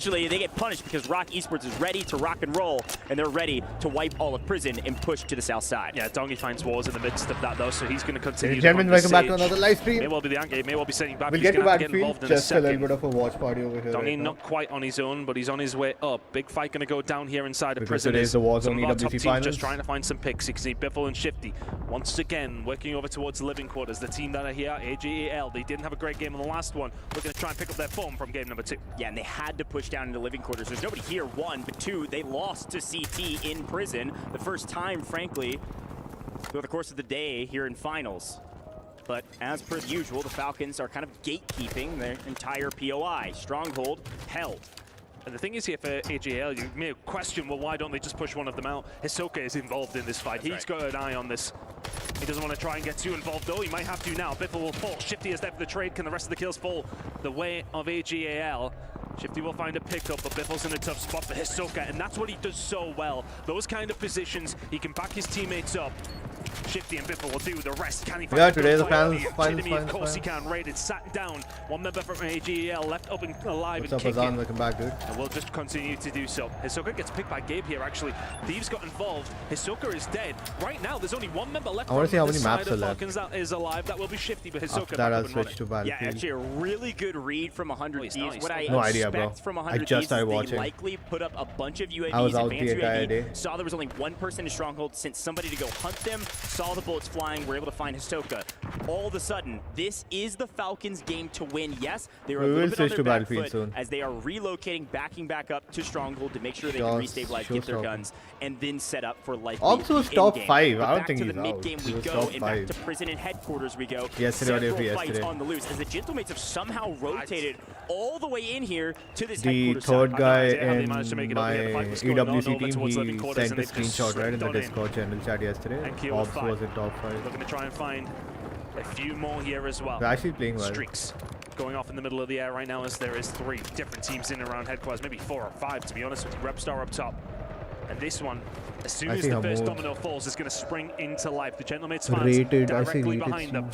Actually, they get punished because Rock Esports is ready to rock and roll, and they're ready to wipe all of Prison and push to the south side. Yeah, Dongy finds Wars in the midst of that though, so he's going to continue. Gentlemen, welcome back to another live stream. May well be the Ange, may well be sitting back. We'll He's get to gonna have to get Battlefield, involved in just a little bit of a watch party over here. Dongy Right not quite on his own, but he's on his way up. Big fight going to go down here inside of because Prison. today's the Warzone Some of our top Ewc teams Finals. just trying to find some picks. You can see Biffle and Shifty once again working over towards the living quarters. The team that are here, AGEL, they didn't have a great game in the last one. We're going to try and pick up their form from game number 2. Yeah, and they had to push down into living quarters. There's nobody here, 1, but 2, they lost to CT in Prison. The first time, frankly, throughout the course of the day here in finals. But as per usual, the Falcons are kind of gatekeeping their entire POI. Stronghold held. And the thing is here for AGL, you may question, well, why don't they just push one of them out? Hisoka is involved in this fight. He's got an eye on this. He doesn't want to try and get too involved, though. He might have to now. Biffle will fall. Shifty is there for the trade. Can the rest of the kills fall the way of AGAL? Shifty will find a pickup, but Biffle's in a tough spot for Hisoka, and that's what he does so well. Those kind of positions, he can back his teammates up. Shifty and Biffle will do the rest. Can he find yeah, today the finals. Of course he can. Raided, sat down. One member from AGEL left up and alive. What's and up, kicking. Azan? Welcome back, dude. And we'll just continue to do so. Hisoka gets picked by Gabe here, actually. Thieves got involved. Hisoka is dead. Right now, there's only one member left. I want to see how from many this maps side are of left. Falcons that is alive. That will be Shifty, but Hisoka After that, I'll back up and switch running. to Battlefield. Yeah, actually a really good read from 100 Thieves. nice. What I No expect idea, bro. from I 100 just Thieves started is they watching. likely put up a bunch of UAVs, I was out advanced the entire UAV, day. saw there was only one person in Stronghold, sent somebody to go hunt them, saw the bullets flying, were able to find Hisoka. All of a sudden, this is the Falcons' game to win. Yes, they were a We little will bit on switch their to back Battlefield foot soon. as they are relocating, backing back up to Stronghold to make sure they can Sure, restabilize, sure, get their sure. guns, and then set up for life. Ops was top 5. But I don't back think to he's the out. mid-game He we was go, top and back 5. to Prison and headquarters we go. Yesterday or day Several for fights yesterday. on the loose as the Gentlemates have somehow rotated all the way in here to this The headquarters third side. guy idea how they in managed to make it up. my Yeah, the fight was going on EWC over team, towards living he quarters, sent and a they've just screenshot right in the done in. Discord channel chat yesterday. And Keo Ops five. was in top 5. Looking to try and find a few more here as well. They're actually playing well. Streaks going off in the middle of the air right now as there is 3 different teams in and around headquarters, maybe 4 or 5 to be honest with you. Repstar up top. And this one, as soon as the first domino falls, is going to spring into life. The Gentlemates fans Rated, I see directly rated behind them.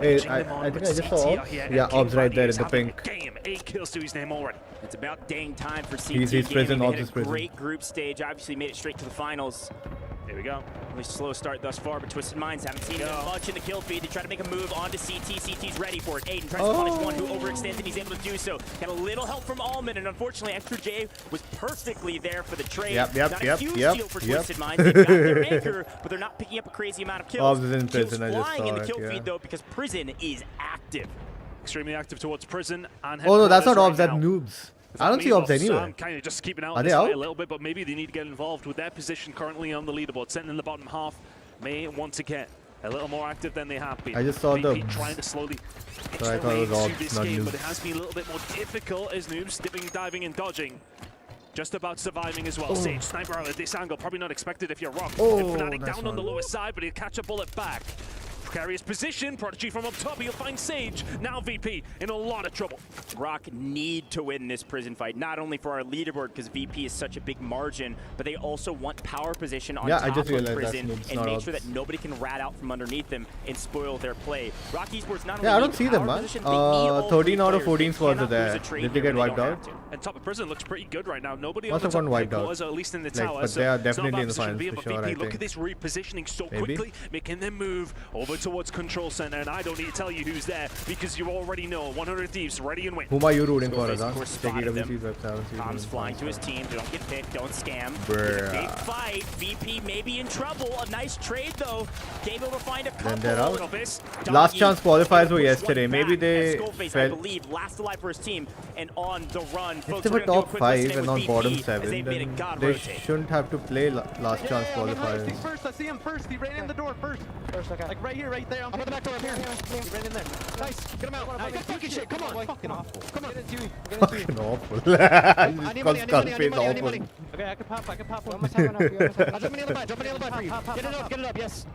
Hey, Edging them on, I think but I just CT saw are Ops. here, and Yeah, King Ops right Buddy there in is the having a pink. Game, 8 kills to his name already. It's about dang time for CT He's prison, Gaming. Ops They is had a prison. great group stage, obviously made it straight to the finals. Here we go. Really slow start thus far, but Twisted Minds haven't seen them much in the kill feed. They try to make a move onto CT. CT's ready for it. Aiden tries to punish one who overextends, and he's able to do so. Got a little help from Allman, and unfortunately, Extra J was perfectly there for the trade. Not a huge deal for Twisted Minds. They've got their anchor, but they're not picking up a crazy amount of kills. Ops is in Kills prison, I just flying in saw the it, kill yeah. feed, though, because Prison is active. Extremely active towards Prison and Oh no, that's not headquarters Ops, that's right now. noobs. I don't see Ops anywhere. I'm kind of just keeping out Are this they fight out? a little bit, but maybe they need to get involved with their position currently on the leaderboard. Sitting in the bottom half, may want to get a little more active than they have been. I just saw VP the- trying to slowly So I inch their thought it way was into Ops, this not game, but noobs. it has been a little bit more difficult as noobs dipping, diving, and dodging. Just about surviving as well. Sage, sniper out at this angle, probably not expected if you're Rock. Oh, Fnatic nice down on the one. lower side, but he'll catch a bullet back. Precarious position, Prodigy from up top, he'll find Sage. Now VP in a lot of trouble. Rock need to win this Prison fight, not only for our leaderboard, because VP is such a big margin, but they also want power position on Yeah, I top just of realized Prison that's and not make Ops. sure that nobody can rat out from underneath them and spoil their play. Rock Esports not only Yeah, I don't need see them, power man. position, they need all 13 three out of players. 14 They squads are cannot lose there. a trade Did they here get when wiped don't out? have to. And top of Prison looks pretty good right now. Nobody Must on have the gone top wiped out. headquarters, or at least in the Like, tower. but So they are it's not a definitely bad in the position to be finals in, for but sure, VP, I look at think. this repositioning so Maybe. quickly, making them move over towards Control Center. And I don't need to tell you who's there because you already know. 100 Thieves ready and win. Whom are you rooting for, Scoreface, Azan? of course, Take spotted them. EWC's website. Tom's flying to his team. Don't get picked. Don't scam. Bruh. Big fight. VP may be in trouble. A nice trade, though. Able to find a couple. they're out. Elvis. Last Doggy chance qualifiers were pushed yesterday. one Maybe back they as Scoreface, I fell. believe, last alive for his team and on the run. If Folks, they we're were gonna do a top quick 5 listen in and with on VP bottom as 7, they've made a then god they rotate. shouldn't have to play last chance I'm in highest. qualifiers. He's first. I see him first. He ran in the door first. Okay. Like right here, right there. I'm at the back door. Here. He ran in there. Nice. Get him out. Nice. Fucking shit. Come on. Fucking awful. Come on. Fucking awful. I need money. I need money. I need money. I need money. awful. Okay, I can pop. I can pop one. Almost have enough. You almost have I'll jump money on the buy. Jump money on the buy for you. Get it up. Get it up. Yes.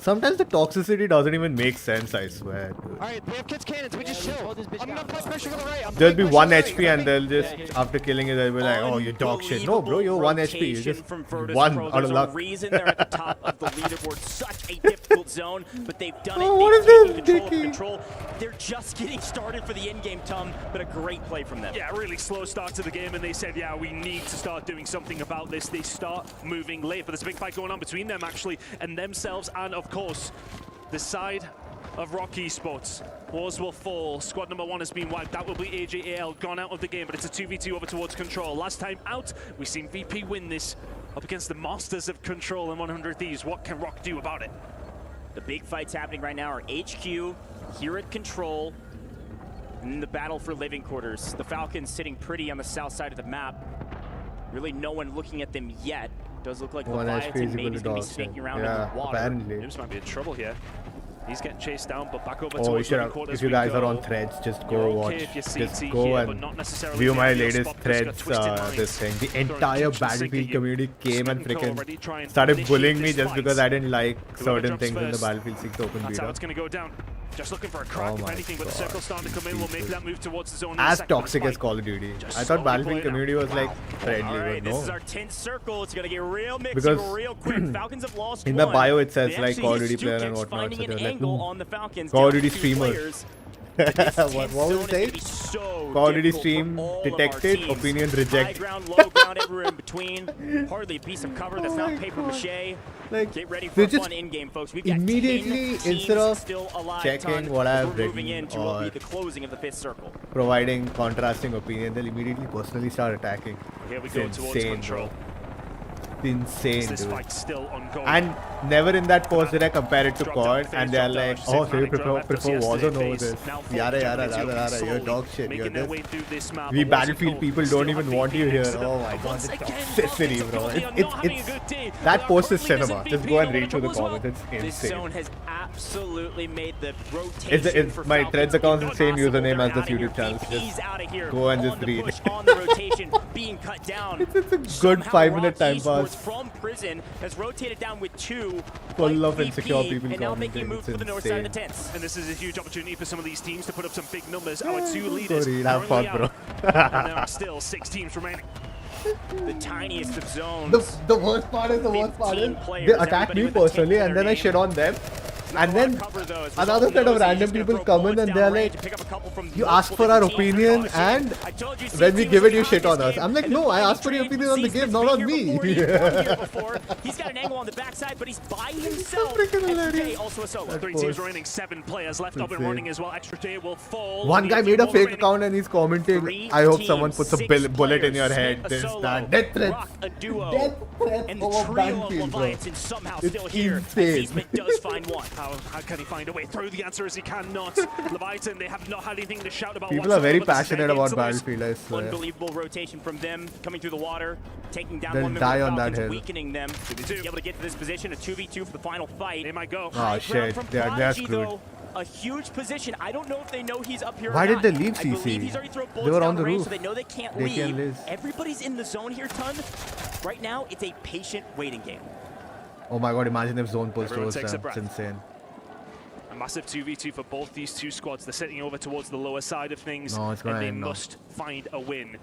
Sometimes the toxicity doesn't even make sense, I swear. Dude. Alright, we have kids cannons, we just chill. I'm gonna apply pressure to the right. I'm There'll be applying 1 pressure to the HP right. and they'll just, after killing it, they'll be like, oh, you dog shit. No, bro, you're 1 HP. You're just From Virtus 1 Pro. out of There's luck. a reason they're at the top of the leaderboard. Such a difficult zone, but they've done it. Oh, what They've is taken this, control. They're just getting started for the in-game, Tom, but a great play from them. Yeah, really slow start to the game, and they said, yeah, we need to start doing something about this. They start moving late, but there's a big fight going on between them, actually, and themselves, and of course, the side of Rock Esports. Wars will fall. Squad number 1 has been wiped. That will be AJAL gone out of the game, but it's a 2v2 over towards Control. Last time out, we've seen VP win this up against the Masters of Control and 100 Thieves. What can Rock do about it? The big fights happening right now are HQ, here at Control, and in the battle for living quarters. The Falcons sitting pretty on the south side of the map. Really no one looking at them yet. Does look like 1 HP Leviathan is maybe equal is to going to be dog shit. sneaking around in Yeah, the water. apparently. Noobs might be in trouble here. He's getting chased down, but back over Oh, towards living if quarters you we guys are go. on threads, just go You're watch. okay if you're Just CT go here, but and not necessarily view the my ideal latest spot because you've got threads, twisted minds. this thing. The Throwing entire tension, sinking Battlefield you. community came and Smith and Co already freaking try and started initiate bullying me this just fight. because I didn't like Whoever certain jumps things in the first, Battlefield 6 open that's how beta. it's going to go down. Just looking for a crack, Oh if my anything, but the God, circle starting to come in. We'll make that move towards the zone in a As second, but toxic it's as fine. Call of Duty. Just I slowly thought Battlefield play it community out. was like friendly, All right, but this is no. our 10th circle. It's going to get real mixy Because real quick. Falcons have lost in the one. bio it says They like actually Call of hit Duty player and Stukic's whatnot. finding So an they're like, angle on the Falcons. Call of down Duty to 2 streamer. players. But this what 10th was zone it is saying? gonna be so Call of Duty difficult stream for all of our detected, teams. opinion High reject. ground, low ground, everywhere in between. Hardly a piece of cover. That's Oh not my paper God. mache. Like, Get ready for they a just fun in-game, folks. We've got immediately, 10 teams instead of still alive, checking Ton, what as I've we're moving written into what will be or- the closing of the 5th circle. providing contrasting opinion, they'll immediately personally start attacking. Here we It's go towards insane, Control. bro. It's insane, This dude. fight's still ongoing. And never in that post did I compare it to Dropped COD, down, and they're dropped like, down, oh, so you safe prefer landing, Warzone dropped over yesterday this. phase. Now Yada yada Japanese yada yada, you're slowly dog shit, you're making their this. way through this map, We but Battlefield Warzone people still don't even have want you VP here. next to them. Oh my god, Once it's again, toxicity, Falcons bro. are not having a good day. That They are post is currently cinema. missing Just VP go and in read through the trouble as well. comments. It's This insane. zone has absolutely made the rotation Is for my Falcons Threads account the same impossible. username They're as this outta here. YouTube channel? VP's Just outta here. go and On just the read. push, on the rotation, being cut down. It's a good Somehow 5-minute Rock time Esports pass. from prison has rotated down with 2. Full like of VP, insecure people and now making a commenting. move It's for the north side of the insane. tents. And this is a huge opportunity for some of these teams to put up some big numbers. Our Yeah, two go leaders read, have fun, currently bro. out, and there are still 6 teams remaining. The tiniest of zones. The worst part is 15 they players, attack everybody me with a tick personally to and their then I name. shit on them. Not And a lot then of cover, though, as another Resolve set of knows he's random just gonna people throw come in bullets and down they're range like, to pick up a couple from you asked multiple for our different teams. opinion Oh, shit. and I told you when we CT give was it, you a shit on hot us. I'm like, and no, then I asked for your Trade opinion on the C's game, been not on here me. before, he's won here before. He's got an angle on the backside, but he's by himself. freaking Extra J hilarious. also a solo. 3 post. teams remaining, 7 players left up and Insane. running as well. Extra J will fall. One guy made a fake account and he's commenting, 3 I hope teams, someone puts a 6 bullet in your players, head, Smith a this, solo, that, death threats. Rock a duo, Death threats and the over trio of Battlefield, bro. Leviathan somehow It's still here. insane. Smith does find one. How can he find a way through? The answer is he cannot. Leviathan, they have not had anything to shout about. People are very whatsoever. This is passionate their game about to lose. Battlefield, I swear. Unbelievable rotation from them, coming through the water, taking down They'll one member die of on the that Falcons, hill. weakening them to be able to get to this position, a 2v2 for the final fight. They might go. Oh High ground shit, from they're Prodigy, screwed. though, a huge position. I don't know if they know he's up here or Why did not. they leave I CC? believe he's already thrown They bullets were down on the range, roof. so they know they can't They leave. can lose. Everybody's in the zone here, Ton. Right now, it's a patient waiting game. Oh my god, imagine if zone pulls Everyone towards takes a them. breath. It's insane. A massive 2v2 for both these two squads. They're sitting over towards the lower side of things, No, it's gonna and they end now. must find a win.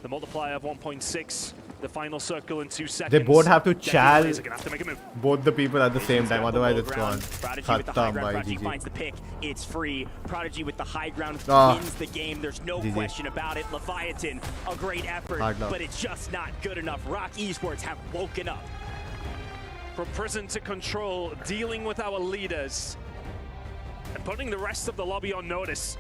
The multiplier of 1.6, the final circle in 2 seconds. They both have to Deadly chal players are gonna have to make a move. both the people at the same He's time, got the otherwise low it's ground. gone. Prodigy with the high Khatam ground. by Prodigy GG. finds the pick. It's free. Prodigy with the high ground Ah. wins the game. There's no GG. question about it. Leviathan, a great effort, Hard luck. but it's just not good enough. Rock Esports have woken up. From prison to control, dealing with our leaders, and putting the rest of the lobby on notice.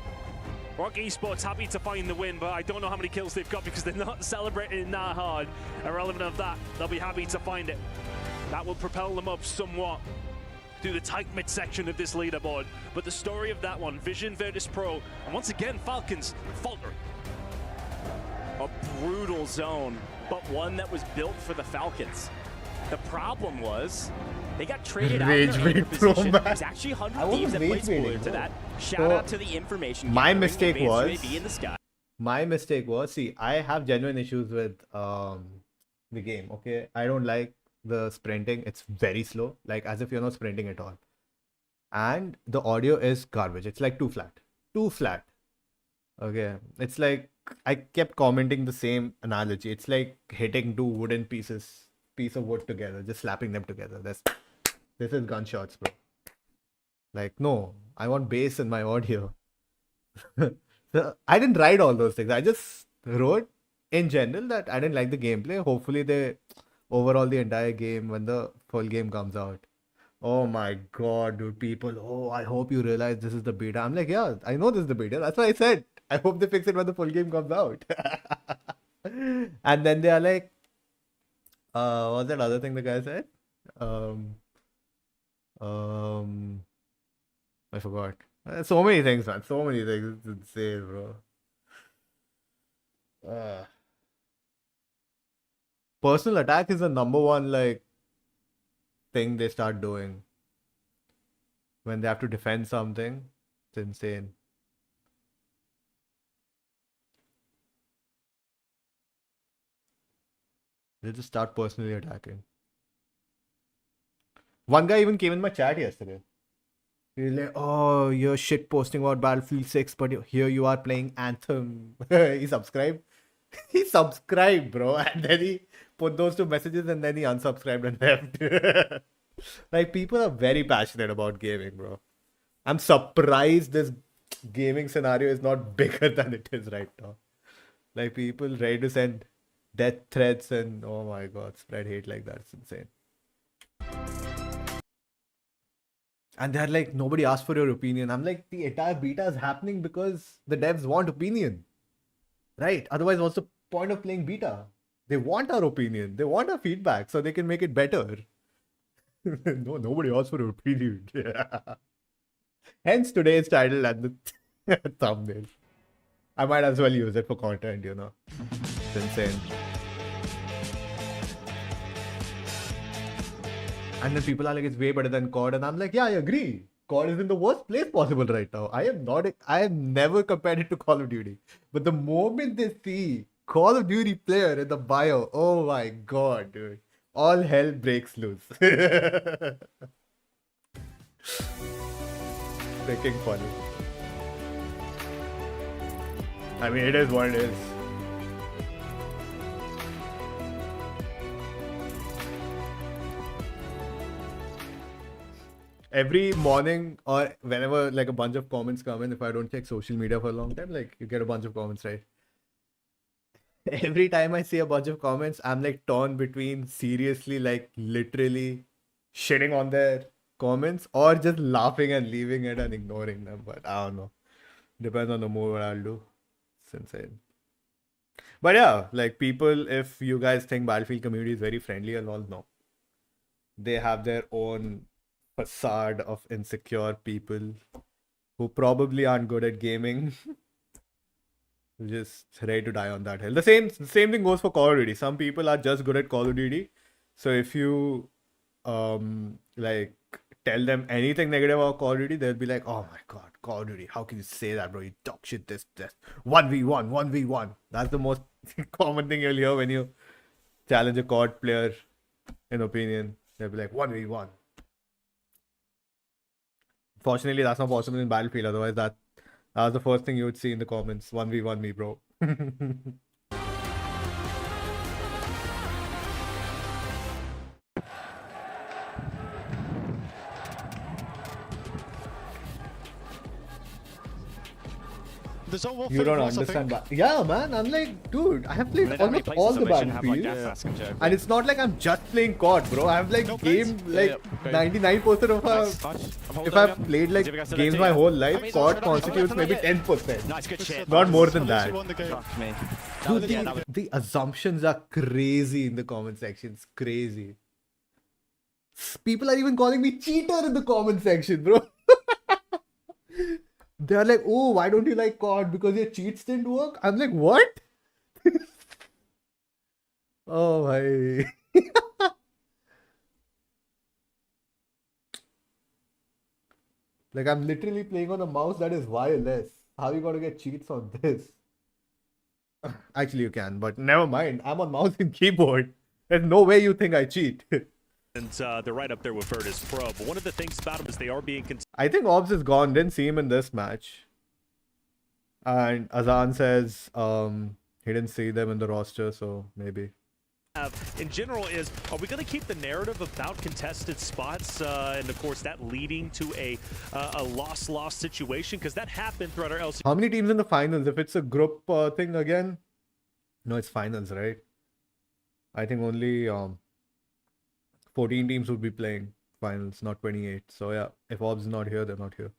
Rock Esports happy to find the win, but I don't know how many kills they've got because they're not celebrating that hard. Irrelevant of that, they'll be happy to find it. That will propel them up somewhat through the tight midsection of this leaderboard. But the story of that one, Vision Virtus Pro, and once again, Falcons faltering. A brutal zone, but one that was built for the Falcons. The problem was they got traded out Rage of their anchor bait position. throwback. There's actually I 100 wasn't Thieves that rage played spoiler baiting, to bro. that. Shout So, out to the information. my gathering mistake advanced was- UAV in the sky. My mistake was, see, I have genuine issues with the game, okay? I don't like the sprinting. It's very slow, like as if you're not sprinting at all. And the audio is garbage. It's like too flat. Too flat. Okay. It's like I kept commenting the same analogy. It's like hitting two wooden piece of wood together, just slapping them together. This is gunshots, bro. Like, no, I want bass in my audio. So I didn't write all those things. I just wrote in general that I didn't like the gameplay. Hopefully they overhaul the entire game when the full game comes out. Oh my god, dude, people. Oh, I hope you realize this is the beta. I'm like, yeah, I know this is the beta. That's why I said. I hope they fix it when the full game comes out. And then they are like, what's that other thing the guy said? I forgot. So many things, man. So many things. It's insane, bro. Personal attack is the number one, like, thing they start doing when they have to defend something. It's insane. They just start personally attacking. One guy even came in my chat yesterday. He's like, oh, you're shit posting about Battlefield 6, but here you are playing Anthem. He subscribed. He subscribed, bro. And then he put those two messages and then he unsubscribed and left. Like, people are very passionate about gaming, bro. I'm surprised this gaming scenario is not bigger than it is right now. Like, people ready to send death threats and, oh my god, spread hate like that. It's insane. And they're like, nobody asked for your opinion. I'm like, the entire beta is happening because the devs want opinion. Right? Otherwise, what's the point of playing beta? They want our opinion. They want our feedback so they can make it better. No, nobody asked for your opinion. Hence today's title and the thumbnail. I might as well use it for content, you know. It's insane. And then people are like, it's way better than COD. And I'm like, yeah, I agree. COD is in the worst place possible right now. I have never compared it to Call of Duty. But the moment they see Call of Duty player in the bio, oh my god, dude. All hell breaks loose. Freaking funny. I mean, it is what it is. Every morning or whenever like a bunch of comments come in, if I don't check social media for a long time, like you get a bunch of comments, right? Every time I see a bunch of comments, I'm like torn between seriously, like literally shitting on their comments or just laughing and leaving it and ignoring them. But I don't know. Depends on the mood what I'll do. It's insane. But yeah, like people, if you guys think Battlefield community is very friendly and all, no. They have their own facade of insecure people who probably aren't good at gaming. Just ready to die on that hill. The same thing goes for Call of Duty. Some people are just good at Call of Duty. So if you like tell them anything negative about Call of Duty, they'll be like, oh my god, Call of Duty, how can you say that, bro? You dog shit, this 1v1. That's the most common thing you'll hear when you challenge a COD player in opinion. They'll be like 1v1. Fortunately, that's not possible in Battlefield. Otherwise, that was the first thing you would see in the comments. 1v1 me, bro. You don't understand. Yeah, man. I'm like, dude, I have played almost all the Battlefields. And it's not like I'm just playing COD, bro. I have like game, like 99% of if I've played like games my whole life, COD constitutes maybe 10%. Nice, good shit. Not more than that. Dude, Dude, the assumptions are crazy in the comment section. It's crazy. People are even calling me cheater in the comment section, bro. They're like, oh, why don't you like COD? Because your cheats didn't work? I'm like, what? Oh, my. Like, I'm literally playing on a mouse that is wireless. How are you going to get cheats on this? Actually, you can, but never mind. I'm on mouse and keyboard. There's no way you think I cheat. And they're right up there with Virtus Pro. But one of the things about them is they are being I think Obs is gone. Didn't see him in this match. And Azan says he didn't see them in the roster, so maybe. in general is, are we going to keep the narrative about contested spots and of course that leading to a loss-loss situation? Because that happened throughout our LC. How many teams in the finals? If it's a group thing again? No, it's finals, right? I think only 14 teams would be playing finals, not 28. So yeah, if Obs is not here, they're not here.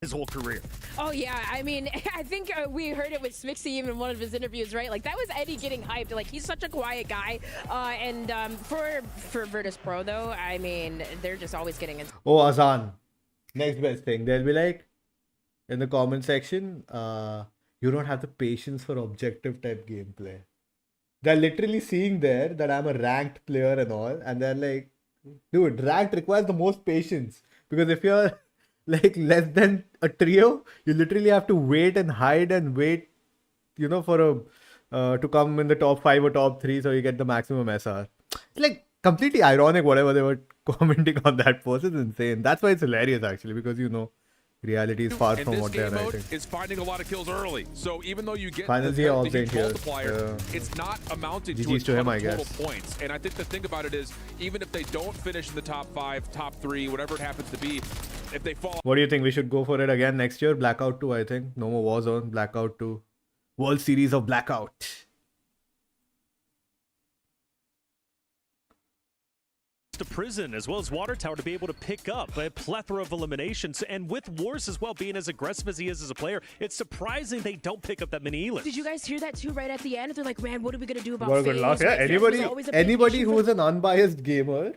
His whole career. Oh yeah, I mean, I think we heard it with Smixy even in one of his interviews, right? Like that was Eddie getting hyped. Like he's such a quiet guy. And for Virtus Pro though, I mean, they're just always getting into. Oh, Azan. Next best thing. They'll be like, in the comment section, you don't have the patience for objective type gameplay. They're literally seeing there that I'm a ranked player and all, and they're like, dude, ranked requires the most patience. Because if you're like less than a trio, you literally have to wait and hide and wait, you know, for a to come in the top 5 or top 3 so you get the maximum SR. It's like completely ironic whatever they were commenting on that post is insane. That's why it's hilarious actually, because you know reality is far from what they're writing. Is finding a lot of kills early. So even though you get finally the huge multiplier, it's not amounting to a ton of total points. And I think the thing about it is, even if they don't finish in the top 5, top 3, whatever it happens to be, if they fall. What do you think? We should go for it again next year? Blackout 2, I think. No more Warzone. Blackout 2. World Series of Blackout. To prison as well as Water Tower to be able to pick up a plethora of eliminations, and with Wars as well being as aggressive as he is as a player, it's surprising they don't pick up that many elims. Did you guys hear that too right at the end? They're like, man, what are we gonna do about Good laugh. Yeah, anybody who is an unbiased gamer,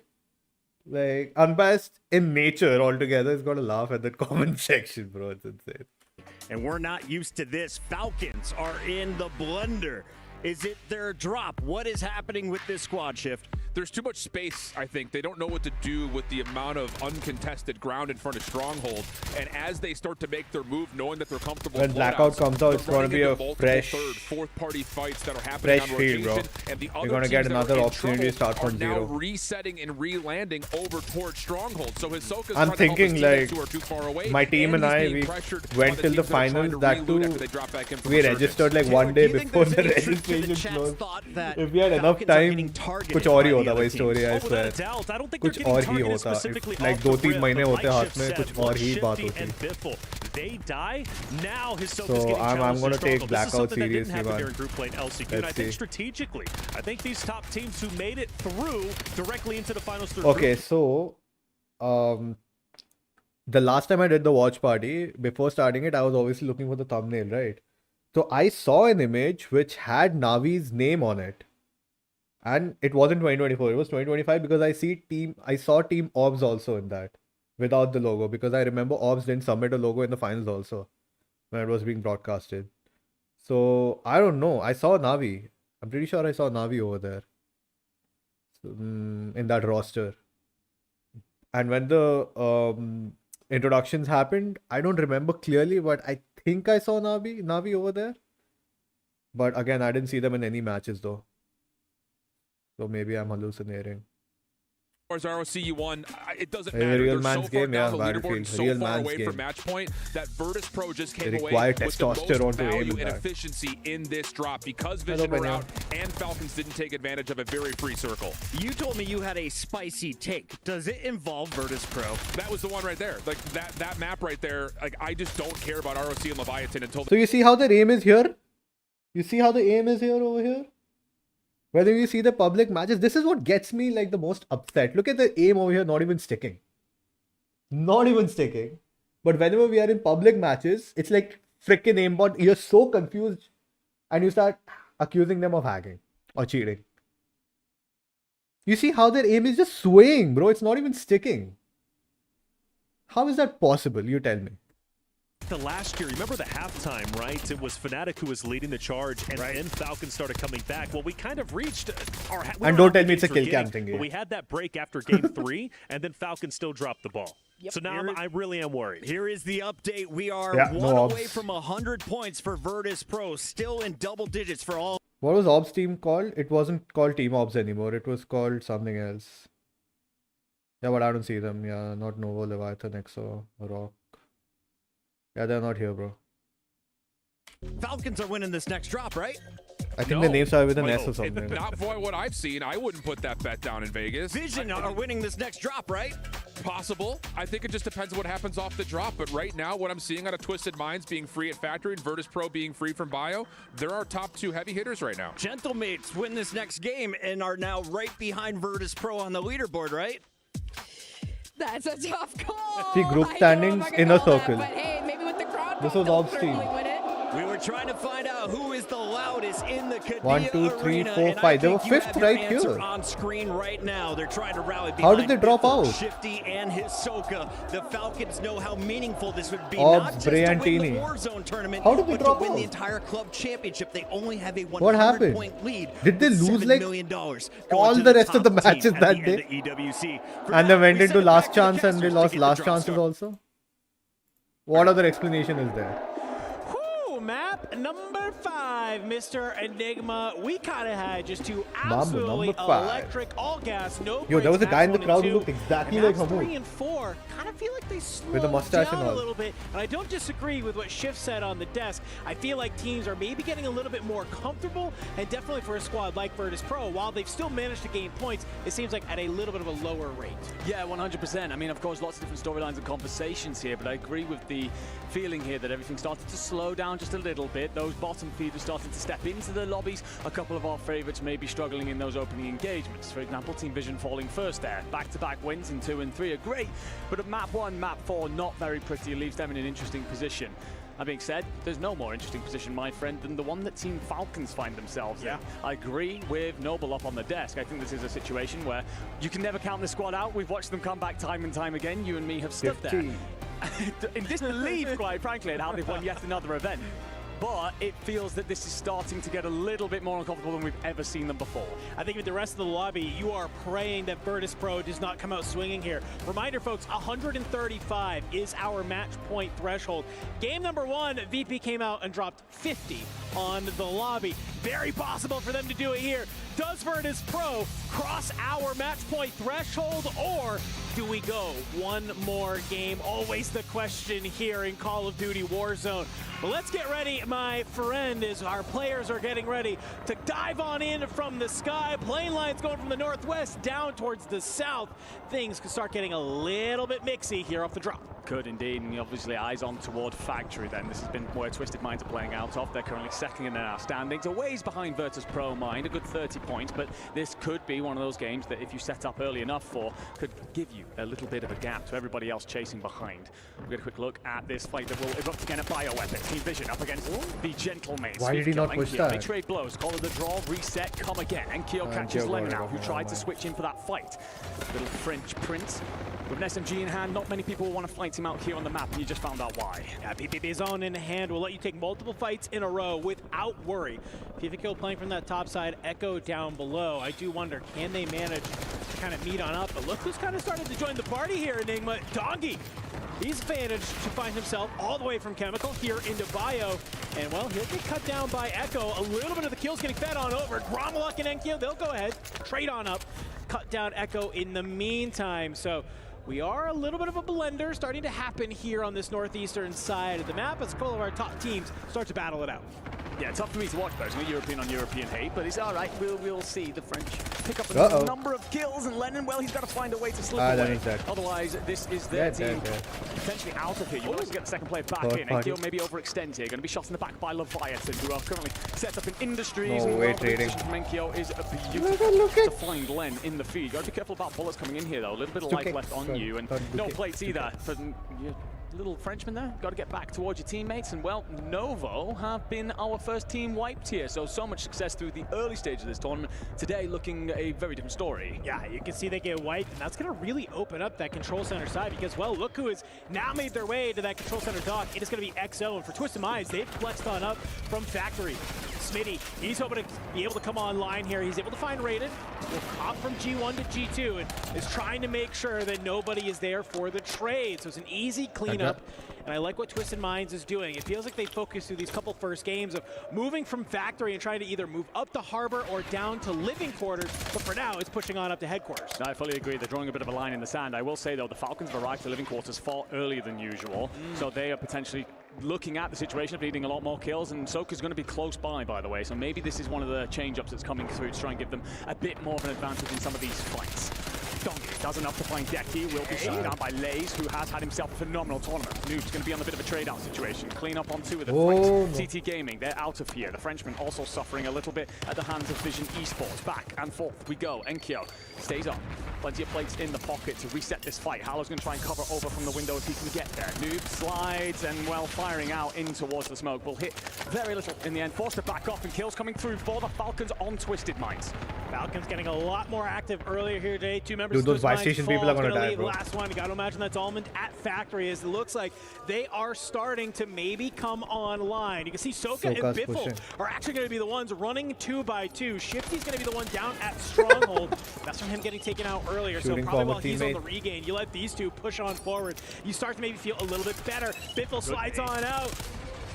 like unbiased in nature altogether, is gonna laugh at that comment section, bro. It's insane. And we're not used to this. Falcons are in the blender. Is it their drop? What is happening with this squad shift? There's too much space, I think. They don't know what to do with the amount of uncontested ground in front of Stronghold. And as they start to make their move, knowing that they're comfortable, when Blackout comes out, it's going to be a fresh, fourth-party fights that are happening on rotation, bro. And the you're going to get another opportunity to start from zero. Now resetting and re-landing over towards Stronghold. So Hisoka's I'm thinking like my team and I, we went till the finals. That too, we registered like one day before the registration closed. If we had enough time, कुछ और ही होता भाई story I swear. कुछ और ही होता. Like 2-3 महीने होते हाथ में, कुछ और ही बात होती. They die. Now so I'm going to take Blackout seriously, man. Let's see. I think strategically, I think these top teams who made it through directly into the finals. Okay, so the last time I did the watch party, before starting it, I was obviously looking for the thumbnail, right? So I saw an image which had Navi's name on it. And it wasn't 2024, it was 2025 because I saw Team Obs also in that without the logo, because I remember Obs didn't submit a logo in the finals also when it was being broadcasted. So I don't know. I saw Navi. I'm pretty sure I saw Navi over there in that roster. And when the introductions happened, I don't remember clearly, but I think I saw Navi over there. But again, I didn't see them in any matches though. So maybe I'm hallucinating. As ROC you won, it doesn't matter. They're real man's so far game, down yeah, the leaderboard, so real far man's away game. from match point that Virtus Pro just came They away require with the most testosterone to value aim and that. efficiency in this drop because Vision were out and Falcons didn't take advantage of a very free circle. You told me you had a spicy take. Does it involve Virtus Pro? That was the one right there. Like that map right there. Like I just don't care about ROC and Leviathan until. So you see how the aim is here? You see how the aim is here over here? Whether you see the public matches, this is what gets me like the most upset. Look at the aim over here, not even sticking. Not even sticking. But whenever we are in public matches, it's like freaking aimbot. You're so confused and you start accusing them of hacking or cheating. You see how their aim is just swaying, bro. It's not even sticking. How is that possible? You tell me. The last year, remember the halftime, right? It was Fnatic who was leading the charge, and then Falcons started coming back. Well, we kind of reached our... And don't tell me it's a kill cam thing. We had that break after game 3, and then Falcons still dropped the ball. Yep. So now I really am worried. Here is the update. We are one away from 100 points for Virtus Pro, still in double digits for all. What was Ops team called? It wasn't called Team Ops anymore. It was called something else. Yeah, but I don't see them. Yeah, not Novo, Leviathan, Exo, Rock. Yeah, they're not here, bro. Falcons are winning this next drop, right? I think the names start with an S or something. Not for what I've seen. I wouldn't put that bet down in Vegas. Vision are winning this next drop, right? Possible. I think it just depends what happens off the drop. But right now, what I'm seeing out of Twisted Minds being free at Factory and Virtus Pro being free from Bio, they're our top 2 heavy hitters right now. Gentlemates win this next game and are now right behind Virtus Pro on the leaderboard, right? That's a tough call. See, group standings, inner circle. But hey, maybe with the crowd, This was Ops team. We were trying to find out who is the loudest in the Qiddiya 1, 2, 3, arena, 4, and I 5. They were think you 5th have your right answer here. on screen right now. They're trying to rally behind How did they drop Biffle, out? Shifty and Hisoka. The Falcons know how meaningful this would be. Orbs, not just Bray to and win the Teeny. Warzone tournament, How did they but drop to win out? the entire club championship. They only have a What happened? 100-point lead. Did they with lose $7 like million all going the to rest of the top team matches at that the end day? of EWC. For And now, they went we into send it last back to the chance and they casters to lost get the last drop chances started. also? What other explanation is there? Map number 5, Mr. Enigma. We kind of had just 2 Number absolutely 5. electric, all gas, no Yo, there was a brakes, guy in the maps crowd 1 who and looked 2. exactly And like maps 3 Hamoud. and 4 kind of feel like they slowed With a mustache down and all. a little bit. And I don't disagree with what Shift said on the desk. I feel like teams are maybe getting a little bit more comfortable, and definitely for a squad like Virtus Pro, while they've still managed to gain points, it seems like at a little bit of a lower rate. Yeah, 100%. I mean, of course, lots of different storylines and conversations here, but I agree with the feeling here that everything started to slow down just a little bit. Those bottom feeders started to step into the lobbies. A couple of our favorites may be struggling in those opening engagements. For example, Team Vision falling first there. Back-to-back wins in 2 and 3 are great, but at map 1, map 4, not very pretty. It leaves them in an interesting position. That being said, there's no more interesting position, my friend, than the one that Team Falcons find themselves in. I agree with Noble up on the desk. I think this is a situation where you can never count the squad out. We've watched them come back time and time again. You and me have stood there in disbelief, quite frankly, at how they've won yet another event. But it feels that this is starting to get a little bit more uncomfortable than we've ever seen them before. I think with the rest of the lobby, you are praying that Virtus Pro does not come out swinging here. Reminder, folks, 135 is our match point threshold. Game number 1, VP came out and dropped 50 on the lobby. Very possible for them to do it here. Does Virtus Pro cross our match point threshold, or do we go one more game? Always the question here in Call of Duty Warzone. Well, let's get ready, my friend, as our players are getting ready to dive on in from the sky. Plane lines going from the northwest down towards the south. Things could start getting a little bit mixy here off the drop. Could indeed, and obviously eyes on toward Factory then. This has been where Twisted Minds are playing out of. They're currently second in our standings, a ways behind Virtus Pro Mind, a good 30 points, but this could be one of those games that if you set up early enough for, could give you a little bit of a gap to everybody else chasing behind. We'll get a quick look at this fight that will erupt again at Bioweapons. Team Vision up against the Gentlemates. Why did he not push that? They trade blows, call it the draw, reset, come again. Enkyo catches Len now, who tried to switch in for that fight. Little French Prince. With an SMG in hand, not many people will want to fight him out here on the map, and you just found out why. Yeah, PPP zone in hand will let you take multiple fights in a row without worry. PFK playing from that top side, Echo down below. I do wonder, can they manage to kind of meet on up? But look who's kind of started to join the party here, Enigma. Dongi. He's managed to find himself all the way from Chemical here into Bio. And, well, he'll get cut down by Echo. A little bit of the kills getting fed on over. Gromaluk and Enkyo, they'll go ahead, trade on up, cut down Echo in the meantime. So we are a little bit of a blender starting to happen here on this northeastern side of the map as a couple of our top teams start to battle it out. Yeah, tough for me to watch personally, European on European hate, but it's all right. We'll see the French pick up a number of kills, and Lennon, well, he's got to find a way to slip away. Otherwise, this is their team potentially out of here. You always get the second player back in. Enkyo maybe overextends here. Going to be shot in the back by Leviathan, who are currently set up in Industries. No way, trading. From Enkyo is beautiful to find Len in the feed. Got to be careful about bullets coming in here, though. A little bit of life left on you, and no plates either. But little Frenchman there, got to get back towards your teammates, and well, Novo have been our first team wiped here, so much success through the early stages of this tournament. Today looking a very different story. Yeah, you can see they get wiped, and that's going to really open up that control center side because, well, look who has now made their way to that control center dock. It is going to be XO, and for Twisted Minds, they've flexed on up from Factory. Smitty, he's hoping to be able to come online here. He's able to find Rated, will hop from G1 to G2, and is trying to make sure that nobody is there for the trade. So it's an easy cleanup. And I like what Twisted Minds is doing. It feels like they focus through these couple first games of moving from factory and trying to either move up to harbor or down to living quarters. But for now, it's pushing on up to headquarters. No, I fully agree. They're drawing a bit of a line in the sand. I will say, though, the Falcons have arrived to living quarters far earlier than usual. So they are potentially looking at the situation of needing a lot more kills, and Soka's going to be close by the way. So maybe this is one of the change-ups that's coming through to try and give them a bit more of an advantage in some of these fights. Donkey does enough to find Decky, will be shut down by Lays, who has had himself a phenomenal tournament. Noob's going to be on a bit of a trade-out situation. Clean up on 2 of the French. CT Gaming, they're out of here. The Frenchman also suffering a little bit at the hands of Vision Esports. Back and forth we go. Enkyo stays up. Plenty of plates in the pocket to reset this fight. Hallow's going to try and cover over from the window if he can get there. Noob slides and, well, firing out in towards the smoke. Will hit very little in the end. Forced to back off, and kills coming through for the Falcons on Twisted Minds. Falcons getting a lot more active earlier here today. 2 members Dude, those of buy Twisted station Minds people are gonna gonna die, leave. bro. Last one, you gotta imagine that's Almond at factory, as it looks like they are starting to maybe come online. You can see Soka and Soka's Biffle pushing. are actually going to be the ones running 2 by 2. Shifty's going to be the one down at Stronghold. That's from him getting taken out earlier. Shooting so probably while forward he's on teammate. the regain, you let these 2 push on forward. You start to maybe feel a little bit better. Biffle slides on out.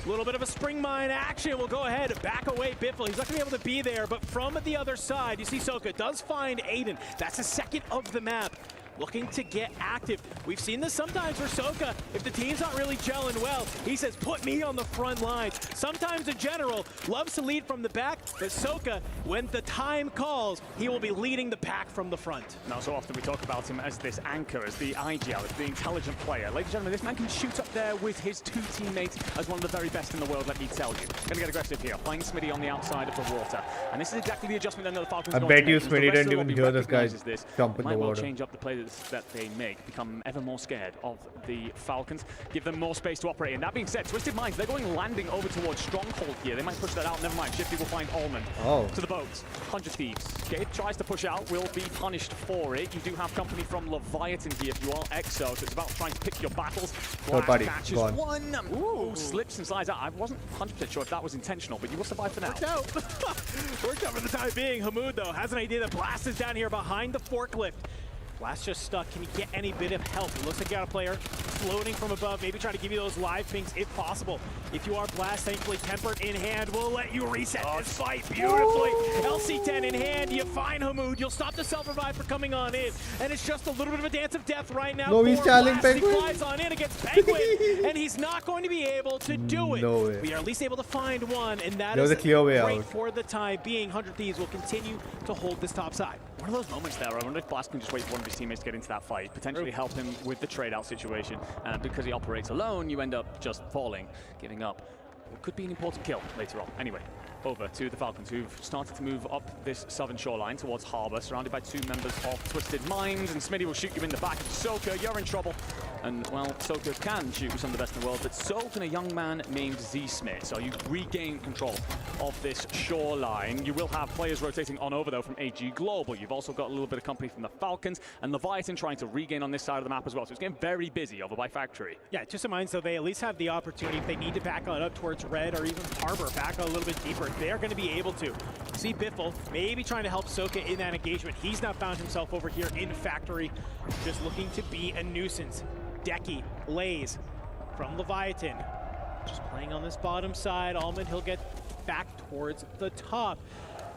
A little bit of a spring mine action. We'll go ahead, back away Biffle. He's not gonna be able to be there, but from the other side, you see Soka does find Aiden. That's the second of the map. Looking to get active. We've seen this sometimes for Soka. If the team's not really gelling well, he says, put me on the front lines. Sometimes a general loves to lead from the back, but Soka, when the time calls, he will be leading the pack from the front. Now, so often we talk about him as this anchor, as the IGL, as the intelligent player. Ladies and gentlemen, this man can shoot up there with his 2 teammates as one of the very best in the world, let me tell you. Gonna get aggressive here, playing Smitty on the outside of the water. And this is exactly the adjustment that the Falcons I going to bet you make. Smitty didn't even hear this guy jump in the Might well water. change up the play that they make, become ever more scared of the Falcons, give them more space to operate in. That being said, Twisted Minds, they're going landing over towards Stronghold here. They might push that out, never mind. Shifty will find Almond to the boats. 100 Thieves. Gabe tries to push out, will be punished for it. You do have company from Leviathan here if you are Exo, so it's about trying to pick your battles. Black catches one. Ooh, slips and slides out. I wasn't 100% sure if that was intentional, but you will survive for now. Worked out. Worked out for the time being. Hamoud, though, has an idea that Blast is down here behind the forklift. Blast just stuck. Can he get any bit of help? It looks like you got a player floating from above, maybe trying to give you those live pings if possible. If you are Blast, thankfully Tempered in hand will let you reset this fight beautifully. LC10 in hand, you find Hamoud. You'll stop the self-revive for coming on in. And it's just a little bit of a dance of death right now. No, he's challenging Penguin. He flies on in against Penguin, and he's not going to be able to do it. No way. We are at least able to find one, and that There's is a clear way great out. for the time being. 100 Thieves will continue to hold this top side. One of those moments there, I wonder if Blast can just wait for one of his teammates to get into that fight, potentially help him with the trade-out situation. Because he operates alone, you end up just falling, giving up. It could be an important kill later on. Anyway, over to the Falcons, who've started to move up this southern shoreline towards Harbor, surrounded by 2 members of Twisted Minds, and Smitty will shoot you in the back. Soka, you're in trouble. And, well, Soka can shoot with some of the best in the world, but so can a young man named Z-Smith. So you regain control of this shoreline. You will have players rotating on over, though, from AG Global. You've also got a little bit of company from the Falcons, and Leviathan trying to regain on this side of the map as well. So it's getting very busy over by Factory. Yeah, just in mind, so they at least have the opportunity, if they need to back on up towards Red or even Harbor, back on a little bit deeper, they're going to be able to. See Biffle maybe trying to help Soka in that engagement. He's now found himself over here in Factory, just looking to be a nuisance. Decky, Lays from Leviathan, just playing on this bottom side. Almond, he'll get back towards the top.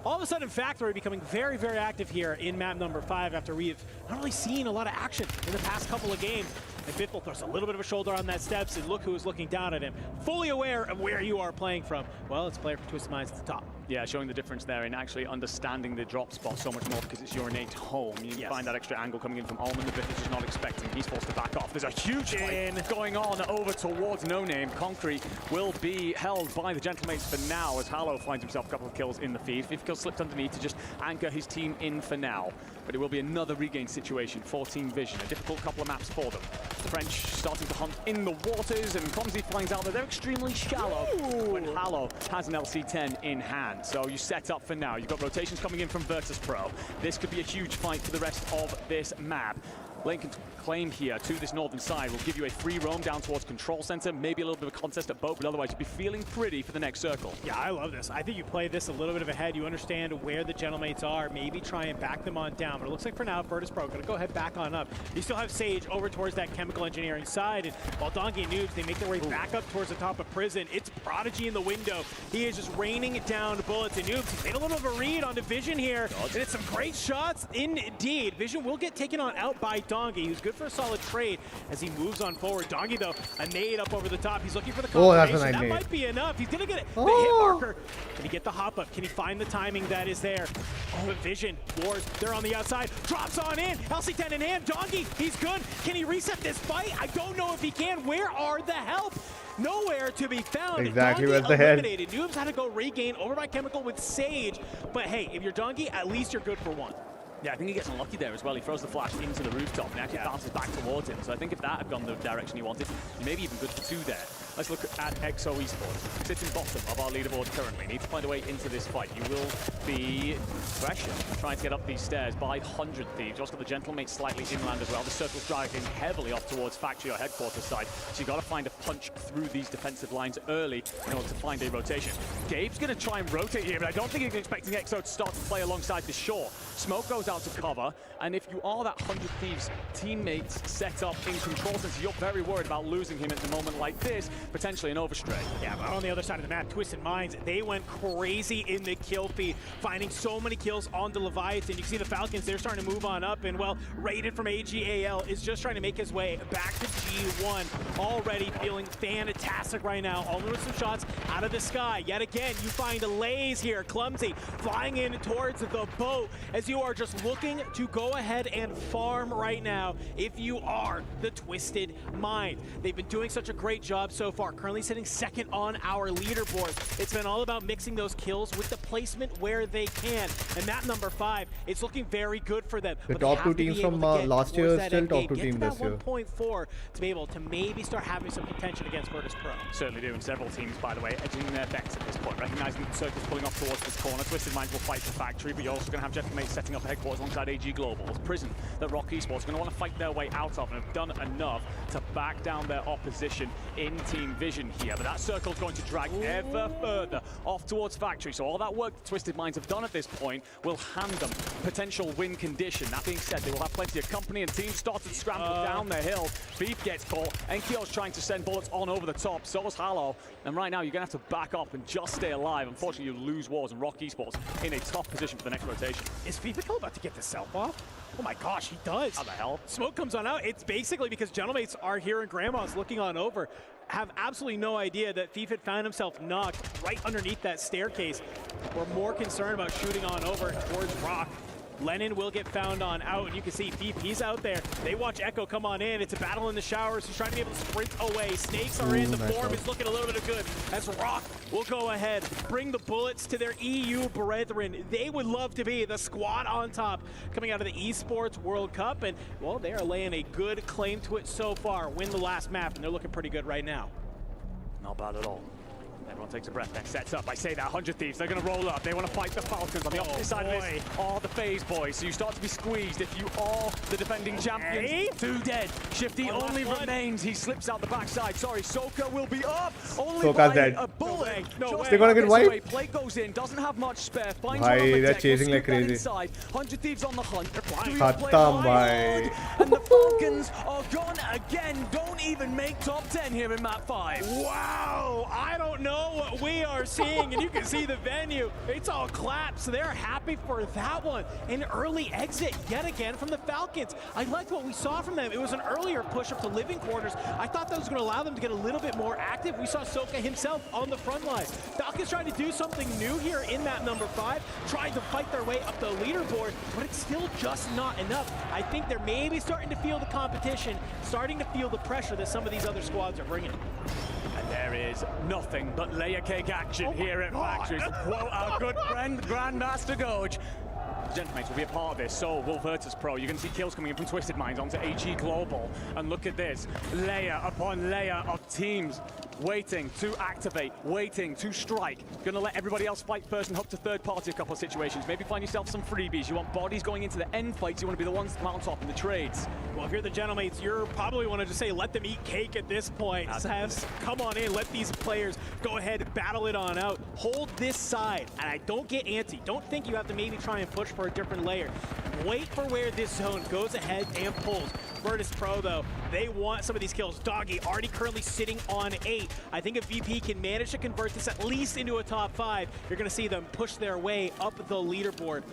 All of a sudden, Factory becoming very, very active here in map number 5 after we've not really seen a lot of action in the past couple of games. And Biffle throws a little bit of a shoulder on that steps, and look who is looking down at him. Fully aware of where you are playing from. Well, it's a player from Twisted Minds at the top. Yeah, showing the difference there in actually understanding the drop spot so much more because it's your innate home. You find that extra angle coming in from Almond that Biffle's just not expecting. He's forced to back off. There's a huge fight going on over towards No Name. Concrete will be held by the Gentlemates for now as Hallow finds himself a couple of kills in the feed. 5 kills slipped underneath to just anchor his team in for now. But it will be another regain situation for Team Vision. A difficult couple of maps for them. The French starting to hunt in the waters, and Clumsy finds out that they're extremely shallow when Hallow has an LC10 in hand. So you set up for now. You've got rotations coming in from Virtus Pro. This could be a huge fight for the rest of this map. lane claim here to this northern side will give you a free roam down towards control center, maybe a little bit of a contest at boat, but otherwise you'll be feeling pretty for the next circle. Yeah, I love this. I think you play this a little bit of ahead. You understand where the gentlemates are, maybe try and back them on down. But it looks like for now, Virtus.pro going to go ahead back on up. You still have Sage over towards that chemical engineering side, and while Donkey and Noobs, they make their way back up towards the top of Prison. It's Prodigy in the window. He is just raining down bullets, and Noobs, he's made a little bit of a read onto Vision here, and it's some great shots indeed. Vision will get taken on out by Donkey, who's good for a solid trade as he moves on forward. Donkey, though, a nade up over the top. He's looking for the confirmation. That's a nice that nade. might be enough. He's going to get the hit marker. Can he get the hop up? Can he find the timing that is there? Oh, but Vision, Wars, they're on the outside. Drops on in. LC10 in hand. Donkey, he's good. Can he reset this fight? I don't know if he can. Where are the help? Nowhere to be found. Exactly, Donkey where's the head? eliminated. Noobs had to go regain over by Chemical with Sage. But hey, if you're Donkey, at least you're good for one. Yeah, I think he gets unlucky there as well. He throws the flash into the rooftop and actually bounces back towards him. So I think if that had gone the direction he wanted, he may be even good for 2 there. Let's look at XO Esports. Sitting bottom of our leaderboard currently. Need to find a way into this fight. You will be pressured trying to get up these stairs by 100 Thieves. Also got the Gentlemate slightly inland as well. The circle's dragging heavily off towards factory or headquarters side. So you got to find a punch through these defensive lines early in order to find a rotation. Gabe's going to try and rotate here, but I don't think he's expecting XO to start to play alongside the shore. Smoke goes out to cover, and if you are that 100 Thieves teammates set up in control center, you're very worried about losing him at the moment like this, potentially an overstray. Yeah, but on the other side of the map, Twisted Minds, they went crazy in the kill feed, finding so many kills on the Leviathan. You can see the Falcons, they're starting to move on up, and well, Raiden from AGAL is just trying to make his way back to G1, already feeling fantastic right now, all with some shots out of the sky. Yet again, you find Lays here, Clumsy, flying in towards the boat, as you are just looking to go ahead and farm right now if you are the Twisted Mind. They've been doing such a great job so far, currently sitting second on our leaderboard. It's been all about mixing those kills with the placement where they can. And map number 5, it's looking very good for them. The but top 2 teams from last year are still top 2 teams this year. 1.4 to be able to maybe start having some contention against Virtus.pro. Certainly do, and several teams, by the way, edging their bets at this point, recognizing the circle's pulling up towards this corner. Twisted Minds will fight the factory, but you're also going to have Gentlemate setting up headquarters alongside AG Global. It's Prison that Rock Esports are going to want to fight their way out of, and have done enough to back down their opposition in Team Vision here. But that circle's going to drag ever further off towards factory, so all that work the Twisted Minds have done at this point will hand them potential win condition. That being said, they will have plenty of company, and teams start to scramble down the hill. Beef gets caught, Enkyo's trying to send bullets on over the top, so is Hallow, and right now you're going to have to back up and just stay alive. Unfortunately, you lose Wars, and Rock Esports in a tough position for the next rotation. Is FIFA about to get the self off? Oh my gosh, he does. How the hell? Smoke comes on out. It's basically because Gentlemates are here and Grandma's looking on over. Have absolutely no idea that Thief had found himself knocked right underneath that staircase. We're more concerned about shooting on over towards Rock. Lennon will get found on out, and you can see Thief, he's out there. They watch Echo come on in. It's a battle in the showers. He's trying to be able to sprint away. Snakes are in. The form is looking a little bit of good as Rock will go ahead, bring the bullets to their EU brethren. They would love to be the squad on top coming out of the Esports World Cup, and, well, they are laying a good claim to it so far. Win the last map, and they're looking pretty good right now. Not bad at all. Everyone takes a breath, then sets up. I say that, 100 Thieves, they're going to roll up. They want to fight the Falcons. On the opposite side of this are the FaZe boys. So you start to be squeezed if you are the defending champions. 2 dead. Shifty only remains. He slips out the backside. Sorry, Soka will be up. Only by dead. a bullet. No way. They're going to get wiped. Plate goes in, doesn't have much spare. Finds Bhai, one on the they're deck. chasing like crazy. Inside. 100 Thieves on the hunt. Khatam, bhai. And the Falcons are gone again. Don't even make top 10 here in map 5. Wow, I don't know what we are seeing, and you can see the venue. It's all claps, so they're happy for that one. An early exit yet again from the Falcons. I liked what we saw from them. It was an earlier push up to living quarters. I thought that was going to allow them to get a little bit more active. We saw Soka himself on the front line. Falcons trying to do something new here in map number 5, trying to fight their way up the leaderboard, but it's still just not enough. I think they're maybe starting to feel the competition, starting to feel the pressure that some of these other squads are bringing. And there is nothing but layer cake action here at Factories. Quote our good friend, Grandmaster Goge. Gentlemates will be a part of this, so will Virtus.pro. You're going to see kills coming in from Twisted Minds onto AG Global. And look at this, layer upon layer of teams waiting to activate, waiting to strike. Gonna let everybody else fight first and hope to third party a couple of situations. Maybe find yourself some freebies. You want bodies going into the end fights. You want to be the ones to mount top in the trades. Well, if you're the Gentlemates, you're probably want to just say, let them eat cake at this point. Come on in, let these players go ahead and battle it on out. Hold this side, and I don't get antsy. Don't think you have to maybe try and push for a different layer. Wait for where this zone goes ahead and pulls. Virtus Pro, though, they want some of these kills. Doggy already currently sitting on 8. I think if VP can manage to convert this at least into a top 5, you're going to see them push their way up the leaderboard.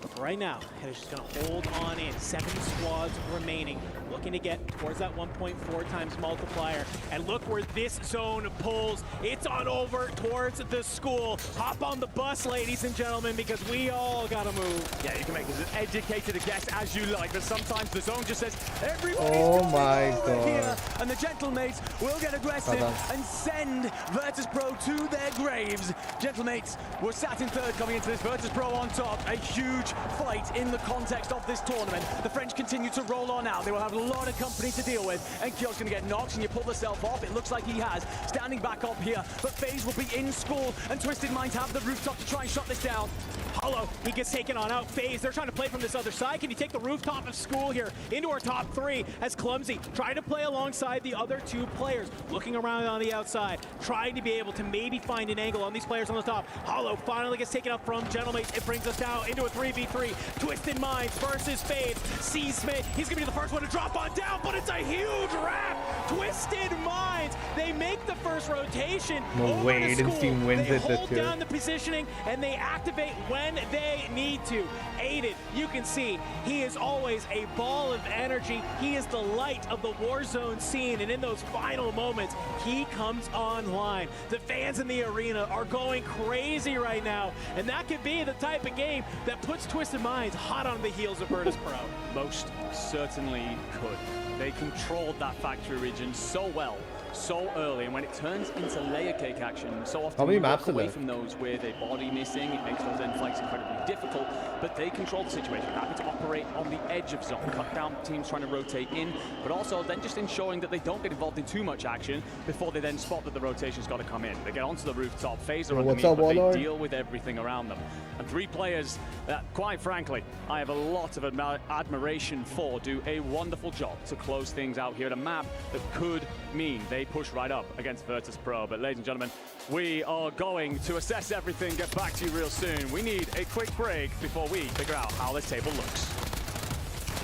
But for right now, it's just going to hold on in. 7 squads remaining, looking to get towards that 1.4 times multiplier. And look where this zone pulls. It's on over towards the school. Hop on the bus, ladies and gentlemen, because we all got to move. Yeah, you can make as educated a guess as you like, but sometimes the zone just says, everybody's Oh my over God. here. And the Gentlemates will get aggressive and send Virtus Pro to their graves. Gentlemates were sat in third coming into this. Virtus Pro on top. A huge fight in the context of this tournament. The French continue to roll on out. They will have a lot of company to deal with. And Kyo's going to get knocked, and you pull yourself off. It looks like he has. Standing back up here, but FaZe will be in school, and Twisted Minds have the rooftop to try and shut this down. Hollow, he gets taken on out. FaZe, they're trying to play from this other side. Can you take the rooftop of school here into our top 3 as Clumsy trying to play alongside the other 2 players, looking around on the outside, trying to be able to maybe find an angle on these players on the top. Hollow finally gets taken up from Gentlemates. It brings us down into a 3v3. Twisted Minds versus FaZe. C. Smith, he's gonna be the first one to drop on down, but it's a huge wrap. Twisted Minds, they make the first rotation. No over way, to Aiden school. team wins they it this hold year. down the positioning and they activate when they need to. Aiden, you can see he is always a ball of energy. He is the light of the Warzone scene, and in those final moments, he comes online. The fans in the arena are going crazy right now, and that could be the type of game that puts Twisted Minds hot on the heels of Virtus Pro. Most certainly could. They controlled that factory region so well, so early, and when it turns into layer cake action, so often How many you walk maps are away there? from those with a body missing. It makes those end fights incredibly difficult, but they control the situation, happy to operate on the edge of zone, cut down teams trying to rotate in, but also then just ensuring that they don't get involved in too much action before they then spot that the rotation's got to come in. They get onto the rooftop, FaZe are What's underneath, up, but Warlord? they deal with everything around them. And 3 players that, quite frankly, I have a lot of admiration for, do a wonderful job to close things out here at a map that could mean they push right up against Virtus Pro. But ladies and gentlemen, we are going to assess everything, get back to you real soon. We need a quick break before we figure out how this table looks.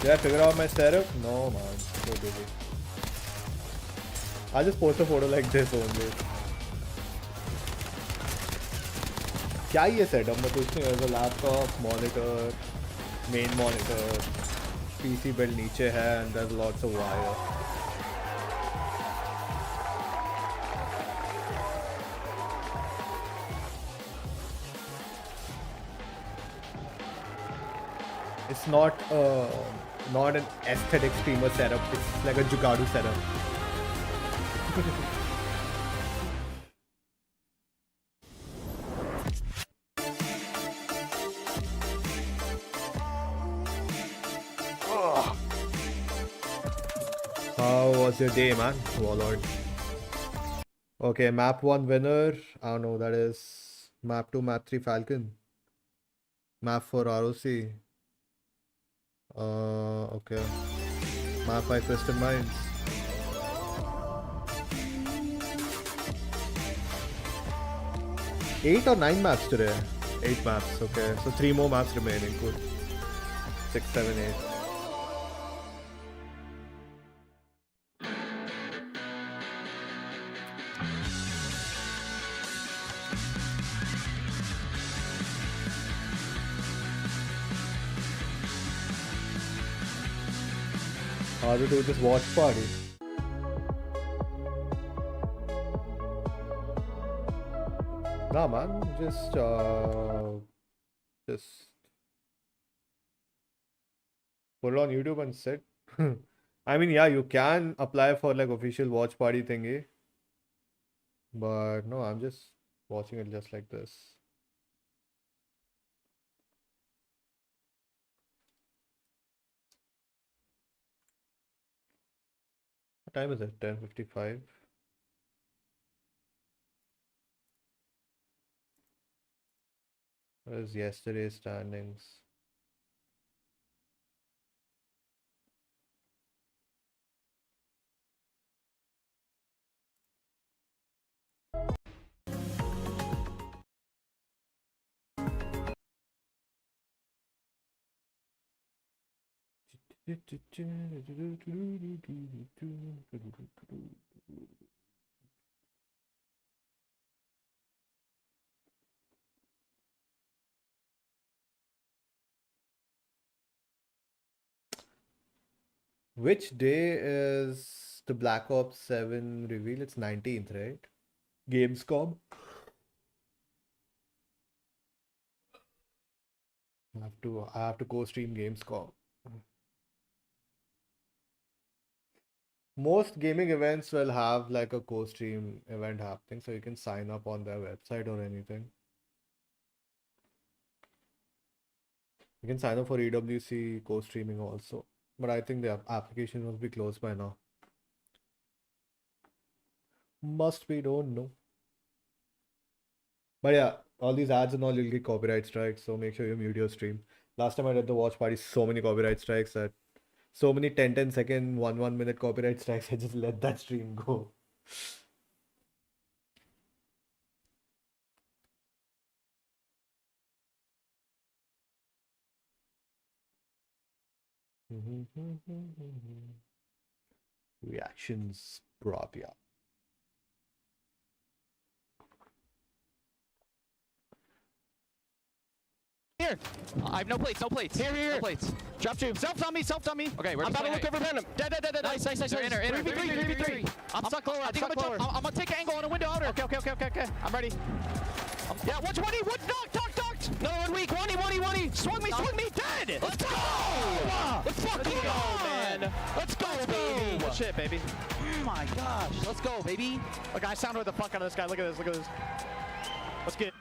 Did I figure out my setup? No, man. So busy. I'll just post a photo like this only. क्या ही है setup में कुछ नहीं है laptop monitor main monitor PC belt नीचे है and there lots of wire It's not an aesthetic streamer setup. It's like a Jugadu setup. How was your day, man, Warlord? Okay, map 1 winner. I don't know, that is map 2, map 3 Falcon. Map 4 ROC. Okay. Map 5 Twisted Minds. Eight or 9 maps today? 8 maps, okay. So 3 more maps remaining. Good. 6, 7, 8. How to do this watch party? Nah, man, just put it on YouTube and sit. I mean, yeah, you can apply for like official watch party thingy, but no, I'm just watching it just like this. What time is it? 10:55. Where's yesterday's standings? Which day is the Black Ops 7 reveal? It's 19th, right? Gamescom. I have to co-stream Gamescom. Most gaming events will have like a co-stream event happening, so you can sign up on their website or anything. You can sign up for EWC co-streaming also, but I think the application must be closed by now. Must be, don't know. But yeah, all these ads and all, you'll get copyright strikes, so make sure you mute your stream. Last time I did the watch party, so many copyright strikes that so many 10 second, 1 minute copyright strikes, I just let that stream go. Reactions brought ya. Here. I have no plates, no plates. Here. No plates. Drop tube. Self on me. Okay, we're about to look over random. Dead. Nice. Inner. 3v3. I'm stuck lower. I'm gonna take an angle on a window outer. Okay. I'm ready. Yeah, 120. Knocked. Another one weak. 1E. Swung me. Dead. Let's go. Let's fucking go, man. Let's go, baby. Good shit, baby. Oh my gosh. Let's go, baby. Look, I sounded the fuck out of this guy. Look at this. Let's get.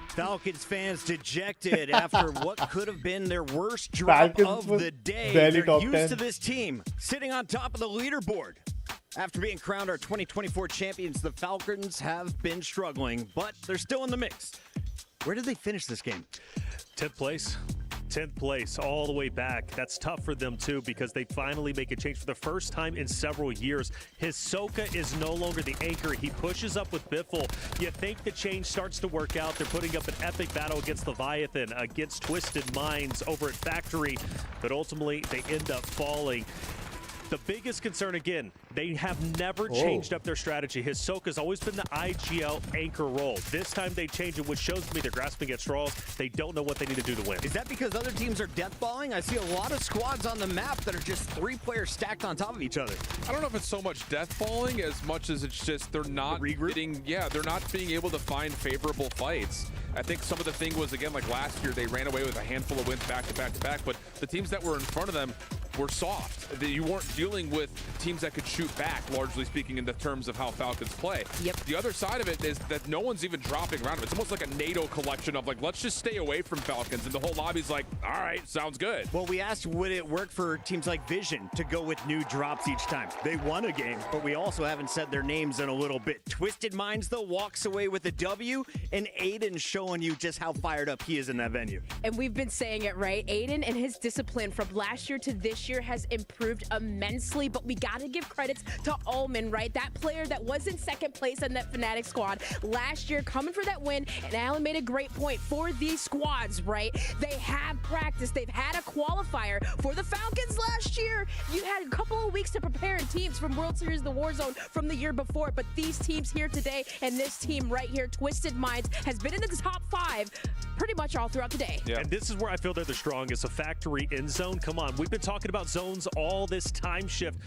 Falcons fans dejected after what could have been their worst drop of the day. They're used to this team sitting on top of the leaderboard. After being crowned our 2024 champions, the Falcons have been struggling, but they're still in the mix. Where did they finish this game? 10th place. 10th place all the way back. That's tough for them too because they finally make a change for the first time in several years. Hisoka is no longer the anchor. He pushes up with Biffle. You think the change starts to work out. They're putting up an epic battle against Leviathan, against Twisted Minds over at Factory, but ultimately they end up falling. The biggest concern, again, they have never changed up their strategy. Hisoka's always been the IGL anchor role. This time they change it, which shows me they're grasping at straws. They don't know what they need to do to win. Is that because other teams are deathballing? I see a lot of squads on the map that are just 3 players stacked on top of each other. I don't know if it's so much deathballing as much as it's just they're not they're not being able to find favorable fights. I think some of the thing was, again, like last year, they ran away with a handful of wins back to back, but the teams that were in front of them were soft. You weren't dealing with teams that could shoot back, largely speaking, in the terms of how Falcons play. Yep. The other side of it is that no one's even dropping around. It's almost like a NATO collection of like, let's just stay away from Falcons, and the whole lobby's like, all right, sounds good. Well, we asked, would it work for teams like Vision to go with new drops each time? They won a game, but we also haven't said their names in a little bit. Twisted Minds, though, walks away with a W, and Aiden showing you just how fired up he is in that venue. And we've been saying it, right? Aiden and his discipline from last year to this year has improved immensely, but we got to give credits to Ullman, right? That player that was in second place in that Fnatic squad last year, coming for that win, and Alan made a great point for these squads, right? They have practice. They've had a qualifier for the Falcons last year. You had a couple of weeks to prepare teams from World Series, the Warzone from the year before, but these teams here today and this team right here, Twisted Minds, has been in the top 5 pretty much all throughout the day. Yeah. And this is where I feel they're the strongest. A Factory in zone. Come on, we've been talking about zones all this time shift.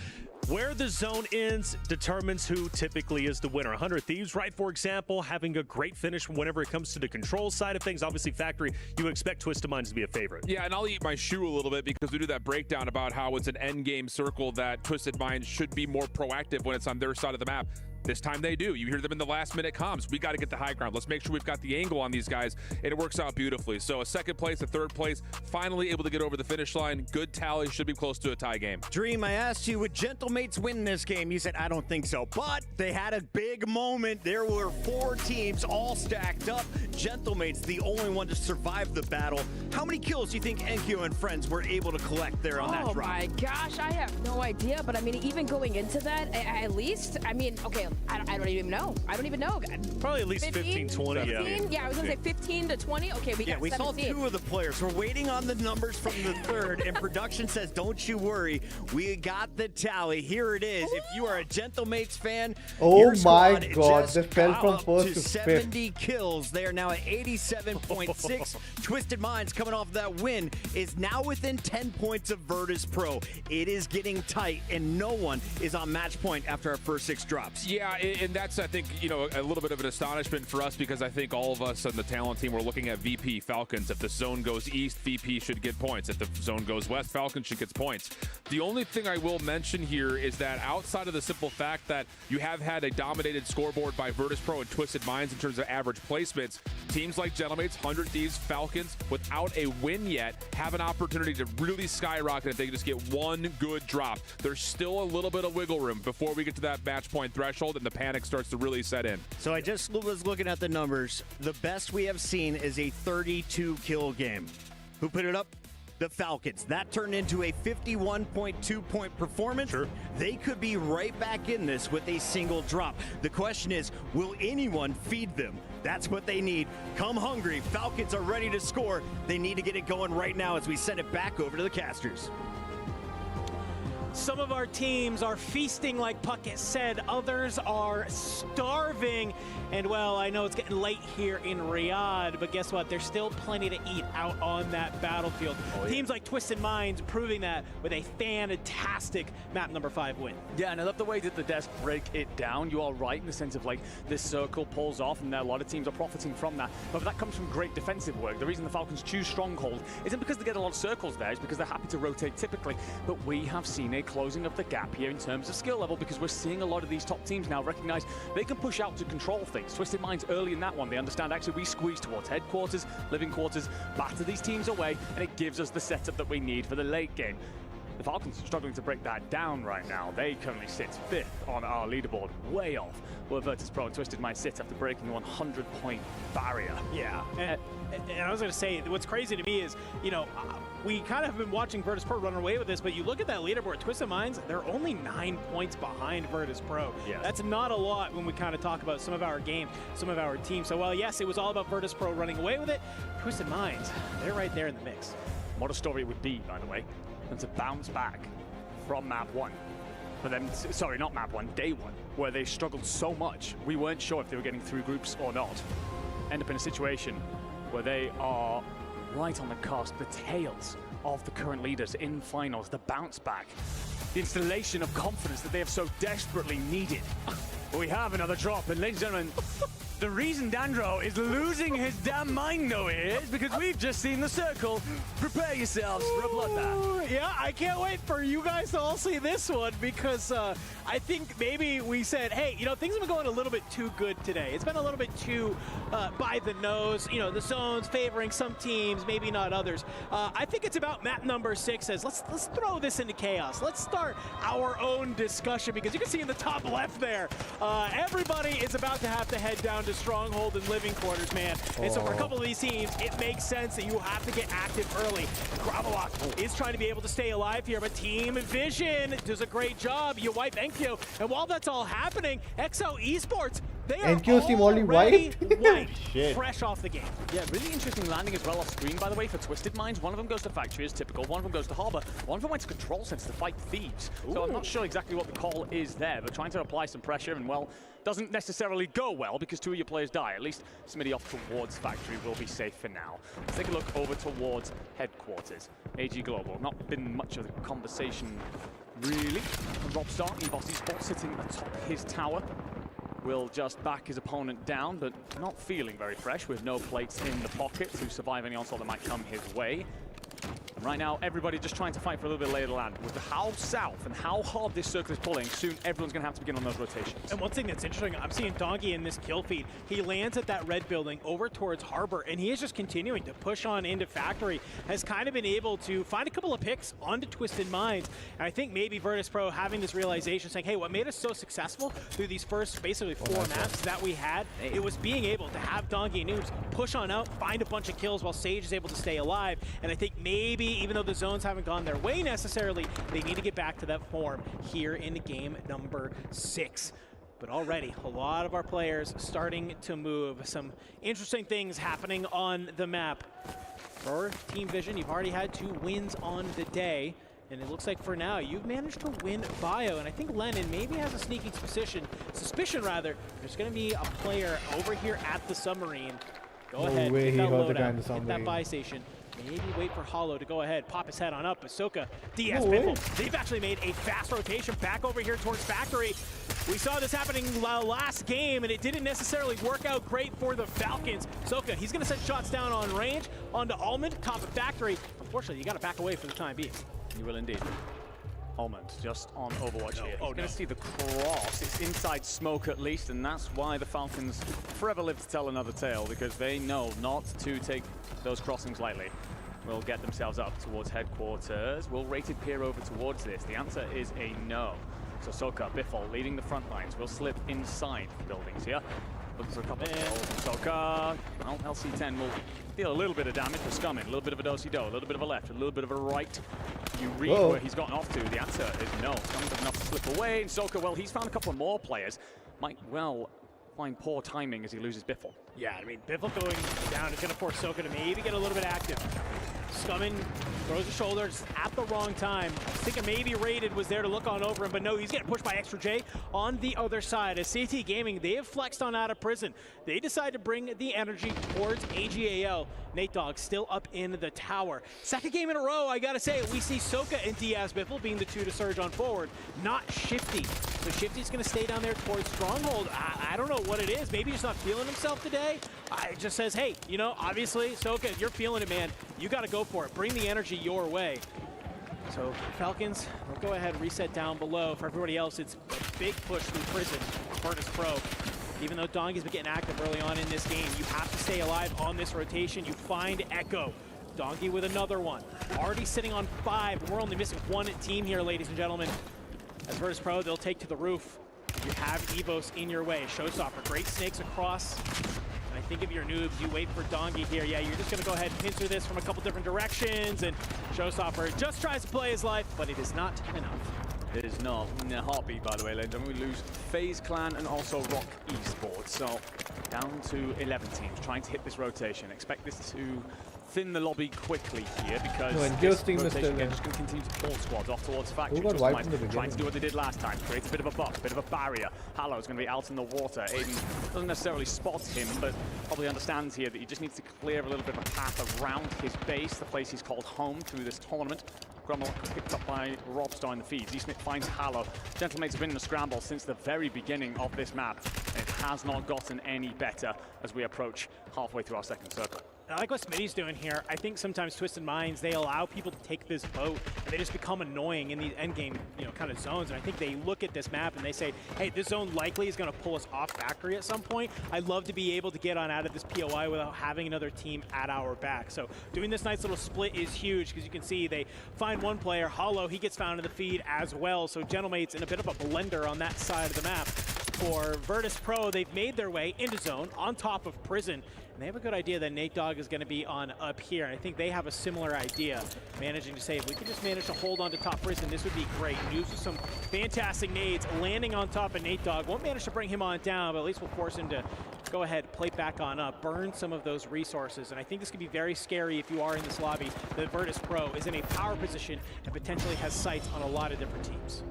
Where the zone ends determines who typically is the winner. 100 Thieves, right, for example, having a great finish whenever it comes to the control side of things. Obviously, Factory, you expect Twisted Minds to be a favorite. Yeah, and I'll eat my shoe a little bit because we do that breakdown about how it's an end game circle that Twisted Minds should be more proactive when it's on their side of the map. This time they do. You hear them in the last minute comms. We got to get the high ground. Let's make sure we've got the angle on these guys, and it works out beautifully. So a second place, a third place, finally able to get over the finish line. Good tally, should be close to a tie game. Dream, I asked you, would Gentlemates win this game? You said, I don't think so, but they had a big moment. There were 4 teams all stacked up. Gentlemates, the only one to survive the battle. How many kills do you think Ewc and friends were able to collect there on that drop? Oh my gosh, I have no idea, but I mean, even going into that, at least, I mean, okay, I don't even know. I don't even know. Probably at least 15, 20. 15? Yeah, I was gonna say 15 to 20. Okay, we got 17. Saw 2 of the players. We're waiting on the numbers from the third, and production says, don't you worry, we got the tally. Here it is. If you are a Gentlemates fan, oh my god, they fell from first to 70 kills. They are now at 87.6. Twisted Minds, coming off that win, is now within 10 points of Virtus Pro. It is getting tight, and no one is on match point after our first 6 drops. Yeah, and that's, I think, you know, a little bit of an astonishment for us, because I think all of us on the talent team were looking at VP Falcons. If the zone goes east, VP should get points. If the zone goes west, Falcons should get points. The only thing I will mention here is that outside of the simple fact that you have had a dominated scoreboard by Virtus Pro and Twisted Minds in terms of average placements, teams like Gentlemates, 100 Thieves, Falcons, without a win yet, have an opportunity to really skyrocket if they just get one good drop. There's still a little bit of wiggle room before we get to that match point threshold and the panic starts to really set in. So I just was looking at the numbers. The best we have seen is a 32 kill game. Who put it up? The Falcons. That turned into a 51.2 point performance. Sure. They could be right back in this with a single drop. The question is, will anyone feed them? That's what they need. Come hungry. Falcons are ready to score. They need to get it going right now as we send it back over to the casters. Some of our teams are feasting, like Puckett said. Others are starving. And, well, I know it's getting late here in Riyadh, but guess what? There's still plenty to eat out on that battlefield. Oh, yeah. Teams like Twisted Minds proving that with a fantastic map number 5 win. Yeah, and I love the way that the desk break it down. You are right in the sense of, like, this circle pulls off, and a lot of teams are profiting from that. But that comes from great defensive work. The reason the Falcons choose Stronghold isn't because they get a lot of circles there, it's because they're happy to rotate typically. But we have seen a closing of the gap here in terms of skill level, because we're seeing a lot of these top teams now recognize they can push out to control things. Twisted Minds early in that one, they understand actually we squeeze towards headquarters, living quarters, batter these teams away, and it gives us the setup that we need for the late game. The Falcons are struggling to break that down right now. They currently sit 5th on our leaderboard, way off where Virtus Pro and Twisted Minds sit after breaking the 100-point barrier. Yeah, and I was going to say, what's crazy to me is, you know, we kind of have been watching Virtus Pro run away with this, but you look at that leaderboard, Twisted Minds, they're only 9 points behind Virtus Pro. Yes. That's not a lot when we kind of talk about some of our game, some of our teams. So while, yes, it was all about Virtus Pro running away with it, Twisted Minds, they're right there in the mix. What a story it would be, by the way, and to bounce back from map 1. But then, sorry, not map 1, day 1, where they struggled so much, we weren't sure if they were getting through groups or not. End up in a situation where they are right on the cusp, the tails of the current leaders in finals, the bounce back, the installation of confidence that they have so desperately needed. We have another drop, and ladies and gentlemen, the reason Dandro is losing his damn mind though is because we've just seen the circle. Prepare yourselves for a bloodbath. Yeah, I can't wait for you guys to all see this one, because I think maybe we said, hey, you know, things have been going a little bit too good today. It's been a little bit too by the nose, you know, the zones favoring some teams, maybe not others. I think it's about map number 6 says, let's throw this into chaos. Let's start our own discussion, because you can see in the top left there, everybody is about to have to head down to Stronghold and living quarters, man. And so for a couple of these teams, it makes sense that you have to get active early. Gravelok is trying to be able to stay alive here, but Team Vision does a great job. You wipe Enkyo, and while that's all happening, XO Esports, they are Enkyo's team already wiped? Shit. Fresh off the game. Yeah, really interesting landing as well off screen, by the way, for Twisted Minds. One of them goes to Factory as typical, one of them goes to Harbor, one of them went to Control Center to fight Thieves. Ooh. So I'm not sure exactly what the call is there, but trying to apply some pressure, and well, doesn't necessarily go well because 2 of your players die. At least Smitty off towards Factory will be safe for now. Let's take a look over towards headquarters. AG Global, not been much of a conversation really. Robstar, Evos Esports sitting atop his tower. Will just back his opponent down, but not feeling very fresh with no plates in the pocket to survive any onslaught that might come his way. Right now, everybody just trying to fight for a little bit later land. With how south and how hard this circle is pulling, soon everyone's going to have to begin on those rotations. And one thing that's interesting, I'm seeing Donkey in this kill feed. He lands at that red building over towards Harbor, and he is just continuing to push on into Factory. Has kind of been able to find a couple of picks onto Twisted Minds. And I think maybe Virtus.pro having this realization, saying, hey, what made us so successful through these first basically 4 maps that we had, it was being able to have Donkey and Noobs push on out, find a bunch of kills while Sage is able to stay alive. And I think maybe, even though the zones haven't gone their way necessarily, they need to get back to that form here in game number 6. But already, a lot of our players starting to move. Some interesting things happening on the map. For Team Vision, you've already had 2 wins on the day. And it looks like for now, you've managed to win Bio. And I think Lennon maybe has a sneaking suspicion there's going to be a player over here at the submarine. Go ahead, get that loadout, hit that buy station. Maybe wait for Hollow to go ahead, pop his head on up. Ahsoka, DS, Biffle. They've actually made a fast rotation back over here towards Factory. We saw this happening last game, and it didn't necessarily work out great for the Falcons. Ahsoka, he's going to send shots down on range, onto Almond, top of Factory. Unfortunately, you got to back away for the time being. You will indeed. Almond just on Overwatch here. He's going to see the cross. It's inside smoke at least, and that's why the Falcons forever live to tell another tale, because they know not to take those crossings lightly. Will get themselves up towards headquarters. Will Rated peer over towards this? The answer is a no. So Soka, Biffle leading the front lines. Will slip inside buildings here. Looking for a couple of kills. Soka, well, LC10 will deal a little bit of damage for Scumming. A little bit of a do-si-do, a little bit of a left, a little bit of a right. You read where he's gotten off to. The answer is no. Scumming doesn't have to slip away. And Soka, well, he's found a couple of more players. Might well find poor timing as he loses Biffle. Yeah, I mean, Biffle going down is going to force Soka to maybe get a little bit active. Scumming throws his shoulders at the wrong time. Thinking maybe Rated was there to look on over him, but no, he's getting pushed by Extra J on the other side. As CT Gaming, they have flexed on out of prison. They decide to bring the energy towards AGAL. Nate Dogg still up in the tower. Second game in a row, I gotta say, we see Soka and Diaz Biffle being the 2 to surge on forward, not Shifty. So Shifty's gonna stay down there towards Stronghold. I don't know what it is. Maybe he's not feeling himself today. It just says, hey, you know, obviously, Soka, if you're feeling it, man, you gotta go for it. Bring the energy your way. So Falcons, we'll go ahead and reset down below. For everybody else, it's a big push through prison. Virtus.pro. Even though Donkey's been getting active early on in this game, you have to stay alive on this rotation. You find Echo. Donkey with another one. Already sitting on 5. We're only missing 1 team here, ladies and gentlemen. As Virtus.pro, they'll take to the roof. You have Evos in your way. Showstopper, great snakes across. And I think if you're noobs, you wait for Donkey here. Yeah, you're just going to go ahead and pincer this from a couple different directions. And Showstopper just tries to play his life, but it is not enough. It is not in a heartbeat, by the way, ladies. We lose FaZe Clan and also Rock Esports. So down to 11 teams trying to hit this rotation. Expect this to thin the lobby quickly here, because this rotation again just going to continue to pull squads off towards Factory. Trying to do what they did last time, create a bit of a buff, a bit of a barrier. Hallow's going to be out in the water. Aiden doesn't necessarily spot him, but probably understands here that he just needs to clear a little bit of a path around his base, the place he's called home through this tournament. Grumble picked up by Robstar in the feed. Z-Smith finds Hallow. Gentlemates have been in the scramble since the very beginning of this map. It has not gotten any better as we approach halfway through our second circle. I like what Smitty's doing here. I think sometimes Twisted Minds, they allow people to take this boat and they just become annoying in these endgame, you know, kind of zones. And I think they look at this map and they say, hey, this zone likely is going to pull us off Factory at some point. I'd love to be able to get on out of this POI without having another team at our back. So doing this nice little split is huge, because you can see they find one player, Hollow, he gets found in the feed as well. So Gentlemates in a bit of a blender on that side of the map. For Virtus.pro, they've made their way into zone on top of prison. And they have a good idea that Nate Dogg is going to be on up here. And I think they have a similar idea, managing to say, if we could just manage to hold on to top prison, this would be great. News with some fantastic nades landing on top of Nate Dogg. Won't manage to bring him on down, but at least we'll force him to go ahead, play back on up, burn some of those resources. And I think this could be very scary if you are in this lobby. The Virtus.pro is in a power position and potentially has sights on a lot of different teams.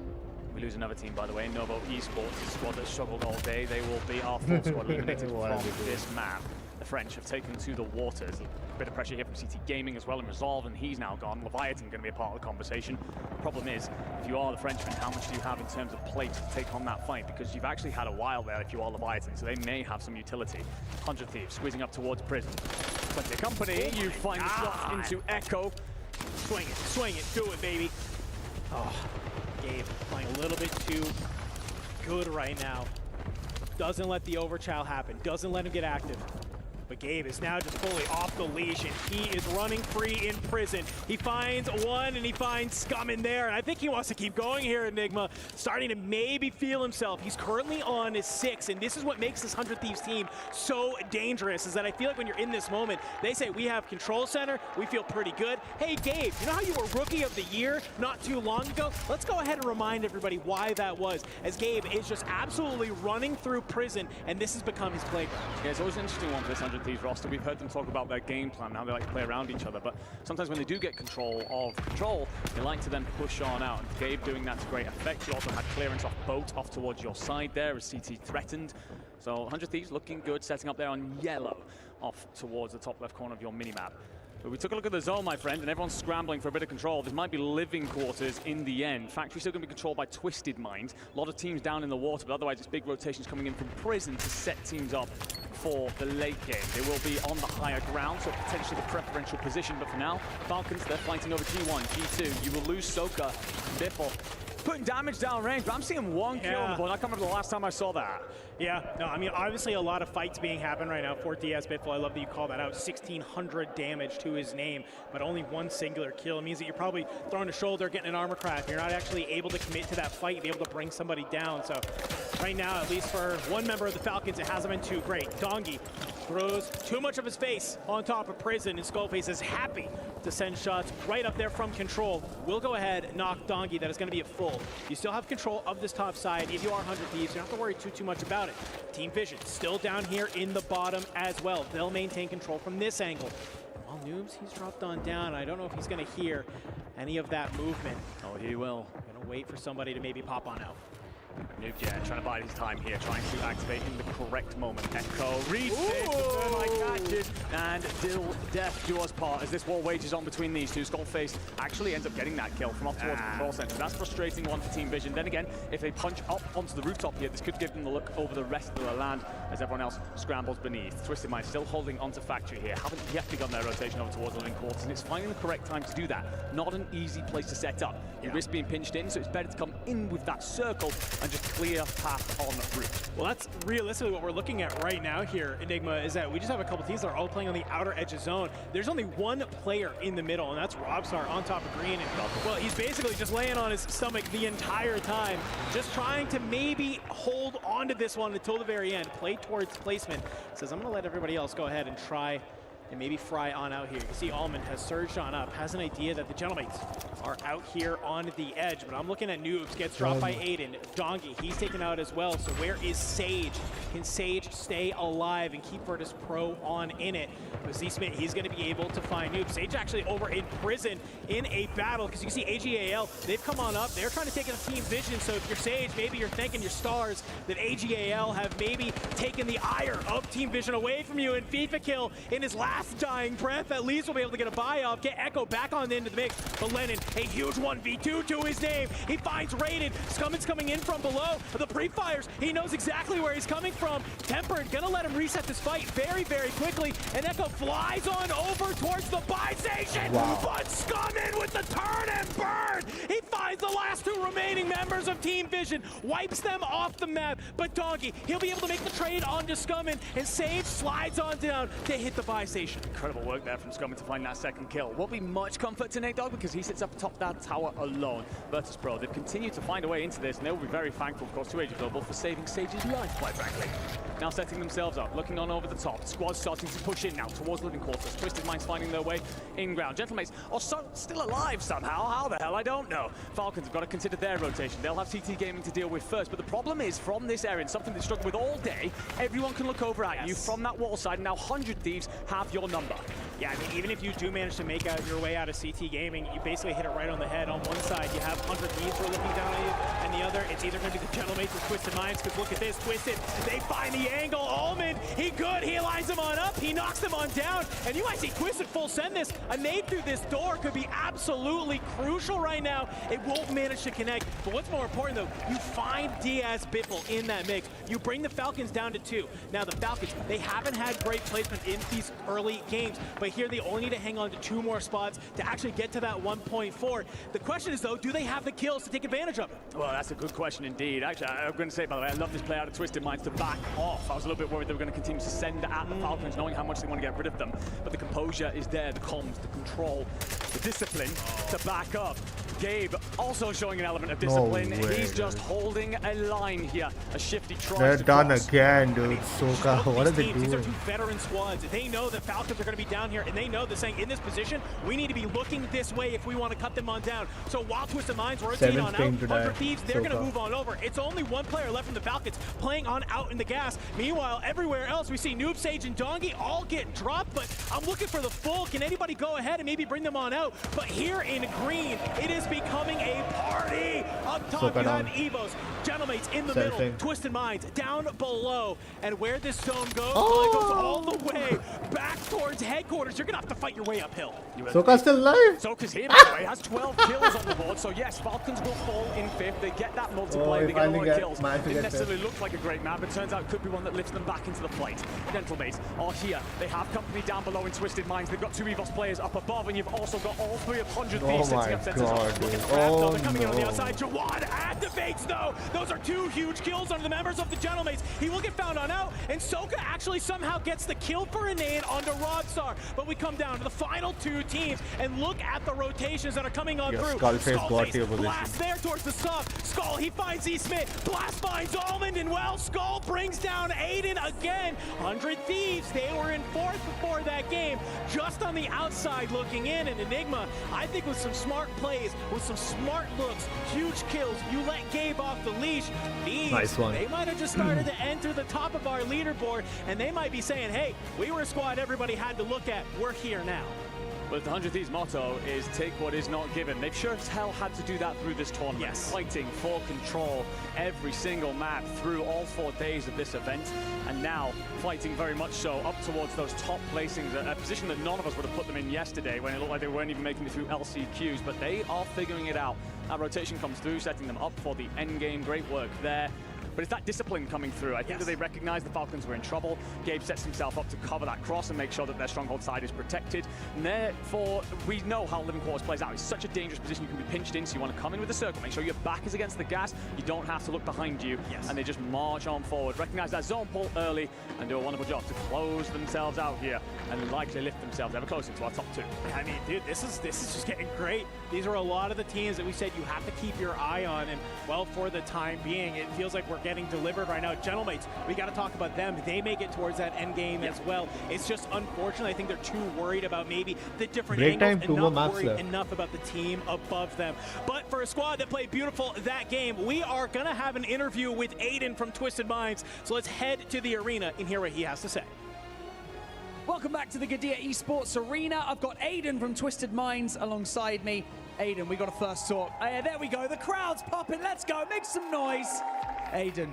We lose another team, by the way. Novo Esports, a squad that struggled all day. They will be our full squad eliminated from this map. The French have taken to the waters. A bit of pressure here from CT Gaming as well, and Resolve, and he's now gone. Leviathan going to be a part of the conversation. Problem is, if you are the Frenchman, how much do you have in terms of plate to take on that fight? Because you've actually had a while there if you are Leviathan, so they may have some utility. 100 Thieves squeezing up towards prison. Plenty of company. You find the shot into Echo. Swing it, do it, baby. Oh, Gabe playing a little bit too good right now. Doesn't let the overchild happen, doesn't let him get active. But Gabe is now just fully off the leash, and he is running free in prison. He finds one, and he finds Scum in there. And I think he wants to keep going here, Enigma. Starting to maybe feel himself. He's currently on his 6, and this is what makes this 100 Thieves team so dangerous, is that I feel like when you're in this moment, they say, we have control center, we feel pretty good. Hey, Gabe, you know how you were Rookie of the Year not too long ago? Let's go ahead and remind everybody why that was, as Gabe is just absolutely running through prison, and this has become his playground. Yeah, it's always an interesting one for this 100 Thieves roster. We've heard them talk about their game plan, how they like to play around each other, but sometimes when they do get control of control, they like to then push on out. And Gabe doing that to great effect. You also had clearance off boat off towards your side there as CT threatened. So 100 Thieves looking good, setting up there on yellow off towards the top left corner of your minimap. But we took a look at the zone, my friend, and everyone's scrambling for a bit of control. This might be living quarters in the end. Factory's still going to be controlled by Twisted Mind. A lot of teams down in the water, but otherwise it's big rotations coming in from prison to set teams up for the late game. They will be on the higher ground, so potentially the preferential position. But for now, Falcons, they're fighting over G1, G2. You will lose Soka, Biffle. Putting damage down range, but I'm seeing one kill on the board. I can't remember the last time I saw that. Yeah, no, I mean, obviously a lot of fights being happening right now for DS Bitful. I love that you call that out. 1,600 damage to his name, but only one singular kill. It means that you're probably throwing a shoulder, getting an armor craft. You're not actually able to commit to that fight, be able to bring somebody down. So right now, at least for one member of the Falcons, it hasn't been too great. Dongi throws too much of his face on top of prison, and Skullface is happy to send shots right up there from control. We'll go ahead and knock Dongi. That is going to be a full. You still have control of this top side. If you are 100 Thieves, you don't have to worry too much about it. Team Vision still down here in the bottom as well. They'll maintain control from this angle. Well, Noobs, he's dropped on down. I don't know if he's going to hear any of that movement. Oh, he will. Going to wait for somebody to maybe pop on out. Noob, yeah, trying to bide his time here, trying to activate in the correct moment. Echo reads it, catches, and Dill Death do us part as this war wages on between these two. Skullface actually ends up getting that kill from off towards the control center. That's frustrating one for Team Vision. Then again, if they punch up onto the rooftop here, this could give them the look over the rest of the land as everyone else scrambles beneath. Twisted Mind still holding onto Factory here. Haven't yet begun their rotation over towards the living quarters, and it's finding the correct time to do that. Not an easy place to set up. You risk being pinched in, so it's better to come in with that circle and just clear path on the route. Well, that's realistically what we're looking at right now here, Enigma, is that we just have a couple teams that are all playing on the outer edge of zone. There's only one player in the middle, and that's Robstar on top of Green. And, well, he's basically just laying on his stomach the entire time, just trying to maybe hold on to this one until the very end. Play towards placement. Says, I'm going to let everybody else go ahead and try and maybe fry on out here. You can see Allman has surged on up, has an idea that the Gentlemates are out here on the edge, but I'm looking at Noobs, gets dropped by Aiden. Dongi, he's taken out as well, so where is Sage? Can Sage stay alive and keep Virtus Pro on in it? Because he's going to be able to find Noobs. Sage actually over in prison in a battle, because you can see AGAL, they've come on up, they're trying to take a Team Vision, so if you're Sage, maybe you're thanking your stars that AGAL have maybe taken the ire of Team Vision away from you, and FIFA Kill in his last dying breath at least will be able to get a buy off, get Echo back on into the mix. But Lennon, a huge 1v2 to his name. He finds Raiden. Scumman's coming in from below. The pre-fires, he knows exactly where he's coming from. Tempered, gonna let him reset this fight very, very quickly. And Echo flies on over towards the buy station. Wow. But Scumman with the turn and burn. He finds the last two remaining members of Team Vision, wipes them off the map. But Dongi, he'll be able to make the trade onto Scumman, and Sage slides on down to hit the buy station. Incredible work there from Scumman to find that second kill. Won't be much comfort to Nate Dogg because he sits up atop that tower alone. Virtus Pro, they've continued to find a way into this, and they'll be very thankful, of course, to AG Global for saving Sage's life, quite frankly. Now setting themselves up, looking on over the top. Squad's starting to push in now towards living quarters. Twisted Minds finding their way in ground. Gentlemates are still alive somehow. How the hell? I don't know. Falcons have got to consider their rotation. They'll have CT Gaming to deal with first, but the problem is from this area, and something they've struggled with all day, everyone can look over at you from that wall side, and now 100 Thieves have your number. Yeah, I mean, even if you do manage to make out your way out of CT Gaming, you basically hit it right on the head. On one side, you have 100 Thieves who are looking down at you, and the other, it's either going to be the Gentlemates or Twisted Minds, because look at this, Twisted, they find the the angle. Almond, he good. He lines him on up. He knocks them on down. And you might see Twisted full send this. A nade through this door could be absolutely crucial right now. It won't manage to connect. But what's more important, though, you find Diaz Biffle in that mix. You bring the Falcons down to 2. Now, the Falcons, they haven't had great placement in these early games. But here, they only need to hang on to 2 more spots to actually get to that 1.4. The question is, though, do they have the kills to take advantage of it? Well, that's a good question indeed. Actually, I'm going to say, by the way, I love this play out of Twisted Minds to back off. I was a little bit worried they were going to continue to send at the Falcons, knowing how much they want to get rid of them. But the composure is there, the comms, the control, the discipline to back up. Gabe also showing an element of discipline. No way, He's just dude. holding a line here. A Shifty tries They're to done cross. again, dude. Soka, what are they These are doing? 2 veteran squads. They know the Falcons are going to be down here, and they know they're saying, in this position, we need to be looking this way if we want to cut them on down. So while Twisted Minds rotate on out, 100 Thieves, they're going to move on over. It's only 1 player left from the Falcons playing on out in the gas. Meanwhile, everywhere else, we see Noob, Sage, and Dongi all get dropped, but I'm looking for the full. Can anybody go ahead and maybe bring them on out? But here in green, it is becoming a party. Up top, you have Evos, Gentlemates in the middle, Twisted Minds down below. And where this zone goes, well, it goes all the way back towards headquarters. You're going to have to fight your way uphill. Soka's still alive. Soka's here, by the way, has 12 kills on the board. So yes, Falcons will fall in 5th. They get that multiplier, they get a lot of kills. Didn't necessarily look like a great map, but turns out it could be one that lifts them back into the fight. Gentlemates are here. They have company down below in Twisted Minds. They've got 2 EVOS players up above, and you've also got all 3 of 100 Thieves setting up sensors. Look at Raptor, they're coming in on the outside. Jawad activates, though. Those are 2 huge kills on the members of the Gentlemates. He will get found on out, and Soka actually somehow gets the kill for a nade onto Rodstar. But we come down to the final 2 teams, and look at the rotations that are coming on through. Skullface, blast there towards the soft. Skull, he finds E-Smith. Blast finds Almond, and well, Skull brings down Aiden again. 100 Thieves, they were in 4th before that game, just on the outside looking in. And Enigma, I think with some smart plays, with some smart looks, huge kills, you let Gabe off the leash. Thieves, nice one. They might have just started to enter the top of our leaderboard, and they might be saying, hey, we were a squad everybody had to look at. We're here now. But the 100 Thieves motto is take what is not given. They've sure as hell had to do that through this tournament. Yes. Fighting for control every single map through all 4 days of this event. And now fighting very much so up towards those top placings, a position that none of us would have put them in yesterday when it looked like they weren't even making it through LCQs. But they are figuring it out. That rotation comes through, setting them up for the end game. Great work there. But it's that discipline coming through. I think that they recognize the Falcons were in trouble. Gabe sets himself up to cover that cross and make sure that their stronghold side is protected. And therefore, we know how Living Quarters plays out. It's such a dangerous position. You can be pinched in, so you want to come in with a circle. Make sure your back is against the gas. You don't have to look behind you. And they just march on forward. Recognize that zone pull early and do a wonderful job to close themselves out here and likely lift themselves ever closer to our top 2. I mean, dude, this is just getting great. These are a lot of the teams that we said you have to keep your eye on. And, well, for the time being, it feels like we're getting delivered right now. Gentlemates, we got to talk about them. They make it towards that end game as well. It's just unfortunate. I think they're too worried about maybe the different angles and not worried enough about the team above them. But for a squad that played beautiful that game, we are going to have an interview with Aiden from Twisted Minds. So let's head to the arena and hear what he has to say. Welcome back to the Gadia Esports Arena. I've got Aiden from Twisted Minds alongside me. Aiden, we got a first talk. There we go. The crowd's popping. Let's go. Make some noise. Aiden,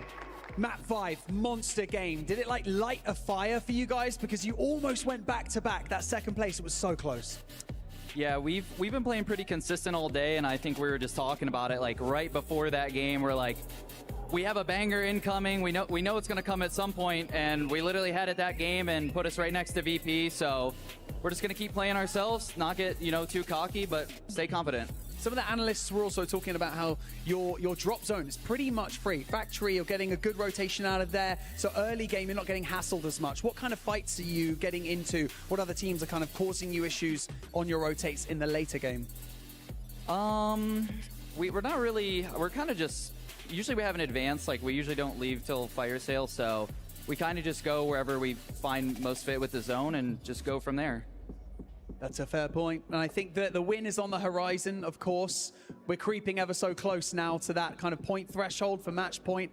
Map 5, monster game. Did it like light a fire for you guys? Because you almost went back to back. That second place, it was so close. Yeah, we've been playing pretty consistent all day, and I think we were just talking about it like right before that game. We're like, we have a banger incoming. We know it's gonna come at some point, and we literally had it that game and put us right next to VP. So we're just gonna keep playing ourselves, not get too cocky, but stay confident. Some of the analysts were also talking about how your drop zone is pretty much free. Factory, you're getting a good rotation out of there. So early game, you're not getting hassled as much. What kind of fights are you getting into? What other teams are kind of causing you issues on your rotates in the later game? We're not really, we're kind of just, usually we have an advance, like we usually don't leave till fire sale. So we kind of just go wherever we find most fit with the zone and just go from there. That's a fair point. And I think that the win is on the horizon, of course. We're creeping ever so close now to that kind of point threshold for match point.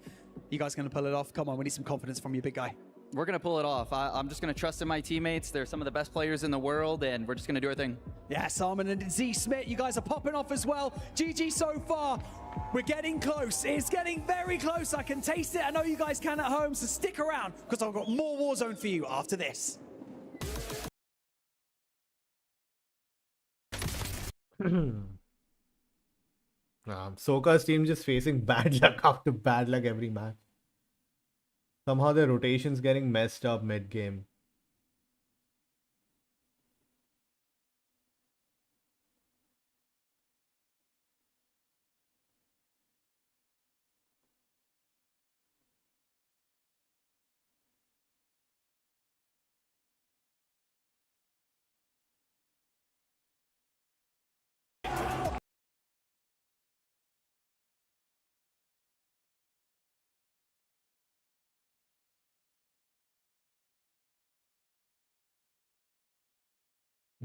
You guys going to pull it off? Come on, we need some confidence from you, big guy. we're gonna pull it off. I'm just gonna trust in my teammates. They're some of the best players in the world, and we're just gonna do our thing. Yeah, Simon and Z Smith, you guys are popping off as well. GG so far. We're getting close. It's getting very close. I can taste it. I know you guys can at home, so stick around because I've got more Warzone for you after this. Soka's team just facing bad luck after bad luck every match. Somehow their rotation's getting messed up mid-game.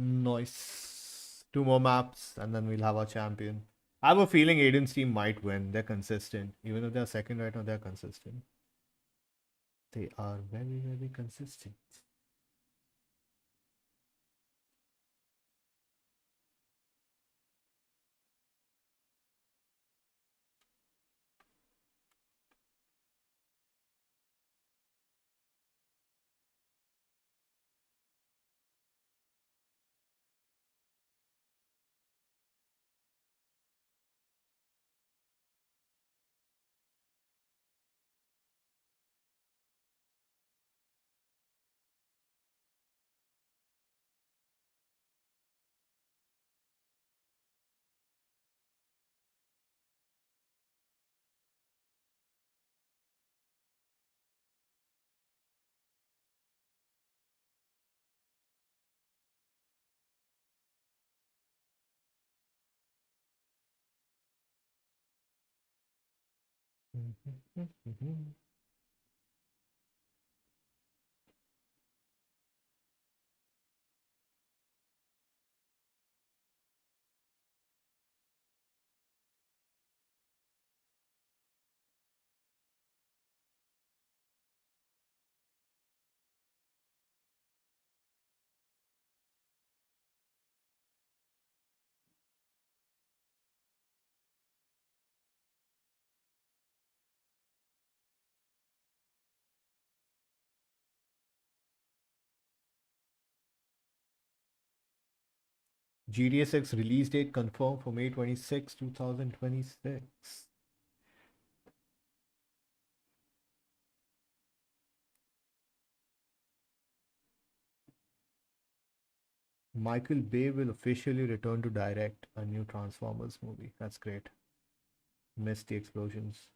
Nice. 2 more maps and then we'll have our champion. I have a feeling Aiden's team might win. They're consistent. Even if they're second right now, they're consistent. They are very, very consistent. GTA 6 release date confirmed for May 26, 2026. Michael Bay will officially return to direct a new Transformers movie. That's great. Missed the explosions.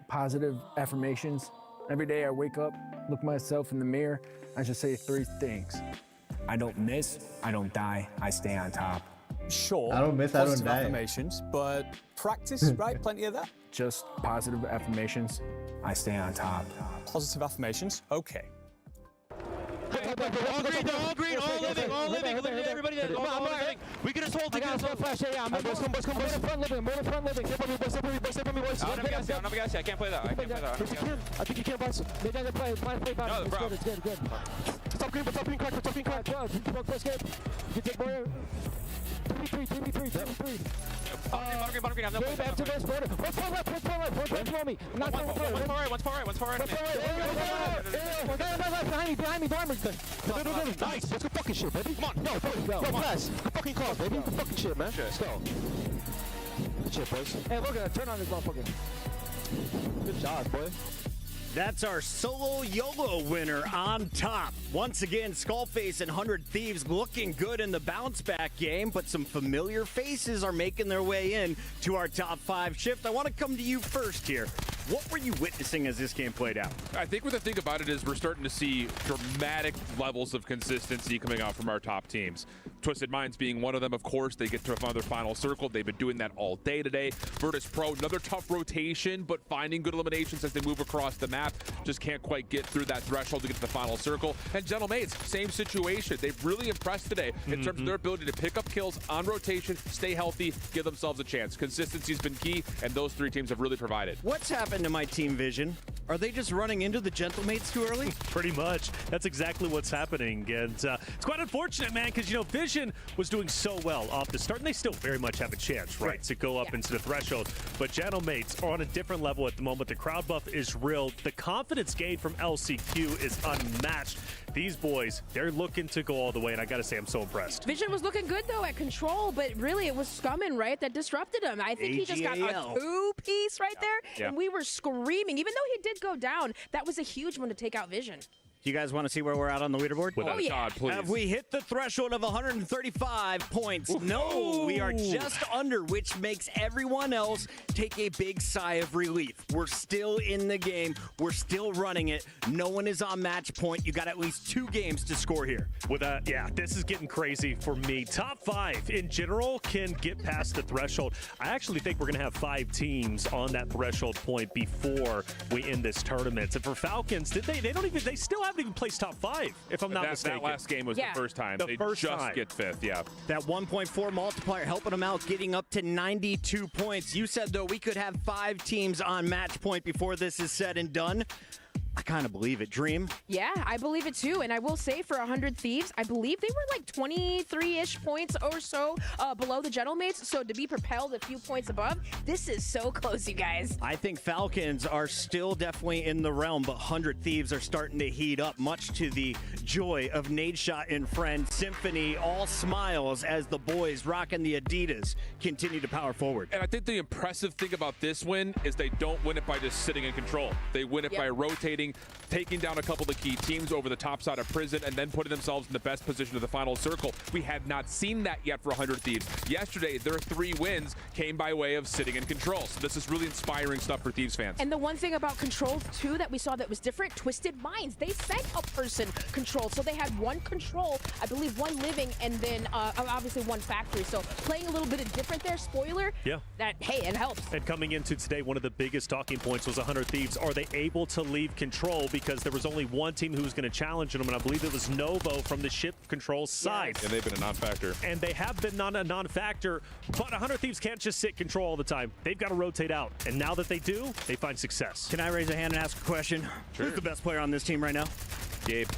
Positive affirmations. Every day I wake up, look myself in the mirror, I should say 3 things. I don't miss, I don't die, I stay on top. Sure, I don't miss, I don't positive die. affirmations, but practice, right? Plenty of that. Just positive affirmations, I stay on top. Positive affirmations, okay. All green, they're all green, all living, everybody there. All living. We can just hold together. I got flash, yeah. Boys, come, more in front living, more in front living. Step on me, boys. I don't have gas, I can't play that. I think you can, boss. Maybe I can play back. No, bro. It's good. Stop green crack. Smoke first game. You can take more. Behind me. Nice. Let's go fucking shit, baby. Come on. Yo, pass. Good fucking call, baby. Good fucking shit, man. Let's go. Good shit, boys. Hey, look at that. Turn on this motherfucker. Good job, boy. That's our solo YOLO winner on top. Once again, Skullface and 100 Thieves looking good in the bounce back game, but some familiar faces are making their way in to our top 5 shift. I want to come to you first here. What were you witnessing as this game played out? I think what the thing about it is we're starting to see dramatic levels of consistency coming out from our top teams. Twisted Minds being one of them, of course. They get to another final circle. They've been doing that all day today. Virtus Pro, another tough rotation, but finding good eliminations as they move across the map. Just can't quite get through that threshold to get to the final circle. And Gentlemates, same situation. They've really impressed today in terms of their ability to pick up kills on rotation, stay healthy, give themselves a chance. Consistency's been key, and those 3 teams have really provided. What's happened to my team vision? Are they just running into the Gentlemates too early? Pretty much. That's exactly what's happening. And it's quite unfortunate, man, because, you know, Vision was doing so well off the start, and they still very much have a chance, right, to go up into the threshold. But Gentlemates are on a different level at the moment. The crowd buff is real. The confidence gain from LCQ is unmatched. These boys, they're looking to go all the way, and I got to say, I'm so impressed. Vision was looking good, though, at control, but really it was Scumming, right, that disrupted him. I think he just got a 2-piece right there, and we were screaming. Even though he did go down, that was a huge one to take out Vision. Do you guys want to see where we're at on the leaderboard? Without a shot, please. Have we hit the threshold of 135 points? No, we are just under, which makes everyone else take a big sigh of relief. We're still in the game. We're still running it. No one is on match point. You got at least 2 games to score here. Yeah, this is getting crazy for me. Top 5 in general can get past the threshold. I actually think we're going to have 5 teams on that threshold point before we end this tournament. And for Falcons, they still haven't even placed top 5, if I'm not mistaken. That last game was the first time. They just get 5th, That 1.4 multiplier helping them out, getting up to 92 points. You said, though, we could have 5 teams on match point before this is said and done. I kind of believe it. Dream? Yeah, I believe it too. And I will say for 100 Thieves, I believe they were like 23-ish points or so below the Gentlemates. So to be propelled a few points above, this is so close, you guys. I think Falcons are still definitely in the realm, but 100 Thieves are starting to heat up, much to the joy of Nadeshot and friend Symphony. All smiles as the boys rocking the Adidas continue to power forward. And I think the impressive thing about this win is they don't win it by just sitting in control. They win it by rotating, taking down a couple of the key teams over the top side of Prison, and then putting themselves in the best position of the final circle. We have not seen that yet for 100 Thieves. Yesterday, their 3 wins came by way of sitting in control. So this is really inspiring stuff for Thieves fans. And the one thing about Control, too, that we saw that was different, Twisted Minds. They sent a person Control. So they had 1 Control, I believe 1 Living, and then obviously 1 Factory. So playing a little bit of different there, spoiler, that, hey, it helps. And coming into today, one of the biggest talking points was 100 Thieves. Are they able to leave Control? Because there was only 1 team who was going to challenge them, and I believe it was Novo from the ship Control side. And they've been a non-factor. And they have been a non-factor, but 100 Thieves can't just sit Control all the time. They've got to rotate out, and now that they do, they find success. Can I raise a hand and ask a question? Sure. Who's the best player on this team right now? Gabe.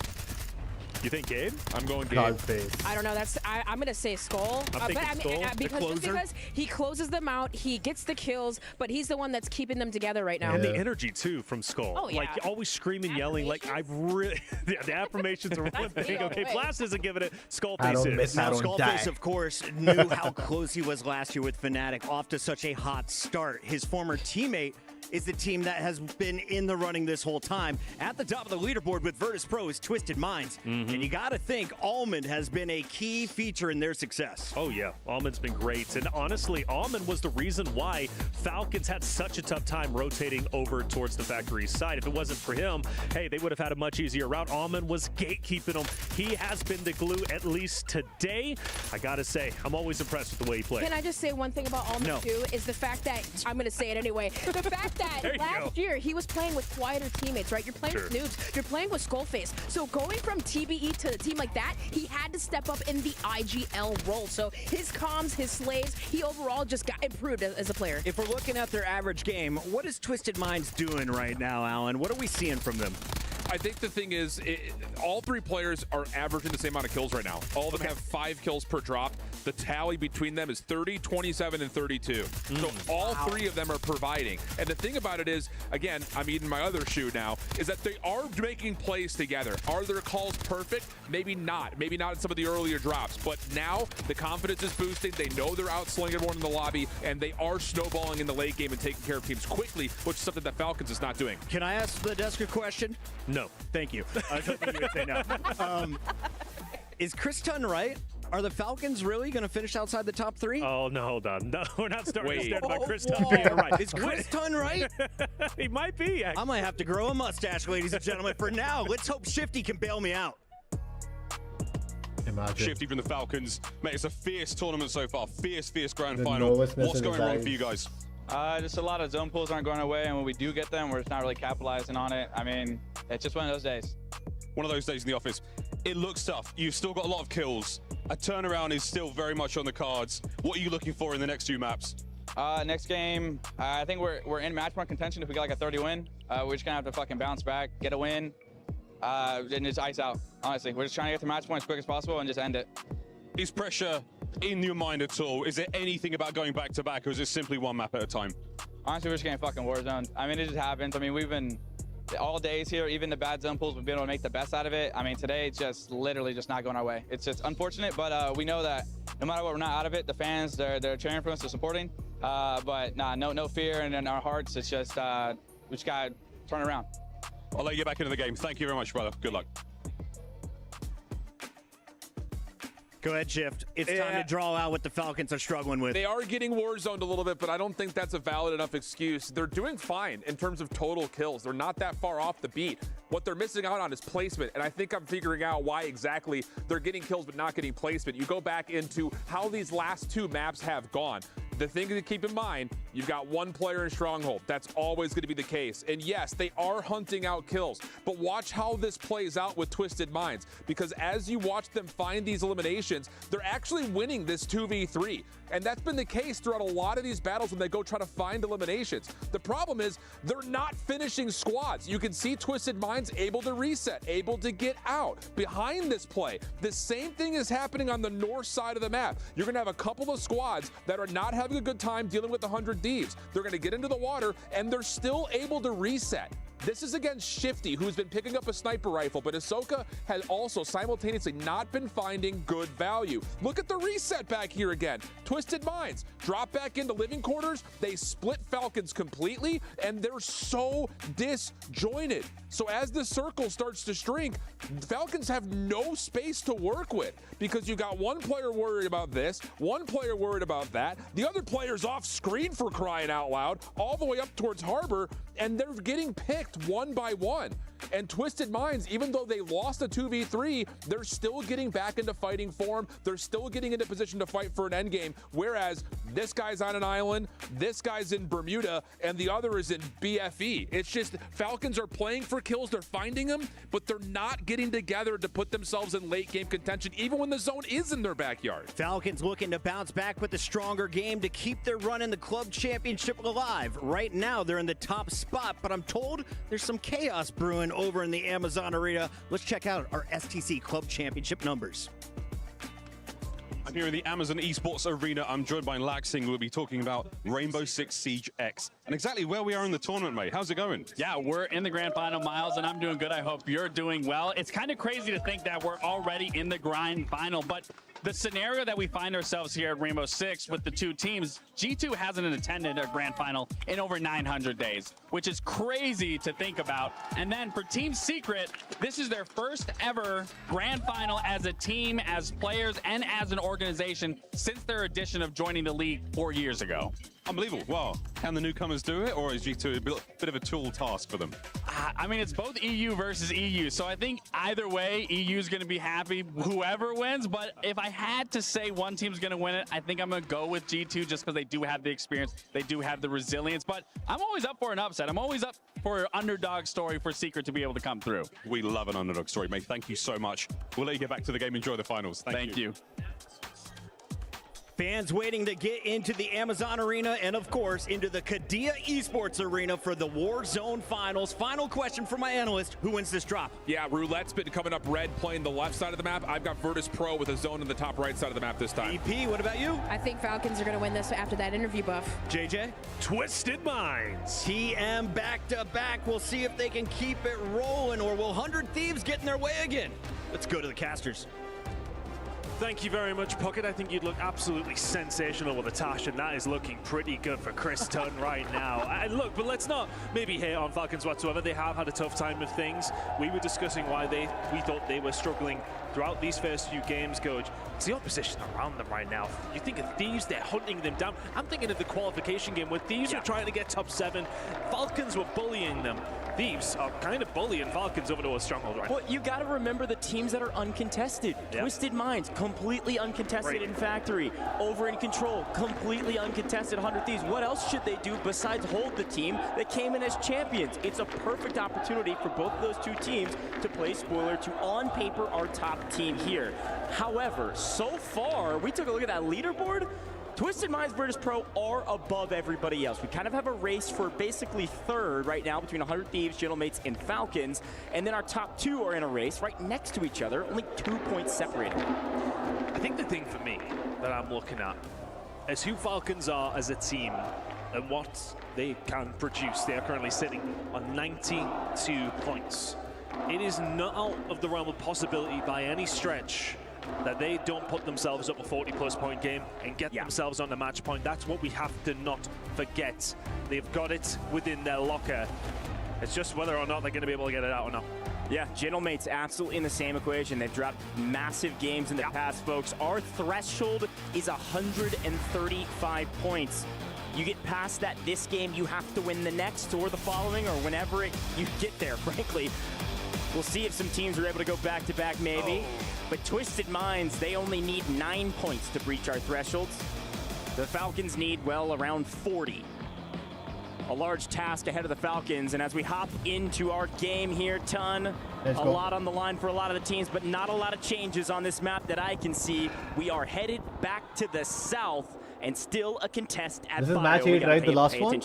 You think Gabe? I'm going Gabe. I don't know. I'm going to say Skull. Because he closes them out, he gets the kills, but he's the one that's keeping them together right now. And the energy, too, from Skull. Oh, yeah. Like, always screaming, yelling. Like, I really... the affirmations are one thing. Okay, Blast isn't giving it. Skullface is. Now, Skullface, of course, knew how close he was last year with Fnatic. Off to such a hot start. His former teammate is the team that has been in the running this whole time. At the top of the leaderboard with Virtus Pro is Twisted Minds. And you got to think Almond has been a key feature in their success. Oh, yeah. Almond's been great. And honestly, Almond was the reason why Falcons had such a tough time rotating over towards the factory side. If it wasn't for him, hey, they would have had a much easier route. Almond was gatekeeping them. He has been the glue, at least today. I got to say, I'm always impressed with the way he plays. Can I just say one thing about Almond, too, is the fact that, I'm going to say it anyway, the fact that last year he was playing with quieter teammates, right? You're playing with noobs, you're playing with Skullface. So going from TBE to a team like that, he had to step up in the IGL role. So his comms, his slays, he overall just got improved as a player. If we're looking at their average game, what is Twisted Minds doing right now, Alan? What are we seeing from them? I think the thing is, all three players are averaging the same amount of kills right now. All of them have 5 kills per drop. The tally between them is 30, 27, and 32. So all three of them are providing. And the thing about it is, again, I'm eating my other shoe now, is that they are making plays together. Are their calls perfect? Maybe not. Maybe not in some of the earlier drops. But now the confidence is boosting. They know they're outslinging everyone in the lobby, and they are snowballing in the late game and taking care of teams quickly, which is something that Falcons is not doing. Can I ask the desk a question? No, thank you. I was hoping you would say no. Is Chris Tunn right? Are the Falcons really going to finish outside the top 3? Oh, no, hold on. No, we're not starting about Chris Tunn. You're right. Is Chris Tunn right? He might be. I might have to grow a mustache, ladies and gentlemen. For now, let's hope Shifty can bail me out. Imagine. Shifty from the Falcons. Mate, it's a fierce tournament so far. Fierce grand final. What's going wrong for you guys? Just a lot of zone pulls aren't going our way, and when we do get them, we're just not really capitalizing on it. I mean, it's just one of those days. One of those days in the office. It looks tough. You've still got a lot of kills. A turnaround is still very much on the cards. What are you looking for in the next 2 maps? Next game, I think we're in match point contention if we get like a 30 win. We're just gonna have to fucking bounce back, get a win, and just ice out. Honestly, we're just trying to get to match point as quick as possible and just end it. Is pressure in your mind at all? Is there anything about going back to back, or is it simply one map at a time? Honestly, we're just getting fucking Warzone. I mean, it just happens. I mean, we've been all days here, even the bad zone pulls, we've been able to make the best out of it. I mean, today it's just literally just not going our way. It's just unfortunate, but we know that no matter what, we're not out of it. The fans, they're cheering for us, they're supporting. But nah, no fear in our hearts. It's just we just gotta turn around. I'll let you get back into the game. Thank you very much, brother. Good luck. Go ahead, Shift. It's time to draw out what the Falcons are struggling with. They are getting Warzoned a little bit, but I don't think that's a valid enough excuse. They're doing fine in terms of total kills. They're not that far off the beat. What they're missing out on is placement, and I think I'm figuring out why exactly they're getting kills but not getting placement. You go back into how these last 2 maps have gone. The thing to keep in mind, you've got one player in Stronghold. That's always going to be the case. And yes, they are hunting out kills, but watch how this plays out with Twisted Minds, because as you watch them find these eliminations, they're actually winning this 2v3. And that's been the case throughout a lot of these battles when they go try to find eliminations. The problem is they're not finishing squads. You can see Twisted Minds able to reset, able to get out behind this play. The same thing is happening on the north side of the map. You're going to have a couple of squads that are not having a good time dealing with 100 Thieves. They're going to get into the water, and they're still able to reset. This is against Shifty, who's been picking up a sniper rifle, but Ahsoka has also simultaneously not been finding good value. Look at the reset back here again. Twisted Minds drop back into living quarters. They split Falcons completely, and they're so disjointed. So as the circle starts to shrink, Falcons have no space to work with, because you got one player worried about this, one player worried about that, the other player's off screen, for crying out loud, all the way up towards Harbor, and they're getting picked one by one. And Twisted Minds, even though they lost a 2v3, they're still getting back into fighting form. They're still getting into position to fight for an endgame, whereas this guy's on an island, this guy's in Bermuda, and the other is in BFE. It's just Falcons are playing for kills, they're finding them, but they're not getting together to put themselves in late game contention, even when the zone is in their backyard. Falcons looking to bounce back with a stronger game to keep their run in the club championship alive. Right now, they're in the top spot, but I'm told there's some chaos brewing over in the Amazon Arena. Let's check out our STC Club Championship numbers. I'm here in the Amazon Esports Arena. I'm joined by Laxing. We'll be talking about Rainbow Six Siege X and exactly where we are in the tournament, mate. How's it going? Yeah, we're in the grand final, Miles, and I'm doing good. I hope you're doing well. It's kind of crazy to think that we're already in the grand final, but the scenario that we find ourselves here at Rainbow Six with the 2 teams, G2 hasn't attended a grand final in over 900 days, which is crazy to think about. And then for Team Secret, this is their first ever grand final as a team, as players, and as an organization since their addition of joining the league 4 years ago. Unbelievable. Wow. Can the newcomers do it, or is G2 a bit of a tool task for them? I mean, it's both EU versus EU, so I think either way, EU is going to be happy whoever wins, but if I had to say one team's going to win it, I think I'm going to go with G2 just because they do have the experience, they do have the resilience, but I'm always up for an upset. I'm always up for an underdog story for Secret to be able to come through. We love an underdog story, mate. Thank you so much. We'll let you get back to the game. Enjoy the finals. Thank you. Fans waiting to get into the Amazon Arena and, of course, into the Qiddiya Esports Arena for the Warzone Finals. Final question for my analyst. Who wins this drop? Yeah, Roulette's been coming up red, playing the left side of the map. I've got Virtus Pro with a zone in the top right side of the map this time. EP, what about you? I think Falcons are going to win this after that interview buff. JJ? Twisted Minds. TM back-to-back. We'll see if they can keep it rolling, or will 100 Thieves get in their way again? Let's go to the casters. Thank you very much, Pocket. I think you'd look absolutely sensational with a Tash, and that is looking pretty good for Chris Tunn right now. And look, but let's not maybe hate on Falcons whatsoever. They have had a tough time with things. We were discussing why we thought they were struggling throughout these first few games, Coach. It's the opposition around them right now. You think of Thieves, they're hunting them down. I'm thinking of the qualification game where Thieves were trying to get top 7. Falcons were bullying them. Thieves are kind of bullying Falcons over to a stronghold right now. Well, you got to remember the teams that are uncontested. Yep. Twisted Minds, completely uncontested in Factory. Over in Control, completely uncontested 100 Thieves. What else should they do besides hold the team that came in as champions? It's a perfect opportunity for both of those two teams to play spoiler to, on paper, our top team here. However, so far, we took a look at that leaderboard. Twisted Minds, Virtus Pro are above everybody else. We kind of have a race for basically third right now between 100 Thieves, Gentlemates, and Falcons. And then our top 2 are in a race right next to each other, only 2 points separated. I think the thing for me that I'm looking at is who Falcons are as a team and what they can produce. They are currently sitting on 92 points. It is not out of the realm of possibility by any stretch that they don't put themselves up a 40-plus point game and get themselves on the match point. That's what we have to not forget. They've got it within their locker. It's just whether or not they're going to be able to get it out or not. Yeah, Gentlemates absolutely in the same equation. They've dropped massive games in the past, folks. Our threshold is 135 points. You get past that this game, you have to win the next or the following or whenever you get there, frankly. We'll see if some teams are able to go back-to-back maybe. But Twisted Minds, they only need 9 points to breach our thresholds. The Falcons need, well, around 40. A large task ahead of the Falcons, and as we hop into our game here, Ton, a lot on the line for a lot of the teams, but not a lot of changes on this map that I can see. We are headed back to the south, and still a contest at This is Bio. match 8, right? The last one?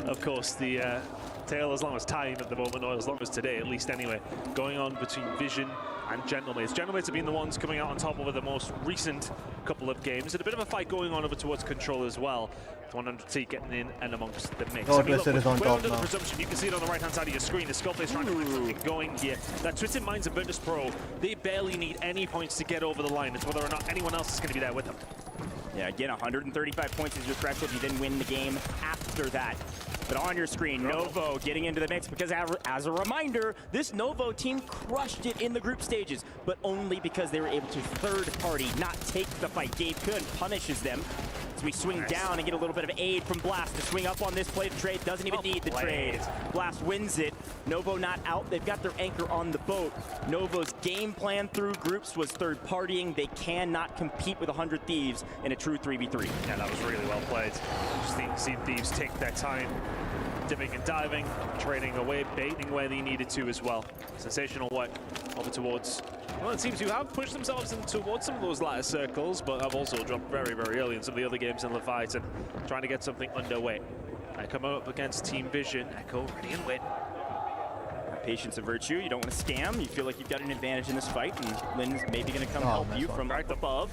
Of course, the tale as long as time at the moment, or as long as today at least anyway, going on between Vision and Gentlemates. Gentlemates have been the ones coming out on top over the most recent couple of games, and a bit of a fight going on over towards Control as well. 100T getting in and amongst the mix. Oh, Twisted is on we're top under now. the presumption. You can see it on the right-hand side of your screen. The Skullface trying to get something going here. That Twisted Minds and Virtus Pro, they barely need any points to get over the line. It's whether or not anyone else is going to be there with them. Yeah, again, 135 points is your threshold. You then win the game after that. But on your screen, Novo getting into the mix because as a reminder, this Novo team crushed it in the group stages, but only because they were able to third party, not take the fight. Gabe Kuhn punishes them. So we swing down and get a little bit of aid from Blast to swing up on this play to trade. Doesn't even need the trade. Blast wins it. Novo not out. They've got their anchor on the boat. Novo's game plan through groups was third partying. They cannot compete with 100 Thieves in a true 3v3. Yeah, that was really well played. Just need to see Thieves take their time. Dipping and diving, trading away, baiting where they needed to as well. Sensational work over towards one of the teams who have pushed themselves towards some of those latter circles, but have also dropped very, very early in some of the other games in the fight and trying to get something underway. I come up against Team Vision. Echo ready and win. Patience of virtue. You don't want to scam. You feel like you've got an advantage in this fight, and Lynn's maybe going to come help you from right above.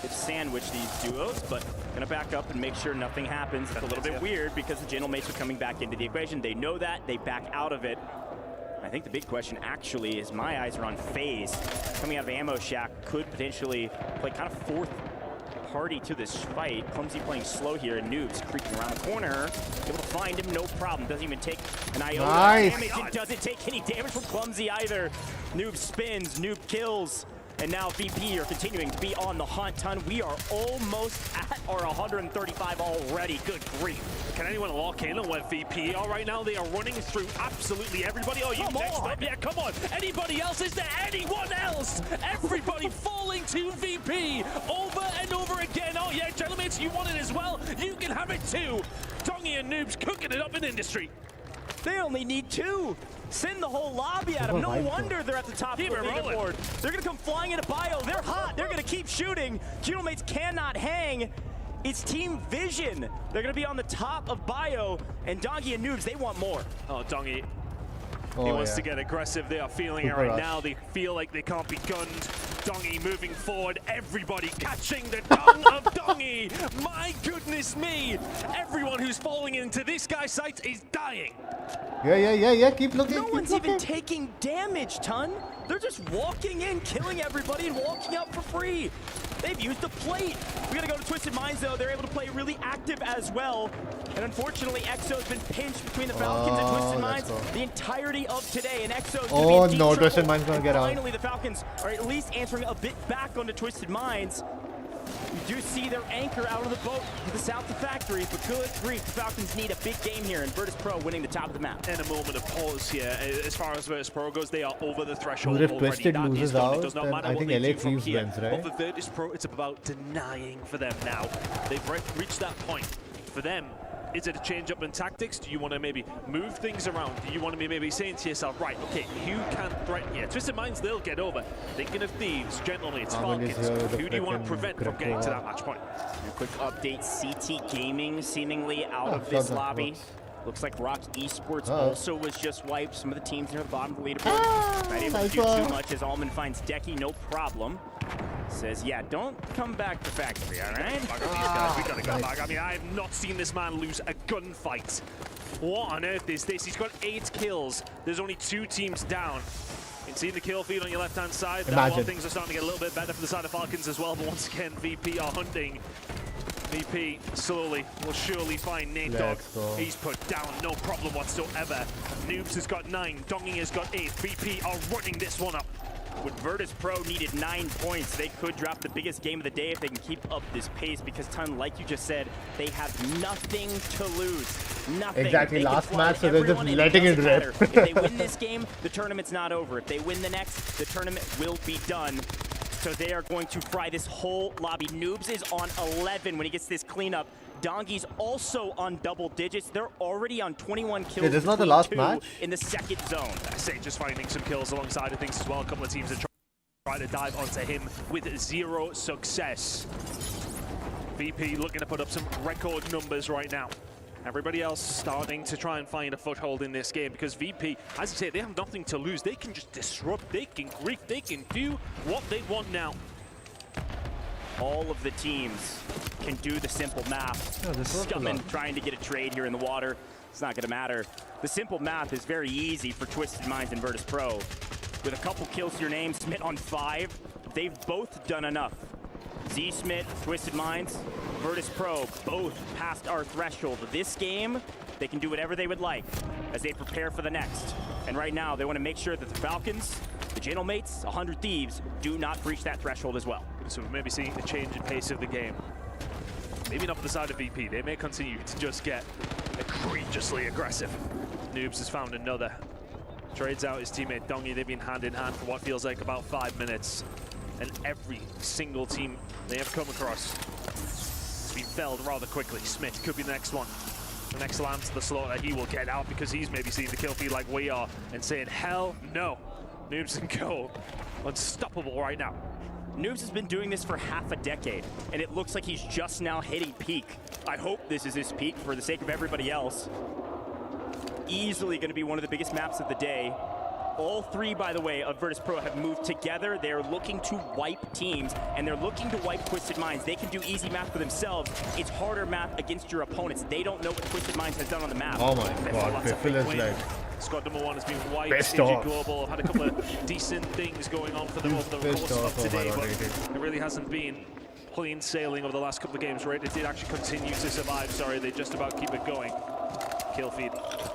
It's sandwich these duos, but gonna back up and make sure nothing happens. It's a little bit weird because the Gentlemates are coming back into the equation. They know that, they back out of it. I think the big question actually is my eyes are on FaZe. Coming out of Ammo Shack could potentially play kind of fourth party to this fight. Clumsy playing slow here, and Noob's creeping around the corner. Able to find him, no problem. Doesn't even take an iota of damage. It doesn't take any damage from Clumsy either. Noob spins, Noob kills. And now VP are continuing to be on the hunt. Ton, we are almost at our 135 already. Good grief. Can anyone lock in on where VP are right now? They are running through absolutely everybody. Oh, you next up? Yeah, come on. Anybody else? Is there anyone else? Everybody falling to VP over and over again. Oh, yeah, gentlemen, you want it as well? You can have it too. Tongi and Noobs cooking it up in industry. They only need 2. Send the whole lobby at them. No wonder they're at the top of the leaderboard. They're going to come flying into bio. They're hot. They're going to keep shooting. Genomates cannot hang. It's Team Vision. They're going to be on the top of bio. And Dongi and Noobs, they want more. Oh, Dongi. He wants to get aggressive. They are feeling it right now. They feel like they can't be gunned. Dongi moving forward. Everybody catching the dong of Dongi. My goodness me. Everyone who's falling into this guy's sight is dying. Yeah. Keep looking. No one's even taking damage, Ton. They're just walking in, killing everybody, and walking out for free. They've used the plate. We gotta go to Twisted Minds, though. They're able to play really active as well. And unfortunately, EXO's been pinched between the Falcons and Twisted Minds the entirety of today. And EXO's gonna be in deep Twisted trouble. Minds gonna get out. Finally, the Falcons are at least answering a bit back onto Twisted Minds. You do see their anchor out of the boat to the south of Factory, but good grief, the Falcons need a big game here, and Virtus Pro winning the top of the map. And a moment of pause here. As far as Virtus Pro goes, they are over the threshold If already. Twisted That loses is done. It out, does not then matter I what think they LA do from Thieves here. wins, right? But for Virtus Pro, it's about denying for them now. They've reached that point. For them, is it a change up in tactics? Do you want to maybe move things around? Do you want to be maybe saying to yourself, right, okay, who can threaten here? Twisted Minds, they'll get over. Thinking of Thieves, Gentlemates, Falcons. Who do you want to prevent from getting to that match point? A quick update, CT Gaming seemingly out of this lobby. Looks like Rock Esports also was just wiped. Some of the teams near the bottom of the leaderboard. Not able to do too much as Almond finds Decky, no problem. Says, yeah, don't come back to Factory, all right? Back on these guys, we gotta go back. I mean, I have not seen this man lose a gunfight. What on earth is this? He's got 8 kills. There's only 2 teams down. You can see the kill feed on your left-hand side. That while things are starting to get a little bit better for the side of Falcons as well, but once again, VP are hunting. VP slowly will surely find Nate Dogg. He's put down, no problem whatsoever. Noobs has got 9, Dongi has got 8. VP are running this one up. When Virtus Pro needed 9 points, they could drop the biggest game of the day if they can keep up this pace, because Ton, like you just said, they have nothing to lose. Nothing. Exactly, last match, so they're just letting it rip. If they win this game, the tournament's not over. If they win the next, the tournament will be done. So they are going to fry this whole lobby. Noobs is on 11 when he gets this cleanup. Dongi's also on double digits. They're already on 21 kills. This is not the last match in the second zone. I say just finding some kills alongside of things as well. A couple of teams are trying to dive onto him with 0 success. VP looking to put up some record numbers right now. Everybody else starting to try and find a foothold in this game, because VP, as I say, they have nothing to lose. They can just disrupt, they can grief, they can do what they want now. All of the teams can do the simple math. Scummin trying to get a trade here in the water. It's not going to matter. The simple math is very easy for Twisted Minds and Virtus Pro. With a couple kills to your name, Smith on 5, they've both done enough. Z Smith, Twisted Minds, Virtus Pro, both passed our threshold. This game, they can do whatever they would like as they prepare for the next. And right now, they want to make sure that the Falcons, the Gentlemates, 100 Thieves, do not breach that threshold as well. So we're maybe seeing a change in pace of the game. Maybe not for the side of VP. They may continue to just get egregiously aggressive. Noobs has found another. Trades out his teammate Dongi. They've been hand in hand for what feels like about 5 minutes. And every single team they have come across has been felled rather quickly. Smith could be the next one. The next lamb to the slaughter. He will get out because he's maybe seeing the kill feed like we are and saying, hell no. Noobs and Go, unstoppable right now. Noobs has been doing this for half a decade, and it looks like he's just now hitting peak. I hope this is his peak for the sake of everybody else. Easily going to be one of the biggest maps of the day. All 3, by the way, of Virtus Pro have moved together. They're looking to wipe teams, and they're looking to wipe Twisted Minds. They can do easy math for themselves. It's harder math against your opponents. They don't know what Twisted Minds has done on the map. Oh my god, Piffle is like... Squad number 1 has been wiped. AG Global have had a couple of decent things going on for them over the course of today, but it really hasn't been plain sailing over the last couple of games, right? It did actually continue to survive. Sorry, they just about keep it going. Kill feed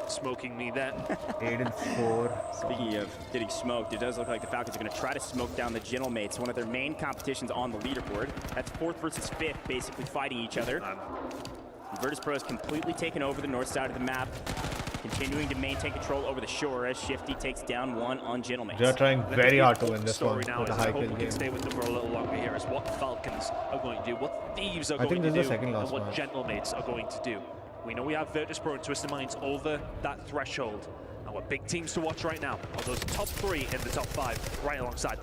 smoking me then. 8-4. Speaking of getting smoked, it does look like the Falcons are going to try to smoke down the Gentlemates, one of their main competitions on the leaderboard. That's 4th versus 5th, basically fighting each other. Virtus Pro has completely taken over the north side of the map, continuing to maintain control over the shore as Shifty takes down 1 on Gentlemates. They're trying very hard to win this one now with a is high I hope kill we game. can stay with them for a little longer here, is what Falcons are going to do, what Thieves are I going think to this is do, the second last and what match. Gentlemates are going to do. We know we have Virtus Pro and Twisted Minds over that threshold. And what big teams to watch right now are those top 3 in the top 5, right alongside.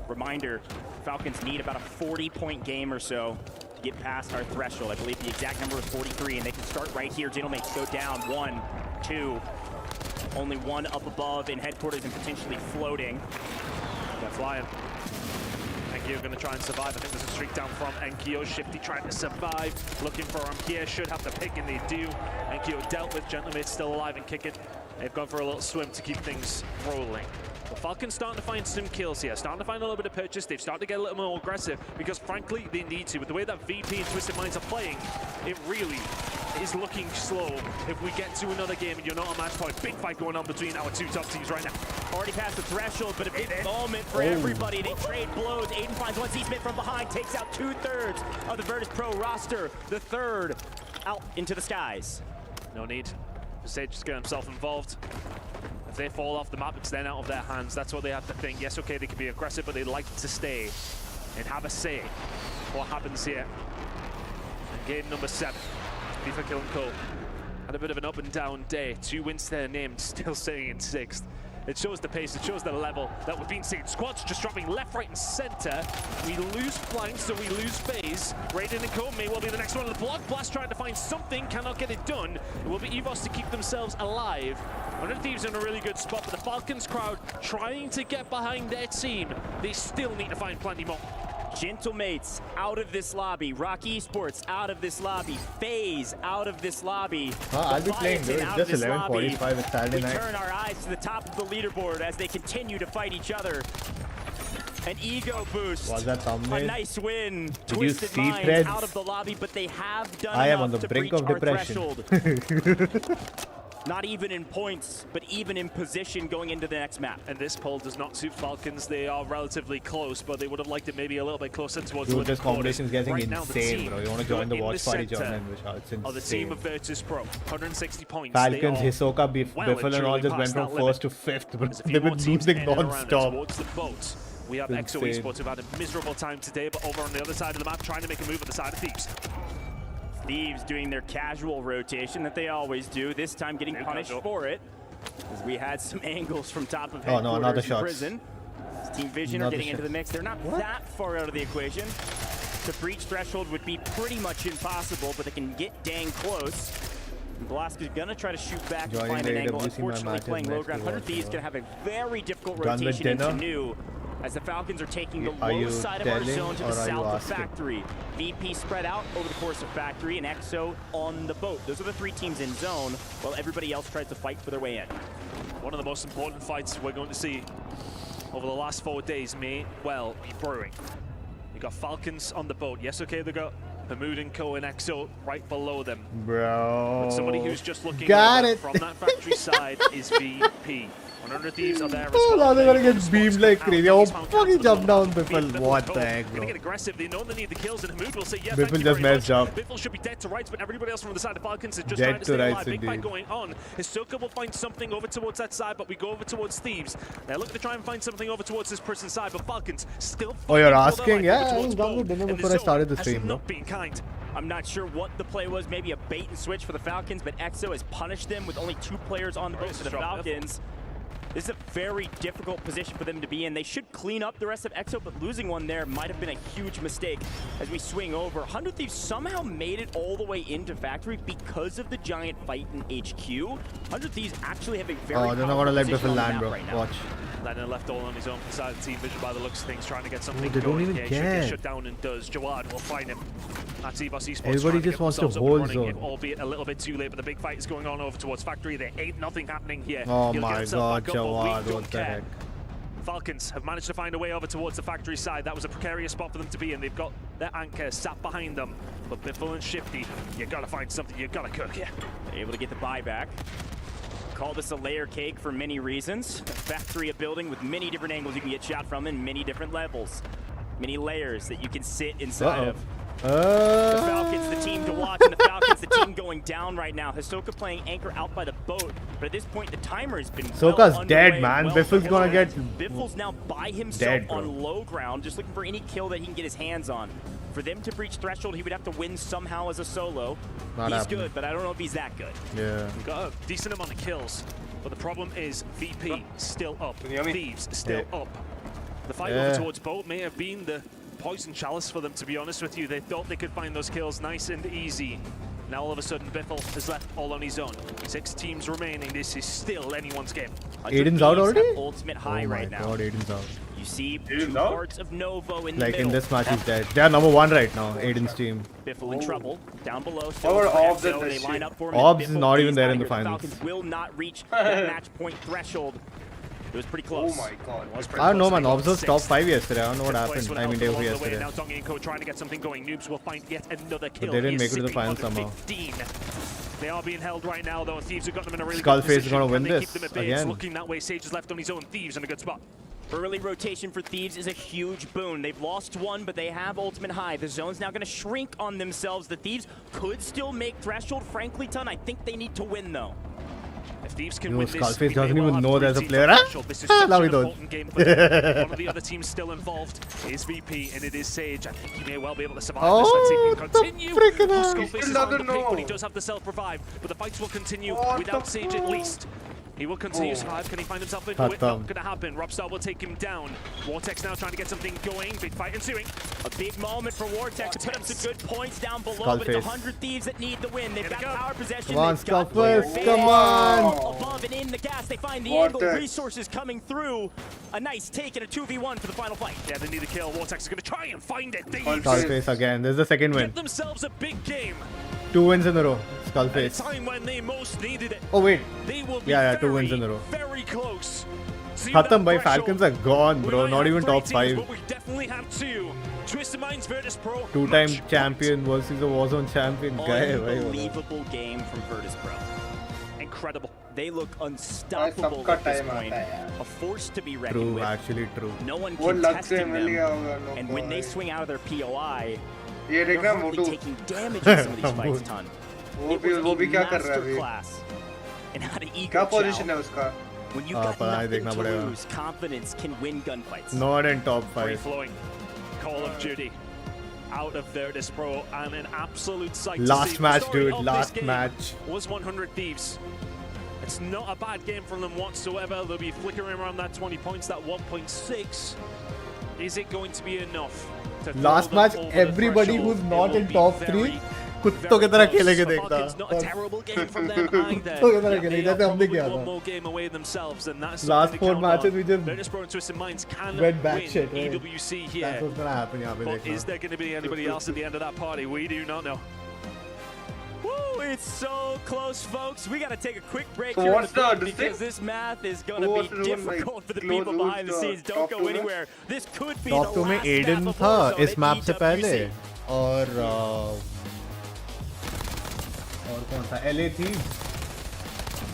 Reminder, Falcons need about a 40-point game or so to get past our threshold. I believe the exact number is 43, and they can start right here. Gentlemates go down 1, 2, only one up above in headquarters and potentially floating. They're flying. Enkyo going to try and survive. I think there's a streak down from Enkyo. Shifty trying to survive, looking for him here. Should have the pick, and they do. Enkyo dealt with. Gentlemates still alive and kicking. They've gone for a little swim to keep things rolling. The Falcons starting to find some kills here, starting to find a little bit of purchase. They've started to get a little more aggressive because, frankly, they need to. With the way that VP and Twisted Minds are playing, it really is looking slow if we get to another game and you're not on match point. Big fight going on between our 2 top teams right now. Already past the threshold, but a big moment for everybody. They trade blows. Aiden finds one Z-Smith from behind, takes out 2/3 of the Virtus Pro roster. The third out into the skies. No need for Sage to get himself involved. If they fall off the map, it's then out of their hands. That's what they have to think. Yes, okay, they can be aggressive, but they like to stay and have a say what happens here. And game number 7, FIFA Kill and Co. Had a bit of an up and down day. 2 wins to their name, still staying in 6th. It shows the pace, it shows the level that we've been seeing. Squads just dropping left, right, and center. We lose flanks, so we lose phase. Raiden and Co may well be the next one on the block. Blast trying to find something, cannot get it done. It will be Evos to keep themselves alive. One of the Thieves in a really good spot, but the Falcons crowd trying to get behind their team. They still need to find plenty more. Gentlemates out of this lobby. Rock Esports out of this lobby. FaZe out of this lobby. I'll be playing, dude. It's just 11:45. It's Saturday night. We turn our eyes to the top of the leaderboard as they continue to fight each other. An ego boost. Was that thumbnail? A nice win. Did Twisted you see Minds threads? out of the lobby, but they have done I am on enough the to brink breach of our depression. threshold. Not even in points, but even in position going into the next map. And this poll does not suit Falcons. They are relatively close, but they would have liked it maybe a little bit closer towards Dude, this competition is getting right now, insane, bro. You want to join the watch party, join center and Vishal. It's of the team insane. of Virtus Pro, 160 points. Falcons, They are Hisoka, Biffle and all just went from 1st to 5th, bro. They've been losing non-stop. Towards the boat. We have It's Exo insane. Esports who've had a miserable time today, but over on the other side of the map, trying to make a move on the side of Thieves. Thieves doing their casual rotation that they always do, this time getting punished for it. As we had some angles from top of headquarters another in shot. prison. Team Vision are getting into the mix. They're not that far out of the equation. To breach threshold would be pretty much impossible, but they can get dang close. Blaska's gonna try to shoot back and find an angle. Unfortunately, playing low ground. 100 Thieves gonna have a very difficult rotation into new, as the Falcons are taking the low side of our zone to the south of Factory. VP spread out over the course of Factory and EXO on the boat. Those are the 3 teams in zone, while everybody else tries to fight for their way in. One of the most important fights we're going to see over the last 4 days may well be brewing. You got Falcons on the boat. Yes, okay, they got Hamoud and Co and EXO right below them. Bro. But somebody who's just looking Got over it. from that Factory side is VP. 100 Thieves are there as well. Now they're gonna get beamed like crazy. Oh, fucking jump down, Biffle. What the heck, Gonna bro? get aggressive. They know they need the kills, and Hamoud will say, yeah, Biffle thank you just very messed much. up. Biffle should be dead to rights, but everybody else from the side of Falcons is just Dead trying to to stay rights, alive. Big fight indeed. going on. Hisoka will find something over towards that side, but we go over towards Thieves. They're looking to try and find something over towards this prison side, but Falcons still Oh, you're fighting for their asking? life Yeah, over I towards was done with Bow, dinner and before I zone started the has stream, bro. not been kind. I'm not sure what the play was, maybe a bait and switch for the Falcons, but EXO has punished them with only 2 players on the boat for the Falcons. This is a very difficult position for them to be in. They should clean up the rest of EXO, but losing one there might have been a huge mistake as we swing over. 100 Thieves somehow made it all the way into Factory because of the giant fight in HQ. 100 Thieves actually have a very Oh, they're not gonna let powerful Biffle position on the land, map bro. right now. Watch. Lennon left all on his own beside the team Vision by the looks of things, trying to get something they don't going even here. Should get care. shut down and does. Jawad will find him. That's Ewc Esports Everybody trying just get wants to themselves up and hold running, zone. albeit a little bit too late, but the big fight is going on over towards Factory. There ain't nothing happening here. Oh He'll get my himself god, back up, but we Jawad, don't what the care. heck? Falcons have managed to find a way over towards the Factory side. That was a precarious spot for them to be in. They've got their anchor sat behind them. But Biffle and Shifty, you gotta find something, you gotta cook, yeah. Able to get the buyback. Call this a layer cake for many reasons. A Factory, a building with many different angles you can get shot from in many different levels. Many layers that you can sit inside of. The Falcons, the team to watch, and the Falcons, the team going down right now. Hisoka playing anchor out by the boat, but at this point the timer has been Soka's well dead, underway, man. well Biffle's gonna get Biffle's now by himself dead, bro. on low ground, just looking for any kill that he can get his hands on. For them to breach threshold, he would have to win somehow as a solo. Not he's happening. good, but I don't know if he's that good. Yeah. We've got a decent amount of kills, but the problem is VP still up, Thieves still up. The fight over towards boat may have been the poison chalice for them, to be honest with you. They thought they could find those kills nice and easy. Now all of a sudden Biffle is left all on his own. 6 teams remaining. This is still anyone's game. Aiden's out already? Ultimate high right now. Oh my god, Aiden's out. You see two parts of Novo in the Like middle. in this match, he's dead. They are number 1 right now, Aiden's team. Biffle in trouble. Down below. They line up for him. Obbs is Biffle not even stays there out in the here. finals. Falcons will not reach that match point threshold. It was pretty close. Oh my god. I don't know, man. Obbs was top 5 yesterday. I don't know what happened. I mean, day over Now yesterday. Donkey and Co trying to get something going. Noobs will find yet another kill. But they didn't He make is it to the sitting finals on somehow. 15. They are being held right now, though. Thieves have got them in a really Skullface good is position. gonna win Can they this keep them at bay? It's again. looking that way. Sage is left on his own. Thieves in a good spot. Early rotation for Thieves is a huge boon. They've lost one, but they have ultimate high. The zone's now going to shrink on themselves. The Thieves could still make threshold. Frankly, Ton, I think they need to win, though. If Thieves can Yo, win this, Skullface we may doesn't well even have know 3 there's a teams player, on huh? threshold. This is such Now an he knows. important game for them. One of the other teams still involved is VP, and it is Sage. I think he may well be able to survive this. Let's see if he can continue. Skullface is on the pick, but he does have the self-revive. But the fights will continue without Sage at least. He will continue to survive. Can he find himself into it? Not going to happen. Robstar will take him down. Vortex now trying to get something going. Big fight ensuing. A big moment for Vortex to put up some good points down below, but it's 100 Thieves that need the win. They've got power possession. Come on, They've got Skullface, player come base. on. Above and in the gas, they find the Vortex. angle. Resources coming through. A nice take and a 2v1 for the final fight. Yeah, they need a kill. Vortex is going to try and find it. Skullface again. This is the second win. Give themselves a big game. 2 wins in a row. At a Skullface. time when they most needed it. Oh wait. They will be Yeah, 2 wins in a row. very close. Khatam bhai, Falcons are gone, bro. Not even top 5. But we definitely have 2. Twisted Minds Virtus Pro. 2-time champion versus a Warzone champion guy. Unbelievable game from Virtus Pro. Incredible. They look unstoppable at this point. A force to be reckoned True, with. actually true. No one वो लग से contesting मिल them. गया होगा लोगों And को when they भाई। swing out of their POI, ये they're देख रहा hardly Motu taking damage in some of these fights, Ton. वो भी क्या कर रहा है अभी Masterclass in how to ego क्या chow. पोजीशन है उसका When you've got पता नहीं, nothing देखना to पड़ेगा। lose, confidence can win gunfights. Not in top Free 5. flowing. Call of Duty. Out of Virtus Pro and an absolute sight to Last see. The match, story dude. of Last this game match. was 100 Thieves. It's not a bad game from them whatsoever. They'll be flickering around that 20 points, that 1.6. Is it going to be enough? To throw Last them match, over the everybody threshold? who's It not will in be top very, 3 कुत्तों की तरह खेलेंगे देखना. Falcons, not a terrible game from them either. कुत्तों की तरह Yeah, खेलेंगे they are जैसे हमने probably किया one था. more game away themselves, and that's Last something to 4 count matches on. we just Virtus Pro and Twisted Minds can went back win shit, right? EWC here. That's what's gonna happen यहाँ पे But देखना. is there going to be anybody else at the end of that party? We do not know. Woo, it's so close, folks. We got to take a quick break So here in what's the the booth this because thing? this math is going to Who be was the one, like, difficult for the close people who's behind the the scenes. Don't top go 2 में? anywhere. This could be top the 2 में last Aiden map of था Warzone इस at map से पहले EWC. और कौन था LA थी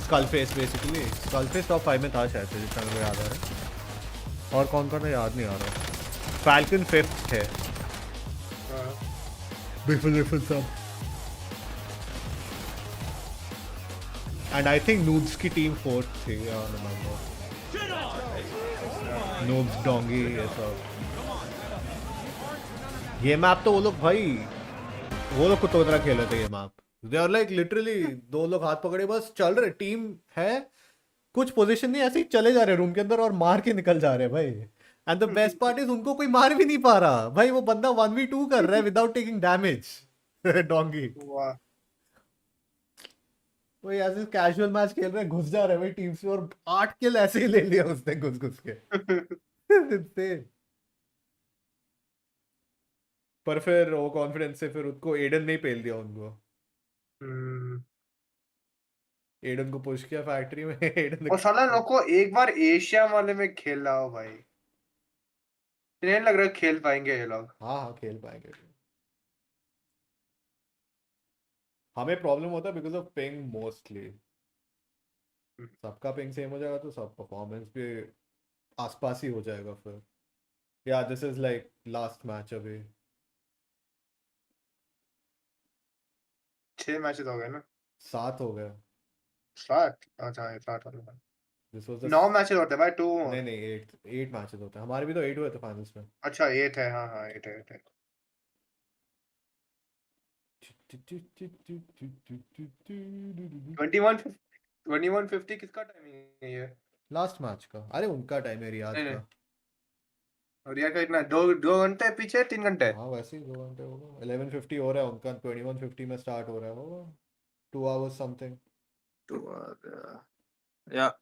स्कलफेस बेसिकली स्कलफेस टॉप 5 में था शायद से जितना मुझे याद आ रहा है और कौन कौन था याद नहीं आ रहा फैल्कन 5th थे बिफल सब एंड आई थिंक नूब्स की टीम 4th थी नूब्स डोंगी ये सब ये मैप तो वो लोग भाई वो लोग कुत्तों की तरह खेल रहे थे ये map they are like literally 2 लोग हाथ पकड़े बस चल रहे टीम है कुछ पोजीशन नहीं ऐसे ही चले जा रहे रूम के अंदर और मार के निकल जा रहे भाई and the best part is उनको कोई मार भी नहीं पा रहा भाई वो बंदा 1v2 कर रहा है विदाउट टेकिंग डैमेज डोंगी वाह वही ऐसे कैजुअल मैच खेल रहे हैं घुस जा रहे हैं भाई टीम्स में और 8 किल ऐसे ही ले लिया उसने घुस के insane. पर फिर वो कॉन्फिडेंस से फिर उसको एडन नहीं पेल दिया उनको एडन को पुश किया फैक्ट्री में एडन और साला लोग को एक बार एशिया वाले में खेल रहा हो भाई नहीं लग रहा है खेल पाएंगे ये लोग हाँ खेल पाएंगे हमें प्रॉब्लम होता है बिकॉज ऑफ पिंग मोस्टली सबका पिंग सेम हो जाएगा तो सब परफॉर्मेंस भी आसपास ही हो जाएगा फिर या this is like last match अभी 6 मैचेस हो गए ना 7 हो गए Start. अच्छा start वाला. This was the 9 मैचेस होते हैं भाई 2. नहीं 8 मैचेस होते हैं. हमारे भी तो 8 हुए थे फाइनल्स में. अच्छा 8 है. हाँ 8 है. 2150 किसका टाइमिंग है ये? लास्ट मैच का. अरे उनका टाइम है रियाद का. और रियाद का इतना 2 घंटे पीछे 3 घंटे. हाँ वैसे ही 2 घंटे होगा. 11:50 हो रहा है उनका. 21:50 में स्टार्ट हो रहा है वो. 2 hours something. 2 hours. Yeah.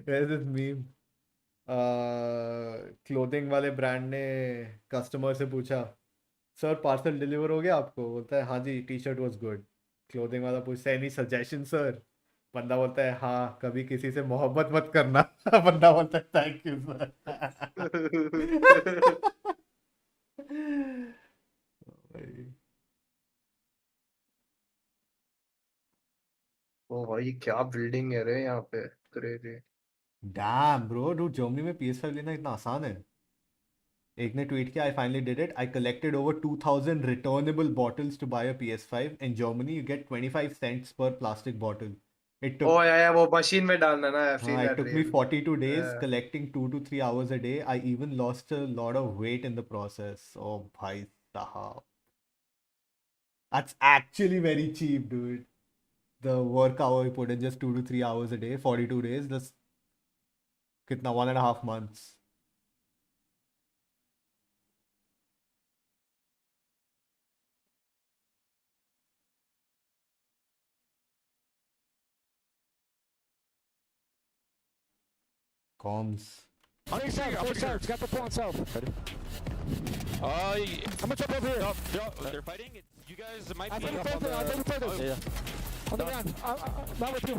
There's this meme. Clothing वाले ब्रांड ने कस्टमर से पूछा, सर पार्सल डिलीवर हो गया आपको? बोलता है हाँ जी, T shirt was good. Clothing वाला पूछता है एनी सजेशन सर? बंदा बोलता है हाँ, कभी किसी से मोहब्बत मत करना. बंदा बोलता है थैंक यू सर. ओ भाई क्या बिल्डिंग है रे यहाँ पे. Crazy. Damn bro, dude Germany में PS5 लेना इतना आसान है. एक ने ट्वीट किया, I finally did it. I collected over 2000 returnable bottles to buy a PS5. In Germany you get 25 cents per plastic bottle. It took, oh yeah, वो machine में डालना ना. I've seen it that took me reel. 42 days, Yeah. collecting 2 to 3 hours a day. I even lost a lot of weight in the process. Oh bhai sahab, that's actually very cheap, dude. The work hour you put in just 2 to 3 hours a day, 42 days. That's kitna 1.5 months. Comms. On your side, got the full on south. Ready? I'm gonna jump over here. They're fighting. You guys might I be think up on we're further. Yeah. On the ground. Not with you.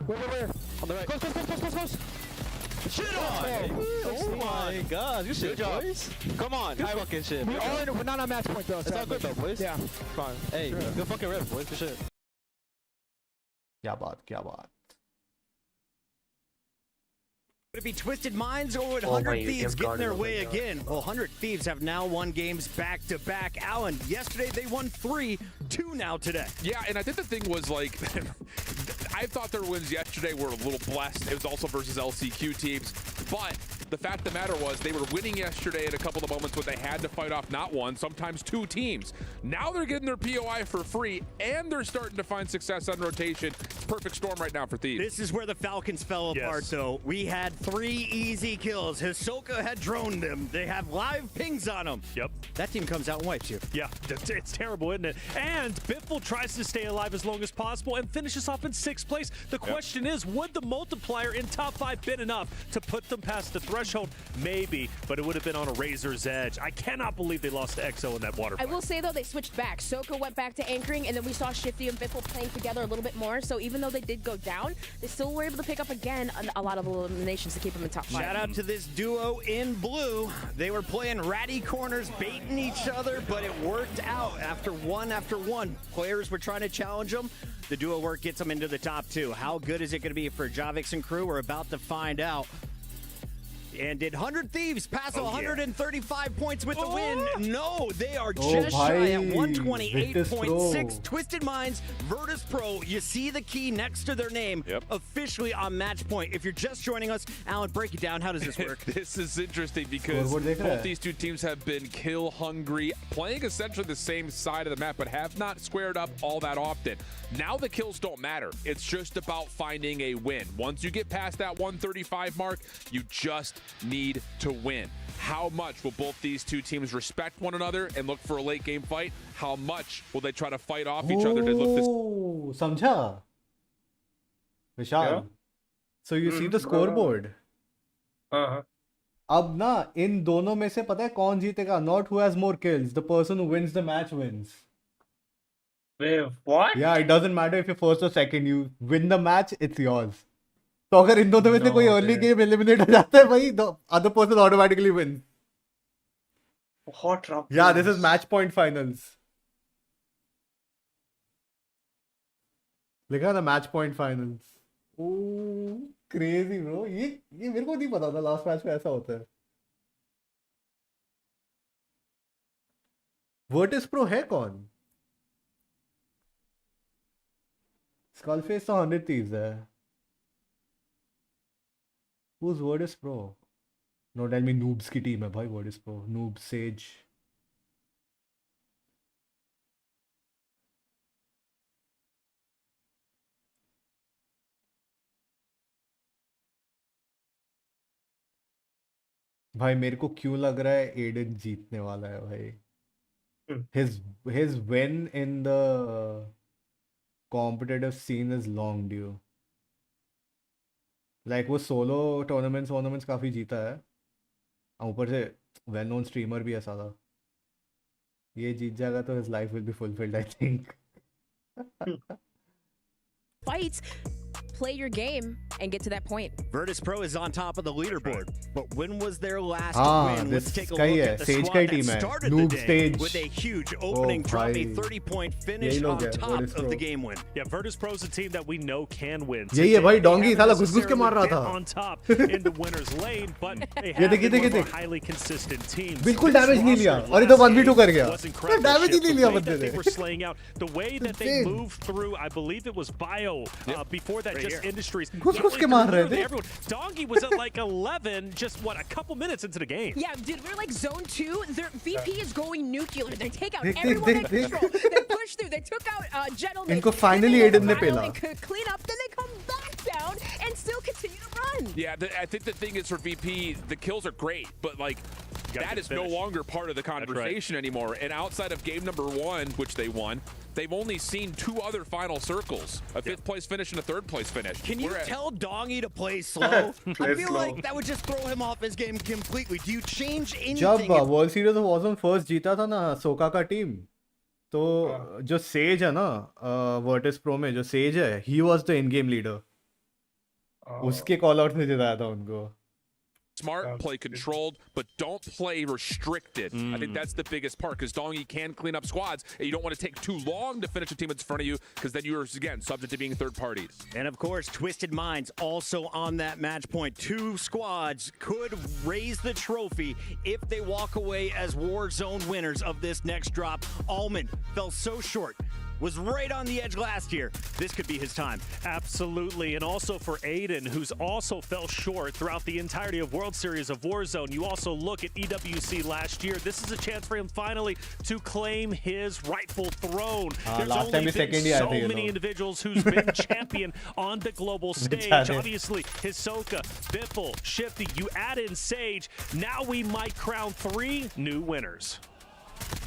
Where? On the right. Close. Shit on! Oh my god, good shit, boys. Come on, high fucking shit. We're not on match point though. It's all good though, boys. Yeah. Fine. Hey, good fucking rip, boys. Good shit. क्या बात. Would it be Twisted Minds or would 100 Thieves get in their way again? Well, 100 Thieves have now won games back-to-back. Alan, yesterday they won 3, 2 now today. Yeah, and I think the thing was, like, I thought their wins yesterday were a little blessed. It was also versus LCQ teams. But the fact of the matter was they were winning yesterday at a couple of moments when they had to fight off not one, sometimes 2 teams. Now they're getting their POI for free, and they're starting to find success on rotation. It's perfect storm right now for Thieves. This is where the Falcons fell apart, though. We had 3 easy kills. Hisoka had droned them. They have live pings on them. Yep. That team comes out and wipes you. Yeah, it's terrible, isn't it? And Biffle tries to stay alive as long as possible and finishes off in 6th place. The question is, would the multiplier in top 5 been enough to put them past the threshold? Maybe, but it would have been on a razor's edge. I cannot believe they lost to EXO in that water I fight. will say, though, they switched back. Soko went back to anchoring, and then we saw Shifty and Biffle playing together a little bit more. So even though they did go down, they still were able to pick up again a lot of eliminations to keep them in top 5. Shout out to this duo in blue. They were playing ratty corners, baiting each other, but it worked out after one. Players were trying to challenge them. The duo work gets them into the top 2. How good is it going to be for Javix and crew? We're about to find out. And did 100 Thieves pass 135 points with the win? No, they are just shy at 128.6. Twisted Minds, Virtus Pro, you see the key next to their name, officially on match point. If you're just joining us, Alan, break it down. How does this work? This is interesting because both these 2 teams have been kill hungry, playing essentially the same side of the map, but have not squared up all that often. Now the kills don't matter. It's just about finding a win. Once you get past that 135 mark, you just need to win. How much will both these two teams respect one another and look for a late game fight? How much will they try to fight off each other and look this? समझा? Vishal. So you see the scoreboard. अब ना इन दोनों में से पता है कौन जीतेगा? Not who has more kills. The person who wins the match wins. Wait, what? Yeah, it doesn't matter if you're first or second. You win the match, it's yours. तो अगर इन दोनों में से कोई early game eliminate हो जाता है भाई, the other person automatically wins. Hot rock. Yeah, this is match point finals. लिखा ना match point finals. Oh, crazy bro. ये मेरे को नहीं पता था last match में ऐसा होता है. Virtus Pro है कौन? Skullface तो 100 Thieves है. Who's Virtus Pro? No, tell me Noobs की team है भाई Virtus Pro. Noob, Sage. भाई मेरे को क्यों लग रहा है एडन जीतने वाला है भाई. His win in the competitive scene is long due. Like वो सोलो टूर्नामेंट्स काफी जीता है. ऊपर से वेल नोन स्ट्रीमर भी है साला. ये जीत जाएगा तो his life will be fulfilled, I think. Fights, play your game and get to that point. Virtus Pro is on top of the leaderboard, but when was their last win? Let's take a का ही look है. at the Sage squad का ही that team है. started the Noob day Stage. with a huge opening drop, a 30-point finish यही on लोग हैं, top Virtus of Pro. the game win. Yeah, Virtus Pro is a team that we know can win. यही है भाई डोंगी साला घुस-घुस के मार रहा था. On top in the winner's lane, but they ये have देख, ये been देख, one ये of our highly consistent teams. बिल्कुल डैमेज नहीं लिया और ये तो 1v2 कर गया. डैमेज ही नहीं लिया बंदे They ने. were slaying out the way that they moved through. I believe it was Bio before that, just Industries. घुस-घुस के मार रहे थे. Everyone. Donkey was at like 11, just what, a couple minutes into the game. Yeah, dude, we're like zone 2. Their VP is going nuclear. They take out देख, everyone देख, at देख. control. They push through. They took out Gentleman. इनको finally Aiden ने पेला. Clean up, then they come back down and still continue to run. Yeah, I think the thing is for VP, the kills are great, but like that is no longer part of the conversation anymore. And outside of game number 1, which they won, they've only seen 2 other final circles, a 5th place finish and a 3rd place finish. Can you tell Dongy to play slow? I feel like that would just throw him off his game completely. Do you change anything? जब world series of Warzone first जीता था ना सोका का team, तो जो says है ना vertices pro में जो सेज है, he was the in game leader. उसके कॉल आउट ने जिताया था उनको. Smart, play controlled, but don't play restricted. I think that's the biggest part, because Dongy can clean up squads, and you don't want to take too long to finish a team that's in front of you, because then you're, again, subject to being third parties. And of course, Twisted Minds also on that match point. 2 squads could raise the trophy if they walk away as Warzone winners of this next drop. Almond fell so short. Was right on the edge last year. This could be his time. Absolutely, and also for Aiden, who's also fell short throughout the entirety of World Series of Warzone. You also look at EWC last year. This is a chance for him finally to claim his rightful throne. There's only been so many individuals who's been champion on the global stage. Obviously, Hisoka, Biffle, Shifty, you add in Sage. Now we might crown 3 new winners.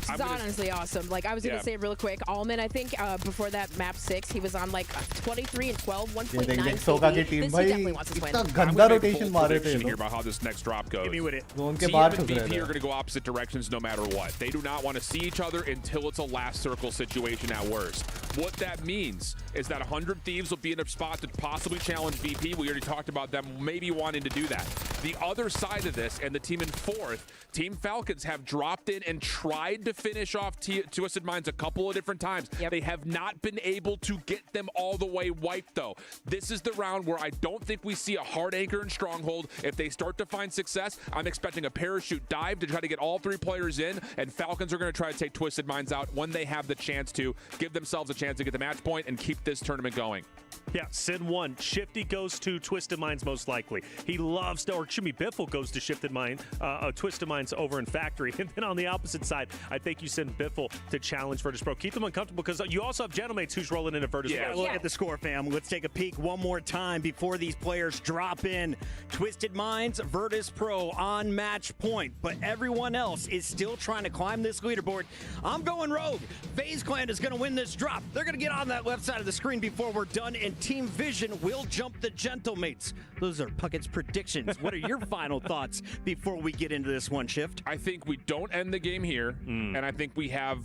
This is honestly awesome. Like, I was going to say real quick, Almond, I think before that map 6, he was on like 23 and 12, 1.9 सोका की team भाई इतना गंदा rotation मार रहे थे here about how this next drop goes. Give me with it. उनके TM बाहर and ठुक रहे VP थे. are going to go opposite directions no matter what. They do not want to see each other until it's a last circle situation at worst. What that means is that 100 Thieves will be in a spot to possibly challenge VP. We already talked about them maybe wanting to do that. The other side of this, and the team in 4th, Team Falcons have dropped in and tried to finish off Twisted Minds a couple of different times. They have not been able to get them all the way wiped, though. This is the round where I don't think we see a hard anchor and stronghold. If they start to find success, I'm expecting a parachute dive to try to get all 3 players in, and Falcons are going to try to take Twisted Minds out when they have the chance to give themselves a chance to get the match point and keep this tournament going. Yeah, Sin 1. Shifty goes to Twisted Minds most likely. He loves to, or Chimmy Biffle goes to Twisted Minds over in Factory. And then on the opposite side, I think you send Biffle to challenge Virtus Pro. Keep them uncomfortable because you also have Gentlemates who's rolling into Virtus Pro. Yeah, look at the score, fam. Let's take a peek one more time before these players drop in. Twisted Minds, Virtus Pro on match point, but everyone else is still trying to climb this leaderboard. I'm going rogue. FaZe Clan is going to win this drop. They're going to get on that left side of the screen before we're done, and Team Vision will jump the Gentlemates. Those are Puckett's predictions. What are your final thoughts before we get into this one, Shift? I think we don't end the game here, and I think we have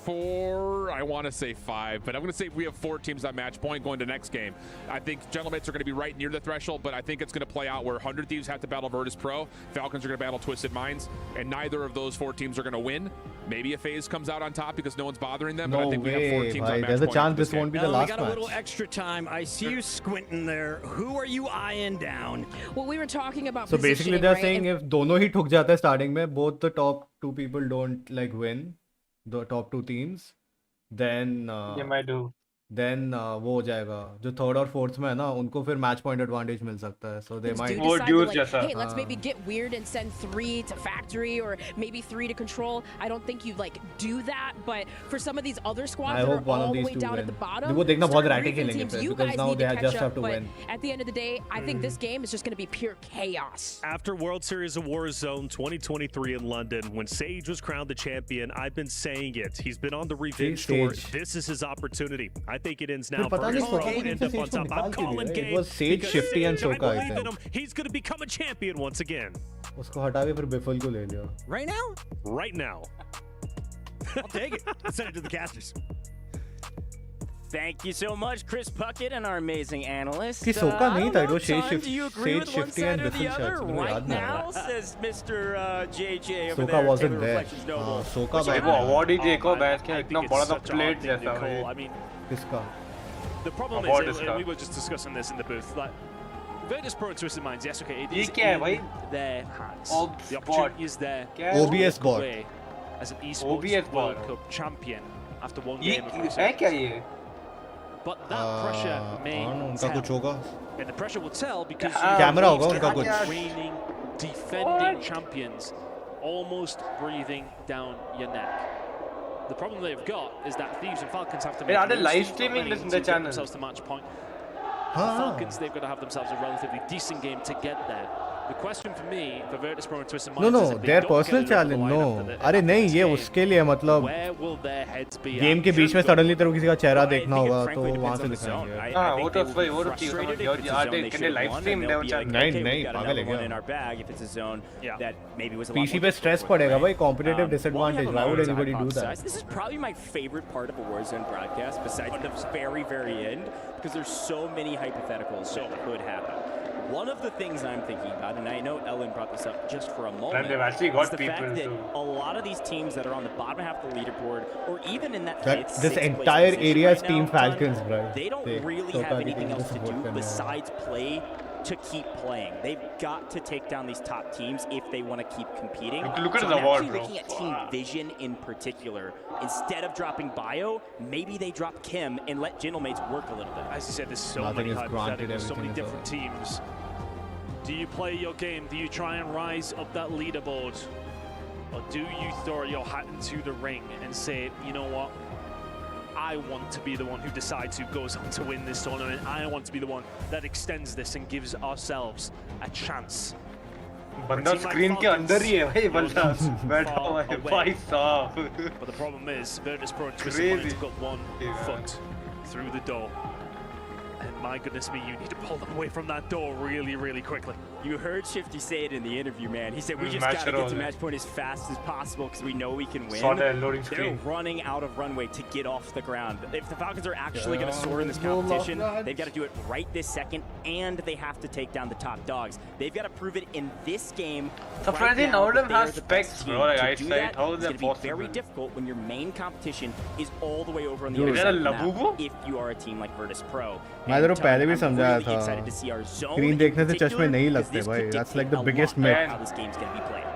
4, I want to say 5, but I'm going to say we have 4 teams on match point going to next game. I think Gentlemates are going to be right near the threshold, but I think it's going to play out where 100 Thieves have to battle Virtus Pro, Falcons are going to battle Twisted Minds, and neither of those 4 teams are going to win. Maybe a FaZe comes out on top because no one's bothering them, but I think we have 4 teams on match There's a point chance this won't be the last match. We got a little extra time. I see you squinting there. Who are you eyeing down? Well, we were talking about So basically they're right? saying if dono hi thuk jata hai starting mein, both the top 2 people don't like win, the top 2 teams, then they might do. Then वो हो जाएगा जो third और fourth में है ना उनको फिर मैच पॉइंट एडवांटेज मिल सकता है so they might hey, let's maybe get weird and send 3 to Factory or maybe 3 to Control. I don't think you'd like do that, but for some of these other squads that are all the way down at the bottom, वो देखना बहुत रैटी certain खेलेंगे teams, फिर you because guys now need they to just catch have up, to but win. at the end of the day, I think this game is just going to be pure chaos. After World Series of Warzone 2023 in London, when Sage was crowned the champion, I've been saying it. He's been on the revenge tour. This is his opportunity. I think it ends now. Virtus Pro end up on top. I'm calling game. It was Sage, Shifty and Soka, I think. He's going to become a champion once again. उसको हटा के फिर बिफल को ले लिया. Right now? Right now. I'll take it. Let's send it to the casters. Thank you so much, Chris Puckett, and our amazing analyst. कि सोका नहीं था, it was do you agree with one Shifty side and or the Biffle other? शायद. मुझे Right याद नहीं आ now, रहा. says Mr. JJ over Soka there. wasn't Taylor there. Reflections Noble. Soka भाई वो अवार्ड ही देखो बैठ के इतना बड़ा सा प्लेट जैसा है. I mean, किसका? The problem is, and we were just discussing this in the booth, like, Virtus Pro and Twisted Minds, yes, okay, it is in their hands. The opportunity is there. OBS bot. As an esports World Cup champion after one game of research. But that pressure may tell. And the pressure will tell because camera होगा उनका कुछ. reigning, defending champions almost breathing down your neck. The problem they've got is that Thieves and Falcons have to make live streaming this in the channel. themselves to match point. Falcons, they've got to have themselves a relatively decent game to get there. The question for me, for Virtus Pro and Twisted Minds, no, their personal challenge, no. अरे नहीं, ये उसके लिए मतलब game के बीच में suddenly तेरे को किसी का चेहरा देखना होगा तो वहाँ से दिखाएंगे. हाँ, वो तो भाई वो तो चीज़ समझ आते के लिए लाइव स्ट्रीम दे वो चैनल. नहीं पागल है क्या? पीसी पे स्ट्रेस पड़ेगा भाई, competitive disadvantage. Why would anybody do that? This is probably my favorite part of a Warzone broadcast, besides the very end, because there's so many hypotheticals that could happen. One of the things I'm thinking about, and I know Ellen brought this up just for a moment, is the fact that a lot of these teams that are on the bottom half of the leaderboard, or even in that this entire area is Team Falcons, bro. They don't really have anything else to do besides play to keep playing. They've got to take down these top teams if they want to keep competing. Look at so the I'm award, actually bro. looking at Team Vision in particular. Instead of dropping Bio, maybe they drop Kim and let Gentlemates work a little bit. As you said, there's so many hypotheticals, so many different teams. Do you play your game? Do you try and rise up that leaderboard? Or do you throw your hat into the ring and say, you know what? I want to be the one who decides who goes on to win this tournament. I want to be the one that extends this and gives ourselves a chance. बंदा screen के अंदर ही है भाई, बंदा बैठा हुआ है भाई साहब. But the problem is, Virtus Pro and Twisted Minds have got one foot through the door. And my goodness me, you need to pull them away from that door really, really quickly. You heard Shifty say it in the interview, man. He said, we just got to get to match point as fast as possible because we know we can win. They're running out of runway to get off the ground. If the Falcons are actually going to soar in this competition, they've got to do it right this second, and they have to take down the top dogs. They've got to prove it in this game. Surprisingly, none of them have specs, bro. Like I said, how is that possible? It's going to be very difficult when your main competition is all the way over on the other side of the map if you are a team like Virtus Pro. मैं तेरे को पहले भी समझाया था. Screen देखने से चश्मे नहीं लगते भाई. That's like the biggest myth. How this game's going to be played.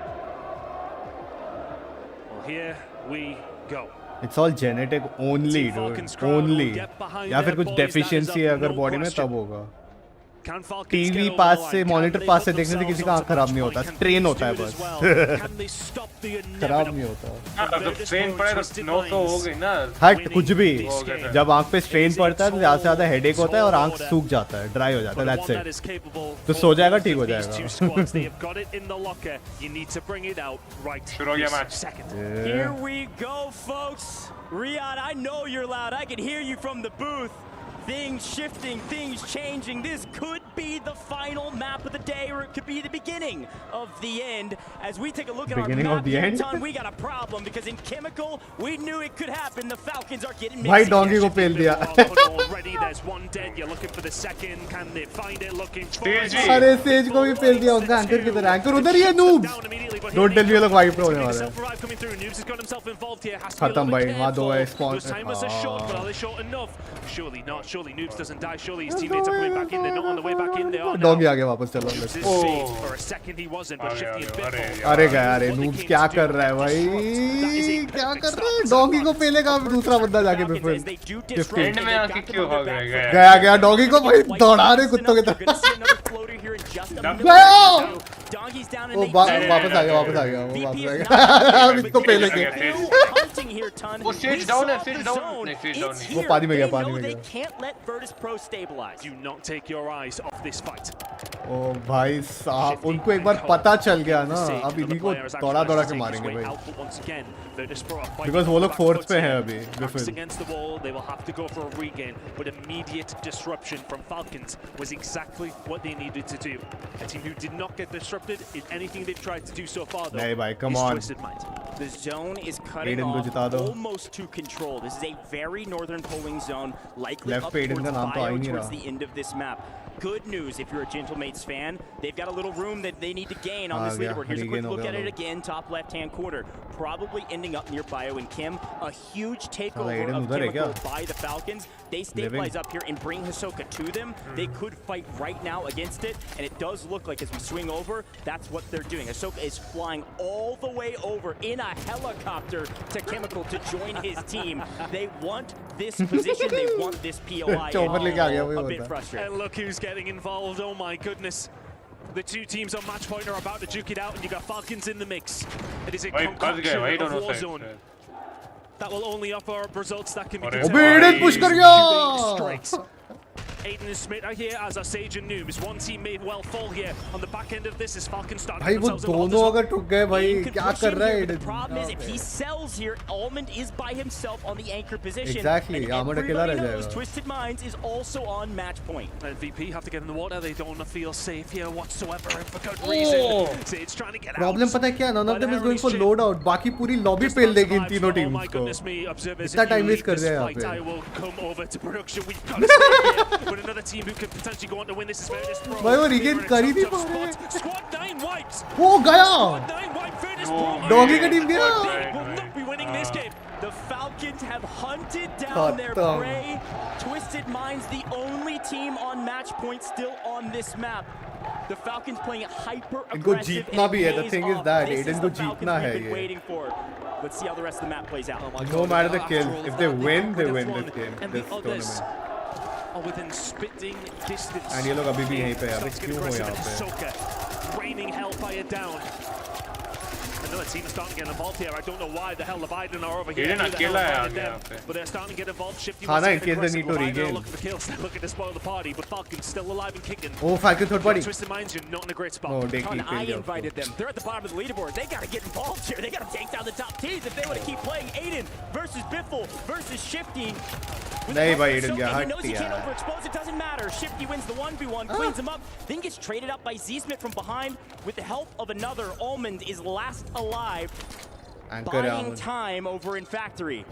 Well, here we go. It's all genetic only, dude. Only. या फिर कुछ deficiency है अगर body में तब होगा. TV पास से monitor पास से देखने से किसी का आँख खराब नहीं होता. Strain होता है बस. खराब नहीं होता. जब strain पड़े तो snow तो हो गई ना. हट कुछ भी. जब आँख पे strain पड़ता है तो ज़्यादा से ज़्यादा headache होता है और आँख सूख जाता है, dry हो जाता है. That's it. तो सो जाएगा ठीक हो जाएगा. शुरू हो गया match. Here we go, folks. Riyadh, I know you're loud. I can hear you from the booth. Things shifting, things changing. This could be the final map of the day, or it could be the beginning of the end. As we take a look at our map here, Ton, we got a problem because in Chemical, we knew it could happen. The Falcons are getting mixed. भाई डोंगी को पेल दिया. अरे says को भी पेल दिया. उनका anchor किधर है? एंकर उधर ही है. नूब्स. डोंट टेल मी ये लोग वाइप प्रो होने वाले हैं. खत्म भाई. वहाँ दो है spawn. Surely not. Surely Noobs doesn't die. Surely his teammates are coming back in. They're not on the way back in. They are now. डोंगी आ गया वापस. चलो. For a second he wasn't, but Shifty and Biffle. अरे गया. अरे noobs क्या कर रहा है भाई? क्या कर रहा है? डोंगी को पेलेगा दूसरा बंदा जाके बिफल. एंड में आके क्यों हो गया? गया डोंगी को भाई दौड़ा रहे कुत्तों की तरह. वो वापस आ गया. अब इसको पेलेंगे. वो स्टेज डाउन है. Stage down. नहीं स्टेज डाउन नहीं. वो पानी में गया. They can't let Virtus Pro stabilize. Do not take your eyes off this fight. ओ भाई साहब उनको एक बार पता चल गया ना. अब इन्हीं को दौड़ा के मारेंगे भाई. Because वो लोग फोर्थ पे हैं अभी. Against the wall, they will have to go for a regain, but immediate disruption from Falcons was exactly what they needed to do. A team who did not get disrupted in anything they've tried to do so far, though. नहीं भाई, come on. The zone is cutting off almost to control. This is a very northern polling zone, likely up towards Bio towards the end of this map. Good news if you're a Gentlemates fan. They've got a little room that they need to gain on this leaderboard. Here's a quick look at it again, top left-hand corner. Probably ending up near Bio and Kim. A huge takeover of Chemical by the Falcons. They stabilize up here and bring Hisoka to them. They could fight right now against it, and it does look like as we swing over, that's what they're doing. Hisoka is flying all the way over in a helicopter to Chemical to join his team. They want this position. They want this POI. A bit frustrating. And look who's getting involved. Oh my goodness. The two teams on match point are about to duke it out, and you got Falcons in the mix. It is a concoction of Warzone that will only offer results that can be determined. Aiden and Smith are here as are Sage and Noob. One team may well fall here on the back end of this as Falcons start भाई वो दोनों अगर ठुक गए भाई क्या कर रहा है? The problem is if he sells here, Almond is by himself on the anchor position. Exactly. And everybody knows Twisted Minds is also on match point. And VP have to get in the water. They don't feel safe here whatsoever for good reason. Sage trying to get out. Problem पता है क्या? None of them is going for loadout. बाकी पूरी lobby पेल देगी इन तीनों teams को. इतना time waste कर रहे हैं यहाँ पे. I will come over to production. We've got to stay here. But another team who could potentially go on to win this is Virtus Pro. भाई वो regain कर ही नहीं पा रहे. Squad 9 wipes. वो गया. Squad 9 wipes Virtus Pro. Doggy का team गया. They will not be winning this game. The Falcons have hunted down their prey. Twisted Minds, the only team on match point still on this map. The Falcons playing it hyper aggressive. इनको जीतना भी है. The thing is that Aiden को जीतना है ये. Let's see how the rest of the map plays out. No matter the kill, if they win this game, this tournament. Within spitting distance. And ये लोग अभी भी यहीं पे हैं. क्यों हो यहाँ पे? Raining hellfire down. Another team is starting to get involved here. I don't know why the hell the Biden are over here. But they're starting to get involved. Shifty हाँ ना, in case they need to regain. Look for kills. They're looking to spoil the party, but Falcons still alive and kicking. Oh, Falcon third party. Twisted Minds, you're not in a great spot. No, I invited them. They're at the bottom of the leaderboard. They got to get involved here. They got to take down the top teams if they want to keep playing. Aiden versus Biffle versus Shifty. नहीं भाई Aiden गया. He knows he can't overexpose. It doesn't matter. Shifty wins the 1v1, cleans him up, then gets traded up by Z-Smith from behind with the help of another. Almond is last alive. Buying time over in factory.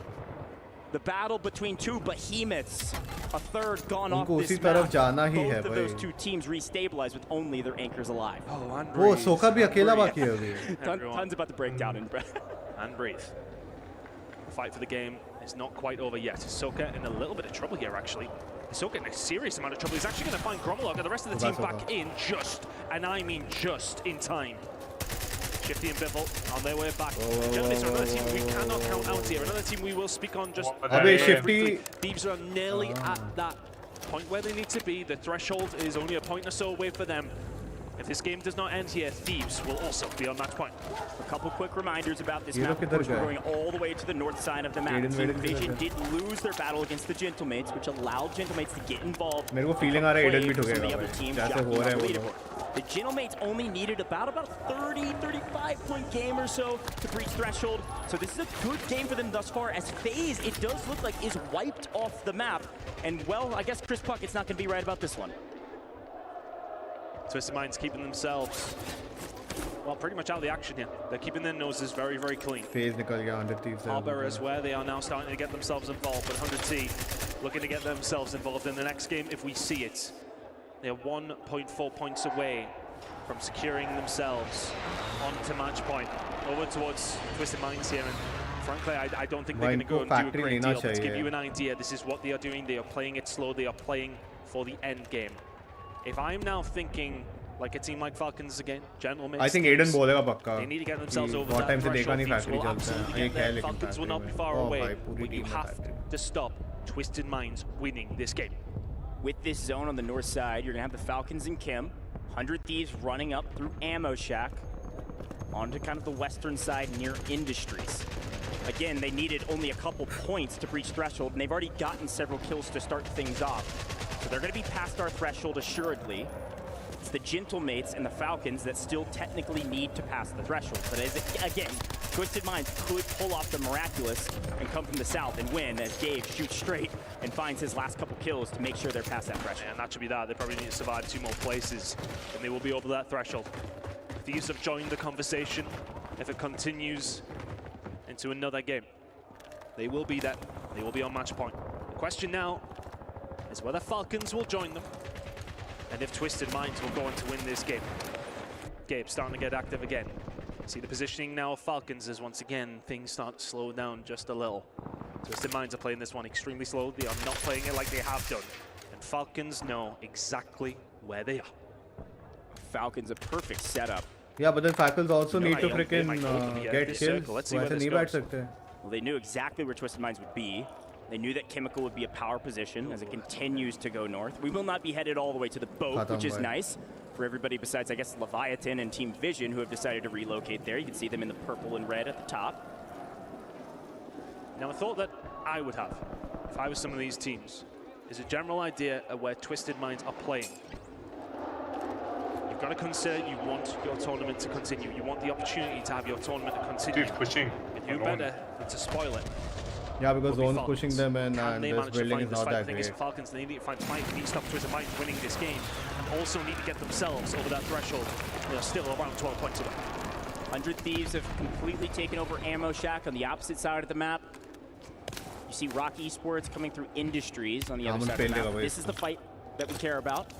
The battle between two behemoths. A third gone off this map. Both of those two teams restabilize with only their anchors alive. वो सोका भी अकेला बाकी है अभी. Tons about to break down and breathe. Fight for the game is not quite over yet. Hisoka in a little bit of trouble here actually. Hisoka in a serious amount of trouble. He's actually going to find Gromolog and the rest of the team back in just, and I mean just, in time. Shifty and Biffle on their way back. Germans are another team we cannot count out here. Another team we will speak on just Shifty. Thieves are nearly at that point where they need to be. The threshold is only a point or so away for them. If this game does not end here, Thieves will also be on match point. A couple quick reminders about this map. Of course, we're going all the way to the north side of the map. Team Vision did lose their battle against the Gentlemates, which allowed Gentlemates to get involved. मेरे को feeling आ रहा है Aiden भी ठोकेगा the other team जैसे हो रहा है वो The Gentlemates only needed about a 30-35 point game or so to breach threshold. So this is a good game for them thus far, as FaZe, it does look like, is wiped off the map. And, well, I guess Chris Puckett's not going to be right about this one. Twisted Minds keeping themselves, well, pretty much out of the action here. They're keeping their noses very, very clean. FaZe निकल गया 100 Thieves. Harbor is where they are now starting to get themselves involved, but 100T looking to get themselves involved in the next game if we see it. They're 1.4 points away from securing themselves onto match point. Over towards Twisted Minds here, and frankly, I don't think they're going to go and do a great deal. But to give you an idea, this is what they are doing. They are playing it slow. They are playing for the end game. If I'm now thinking like a team like Falcons again, gentlemen, I think Aiden बोलेगा पक्का. They need to get themselves over that threshold. Falcons will not be far away. But you have to stop Twisted Minds winning this game. With this zone on the north side, you're going to have the Falcons and Kim. 100 Thieves running up through Ammo Shack onto kind of the western side near Industries. Again, they needed only a couple points to breach threshold, and they've already gotten several kills to start things off. So they're going to be past our threshold assuredly. It's the Gentlemates and the Falcons that still technically need to pass the threshold. But again, Twisted Minds could pull off the miraculous and come from the south and win as Gabe shoots straight and finds his last couple kills to make sure they're past that threshold. And that should be that. They probably need to survive 2 more places, and they will be over that threshold. Thieves have joined the conversation. If it continues into another game, they will be there. They will be on match point. The question now is whether Falcons will join them, and if Twisted Minds will go on to win this game. Gabe starting to get active again. See the positioning now of Falcons as once again things start to slow down just a little. Twisted Minds are playing this one extremely slow. They are not playing it like they have done. And Falcons know exactly where they are. Falcons a perfect setup. Yeah, but then Falcons also need to freaking get kills. Let's see where this goes. Well, they knew exactly where Twisted Minds would be. They knew that Chemical would be a power position as it continues to go north. We will not be headed all the way to the boat, which is nice for everybody besides, I guess, Leviathan and Team Vision, who have decided to relocate there. You can see them in the purple and red at the top. Now, a thought that I would have, if I was some of these teams, is a general idea of where Twisted Minds are playing. You've got to consider you want your tournament to continue. You want the opportunity to have your tournament to continue. Pushing. And who better than to spoil it? Yeah, because zone's pushing them in, and this building is not that great. Falcons, they need to find Mike, need to stop Twisted Minds winning this game, and also need to get themselves over that threshold. They're still around 12 points away. 100 Thieves have completely taken over Ammo Shack on the opposite side of the map. You see Rock Esports coming through Industries on the other side of the map. This is the fight that we care about.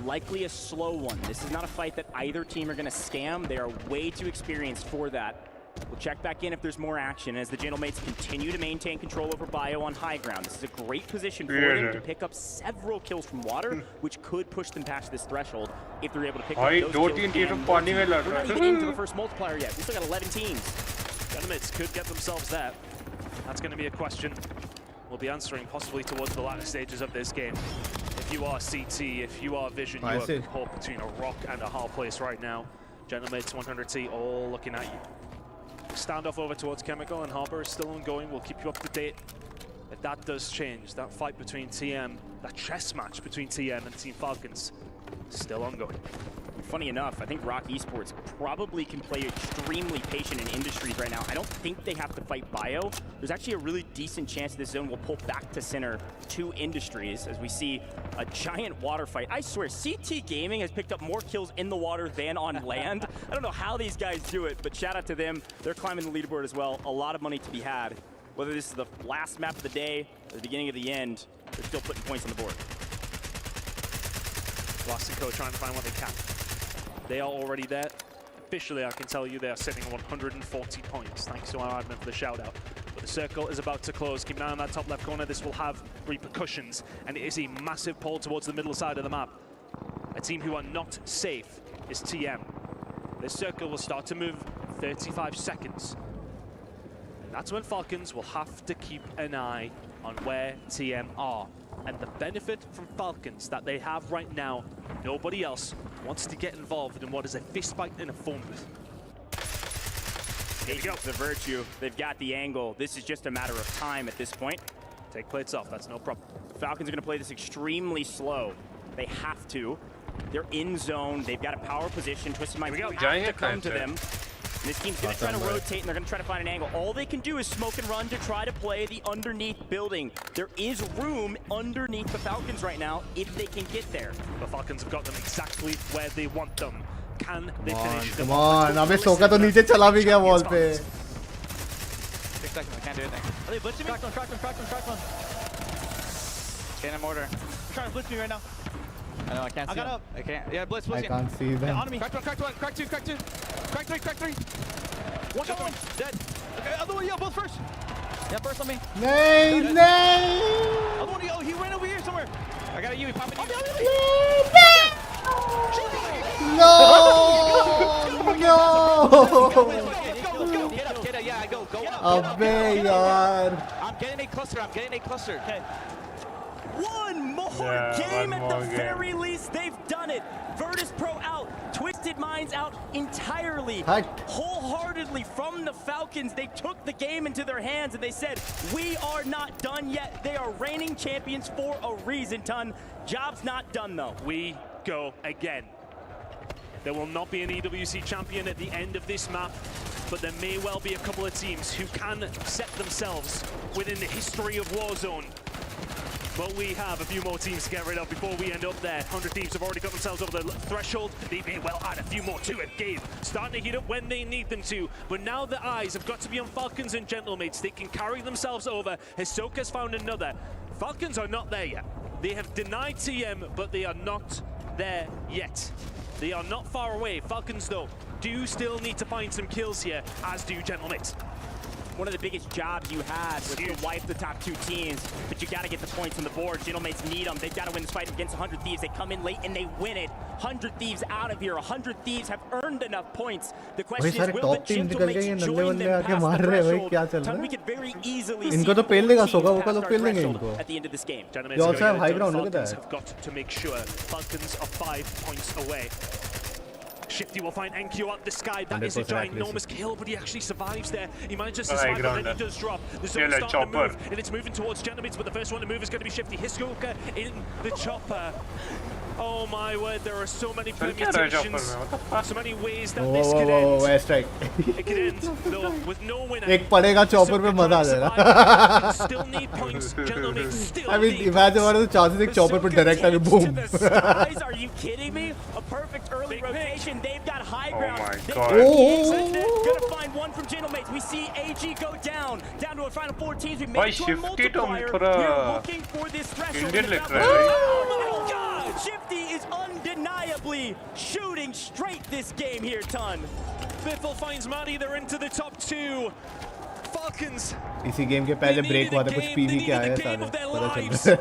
Likely a slow one. This is not a fight that either team are going to scam. They are way too experienced for that. We'll check back in if there's more action as the Gentlemates continue to maintain control over Bio on high ground. This is a great position for them to pick up several kills from water, which could push them past this threshold if they're able to pick up those kills. We're not even into the first multiplier yet. We still got 11 teams. Gentlemates could get themselves there. That's going to be a question we'll be answering possibly towards the latter stages of this game. If you are CT, if you are Vision, you are caught between a rock and a hard place right now. Gentlemates 100T all looking at you. Standoff over towards Chemical and Harbor is still ongoing. We'll keep you up to date. If that does change, that fight between TM, that chess match between TM and Team Falcons, still ongoing. Funny enough, I think Rock Esports probably can play extremely patient in Industries right now. I don't think they have to fight Bio. There's actually a really decent chance this zone will pull back to center to Industries as we see a giant water fight. I swear, CT Gaming has picked up more kills in the water than on land. I don't know how these guys do it, but shout out to them. They're climbing the leaderboard as well. A lot of money to be had. Whether this is the last map of the day or the beginning of the end, they're still putting points on the board. Blast & Co trying to find what they can. They are already there. Officially, I can tell you they are sitting on 140 points. Thanks to our admin for the shout out. But the circle is about to close. Keep an eye on that top left corner. This will have repercussions, and it is a massive pull towards the middle side of the map. A team who are not safe is TM. This circle will start to move 35 seconds. And that's when Falcons will have to keep an eye on where TM are. And the benefit from Falcons that they have right now, nobody else wants to get involved in what is a fist fight in a phone booth. Here we go. The Virtue. They've got the angle. This is just a matter of time at this point. Take plates off. That's no problem. Falcons are going to play this extremely slow. They have to. They're in zone. They've got a power position. Twisted Minds have to come to them. And this team's going to try to rotate, and they're going to try to find an angle. All they can do is smoke and run to try to play the underneath building. There is room underneath the Falcons right now if they can get there. The Falcons have got them exactly where they want them. Can they finish? Come on, अबे सोका तो नीचे चला भी गया wall पे. 6 seconds, I can't do anything. Are they blitzing me? Crack one. Cannon mortar. They're trying to blitz me right now. I know, I can't see him. I can't. Yeah, blitz. I can't see them. On me. Crack one, crack 2. Crack 3. One shot, one. Dead. Okay, other one, yo, both first. Yeah, first on me. Nay. Other one, oh, he ran over here somewhere. I got a Uwe, pop it. No. Get up, yeah, go. अबे यार. I'm getting a cluster. Okay. One more game at the very least. They've done it. Virtus Pro out. Twisted Minds out entirely. Wholeheartedly from the Falcons. They took the game into their hands and they said, we are not done yet. They are reigning champions for a reason, Ton. Job's not done, though. We go again. There will not be an EWC champion at the end of this map, but there may well be a couple of teams who can set themselves within the history of Warzone. But we have a few more teams to get rid of before we end up there. 100 Thieves have already got themselves over the threshold. They may well add a few more to it. Game starting to heat up when they need them to. But now the eyes have got to be on Falcons and Gentlemates. They can carry themselves over. Hisoka's found another. Falcons are not there yet. They have denied TM, but they are not there yet. They are not far away. Falcons, though, do still need to find some kills here, as do Gentlemates. One of the biggest jobs you had was to wipe the top two teams, but you got to get the points on the board. Gentlemates need them. They've got to win this fight against 100 Thieves. They come in late and they win it. 100 Thieves out of here. 100 Thieves have earned enough points. The question is, will the Gentlemates join them past the threshold? We could very easily see the threshold at the end of this game. You also have high ground, look at that. Have got to make sure Falcons are 5 points away. Shifty will find Enkyo up the sky. That is a ginormous kill, but he actually survives there. He manages to survive, but then he does drop. The zone starting to move, and it's moving towards Gentlemates, but the first one to move is going to be Shifty. Hisoka in the chopper. Oh my word, there are so many permutations, so many ways that this could end. Airstrike. It could end, though, with no winner. एक पड़ेगा chopper पे मजा आ जाएगा. Still need points. Gentlemates still I mean, imagine what are the chances एक chopper पे direct आके boom. Are you kidding me? A perfect early rotation. They've got high ground. Gonna find one from Gentlemates. We see AG go down to a final 4 teams. We made it to a multiplier. We're looking for this threshold. Oh my God! Shifty is undeniably shooting straight this game here, Ton. Biffle finds Maddie. They're into the top 2. Falcons. इसी game के पहले break हुआ था कुछ PV के आया सारे पता चल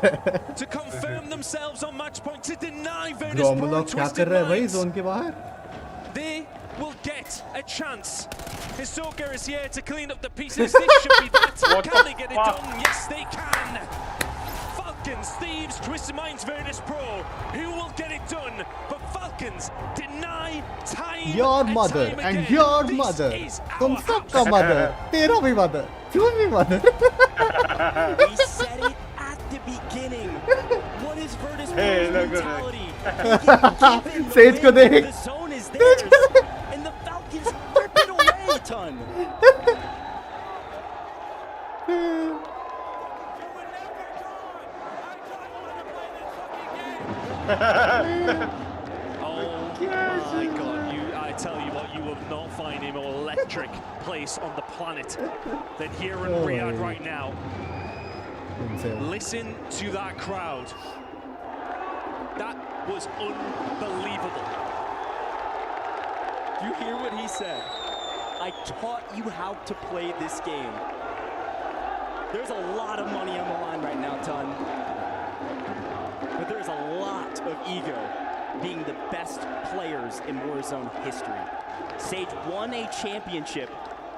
to confirm themselves on match point to deny Virtus Pro क्या कर रहा है भाई जोन के बाहर. They will get a chance. Hisoka is here to clean up the pieces. This should be that. Can they get it done? Yes, they can. Falcons, Thieves, Twisted Minds, Virtus Pro. Who will get it done? But Falcons deny time. Your mother and your mother. तुम सबका mother. तेरा भी mother. क्यों भी mother? We said it at the beginning. What is Virtus Pro's mentality? Sage को देख. The zone is theirs, and the Falcons rip it away, Ton. Oh my God, I tell you what, you will not find a more electric place on the planet than here in Riyadh right now. Listen to that crowd. That was unbelievable. Do you hear what he said? I taught you how to play this game. There's a lot of money on the line right now, Ton. But there's a lot of ego being the best players in Warzone history. Sage won a championship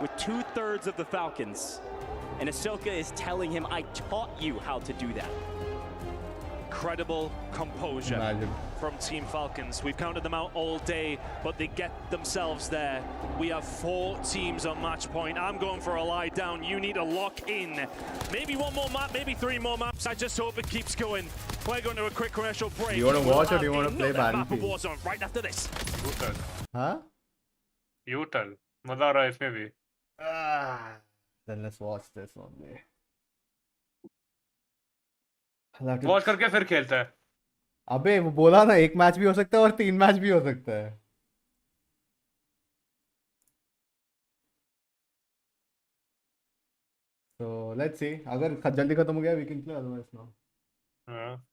with 2/3 of the Falcons, and Ahsoka is telling him, I taught you how to do that. Incredible composure from Team Falcons. We've counted them out all day, but they get themselves there. We have 4 teams on match point. I'm going for a lie down. You need to lock in. Maybe 1 more map, maybe 3 more maps. I just hope it keeps going. We're going to a quick commercial break. Do you want to watch or do you want to play Battlefield? Battlefield? Warzone right after this. Huh? You tell. मजा आ रहा है इसमें भी. Then let's watch this only. Watch करके फिर खेलता है. अबे वो बोला ना 1 मैच भी हो सकता है और 3 मैच भी हो सकता है. So let's see. अगर जल्दी खत्म हो गया we can play, otherwise no. हाँ.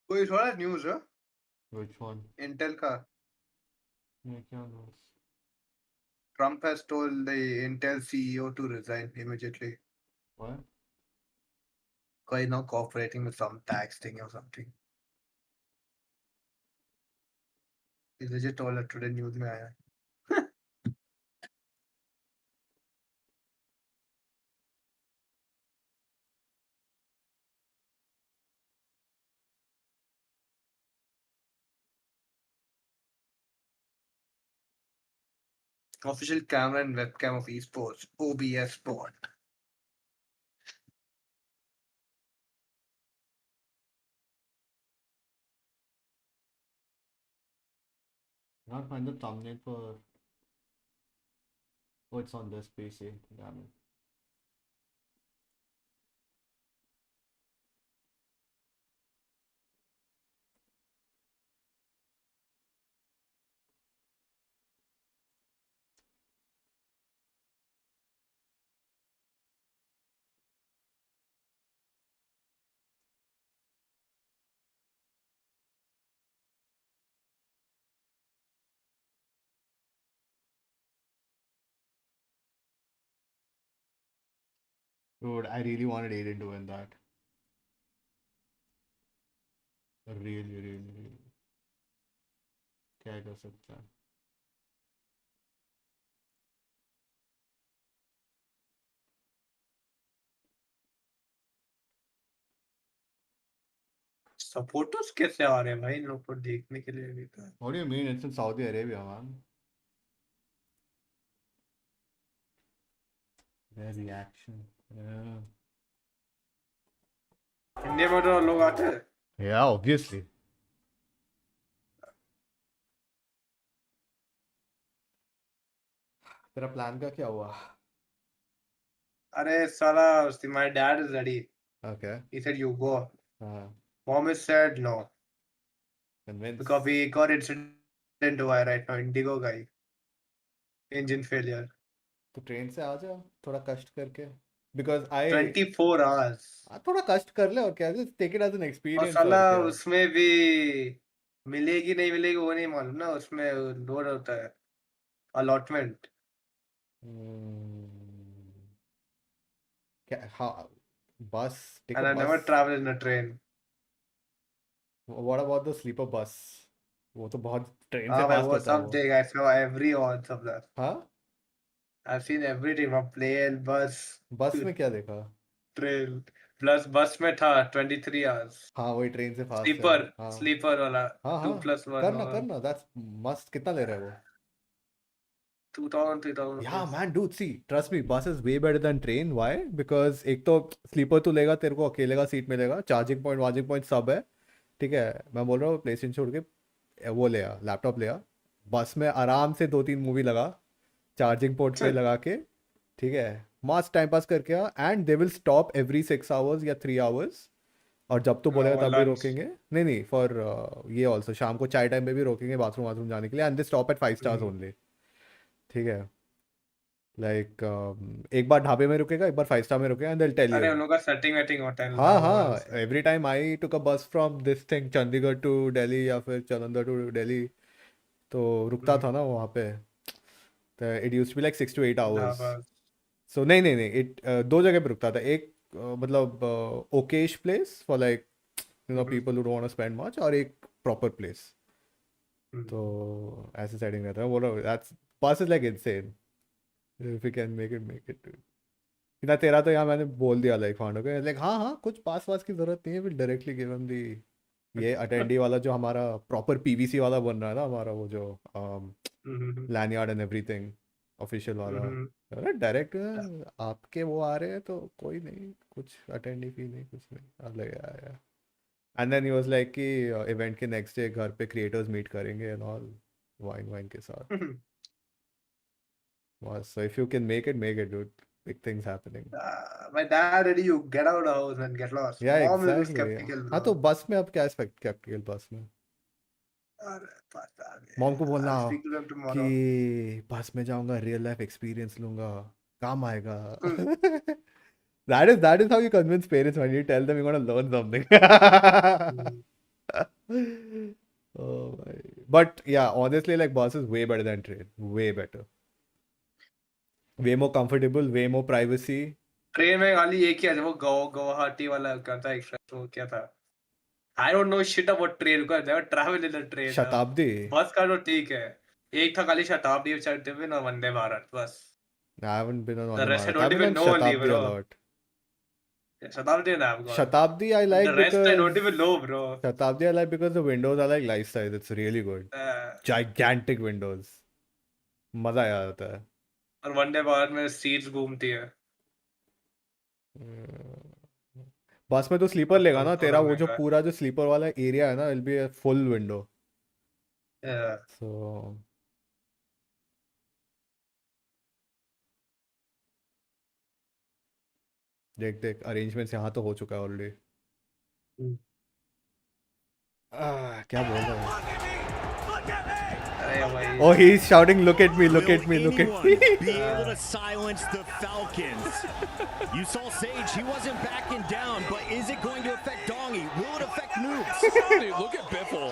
कोई थोड़ा न्यूज़ है. Which one? इंटेल का. क्या news? Trump has told the Intel CEO to resign immediately. What? Because not cooperating with some tax thing or something. He legit told it today news में आया. Official camera and webcam of esports, OBS Sport. Not find the thumbnail for. Oh, it's on this PC. Damn it. Dude, I really wanted Aiden to win that. Really. क्या कर सकता है? Supporters कैसे आ रहे हैं भाई इन लोग को देखने के लिए भी था. What do you mean? It's in Saudi Arabia, man. Their reaction. Yeah. India में तो लोग आते हैं. Yeah, obviously. तेरा प्लान का क्या हुआ? अरे साला my dad is ready. Okay. He said you go. Mom is said no. Convinced. Because we got incident हुआ है right now. Indigo guy. Engine failure. तो ट्रेन से आ जा थोड़ा कष्ट करके. Because I 24 hours. थोड़ा कष्ट कर ले और क्या. Just take it as an और experience. साला उसमें भी मिलेगी नहीं मिलेगी वो नहीं मालूम ना. उसमें लोड होता है. Allotment. क्या? How? Bus. Take And a I bus. never traveled in a train. What about the sleeper bus? वो तो बहुत ट्रेन से हाँ भाई फास्ट वो होता है सब देगा. I saw every odds of that. हाँ? I've seen everything from plane, bus. बस में क्या देखा? ट्रेन. प्लस बस में था 23 hours. हाँ वही ट्रेन से फास्ट स्लीपर. हाँ स्लीपर वाला. हाँ 2+1. करना that's must. कितना ले रहा है वो? 2000 3000. Yeah man, dude, see, trust me, bus is way better than train. Why? Because एक तो स्लीपर तू लेगा, तेरे को अकेले का सीट मिलेगा, चार्जिंग पॉइंट सब है, ठीक है. मैं बोल रहा हूँ प्लेस्टेशन छोड़ के वो ले आ, लैपटॉप ले आ. बस में आराम से 2-3 मूवी लगा, चार्जिंग पोर्ट पे लगा के, ठीक है, मस्त टाइम पास करके आ. And they will stop every 6 hours या 3 hours. और जब तो बोलेगा तब भी रोकेंगे. नहीं फॉर ये ऑल्सो शाम को चाय टाइम पे भी रोकेंगे बाथरूम जाने के लिए. And they stop at 5 stars only. ठीक है. Like एक बार ढाबे में रुकेगा, एक बार 5 स्टार में रुकेगा, and they'll tell अरे you. उन लोगों का सेटिंग वेटिंग होता है. हाँ हाँ. Every time I took a bus from this thing Chandigarh to Delhi या फिर जालंधर to Delhi, तो रुकता था ना वहाँ पे. It used to be like 6 to 8 hours. So नहीं it दो जगह पे रुकता था. एक मतलब okayish place for like people who don't want to spend much, और एक proper place. तो ऐसे सेटिंग रहता है. वो that's bus is like insane. If we can make it dude. ना तेरा तो यहाँ मैंने बोल दिया लाइक फाउंड हो गया लाइक हाँ कुछ पास की जरूरत नहीं है. Will directly give him the ये अटेंडी वाला जो हमारा प्रॉपर पीवीसी वाला बन रहा है ना हमारा वो जो लैंडयार्ड एंड एवरीथिंग ऑफिशियल वाला डायरेक्ट आपके वो आ रहे हैं तो कोई नहीं कुछ अटेंडी फी नहीं कुछ नहीं अलग आया. And then he was like कि इवेंट के नेक्स्ट डे घर पे क्रिएटर्स मीट करेंगे एंड ऑल वाइन के साथ. So if you can make it dude. Big things happening. My dad ready you get out of the house and get lost. Yeah, Mom exactly. is skeptical. हाँ तो बस में अब क्या skeptical बस में? मॉम को बोलना कि बस में जाऊंगा रियल लाइफ एक्सपीरियंस लूंगा काम आएगा. That is how you convince parents when you tell them you're gonna learn something. Oh my. But yeah, honestly, like bus is way better than train. Way better. Way more comfortable, way more privacy. Train में खाली एक ही है वो गुवाहाटी वाला करता है express वो क्या था. I don't know shit about train because I never travel in a train. शताब्दी. बस का तो ठीक है. एक था खाली शताब्दी चलते हुए ना वंदे भारत बस. I haven't been on The rest I I've don't been even on know Shatabdi bro. a lot. Shatabdi na I've got. Shatabdi I like The rest because I don't even know bro. Shatabdi I like because the windows are like life size. It's really good. Gigantic windows. मजा आ जाता है. और वंदे भारत में seats घूमती है. बस में तो स्लीपर लेगा ना तेरा वो जो पूरा जो स्लीपर वाला एरिया है ना will be a full window. So देख अरेंजमेंट्स यहाँ तो हो चुका है ऑलरेडी. क्या बोल रहा है? Oh, he's shouting, look at me, look at me, look at me. Be able to silence the Falcons. You saw Sage, he wasn't backing down, but is it going to affect Dongy? Will it affect Noobs? Dude, look at Biffle.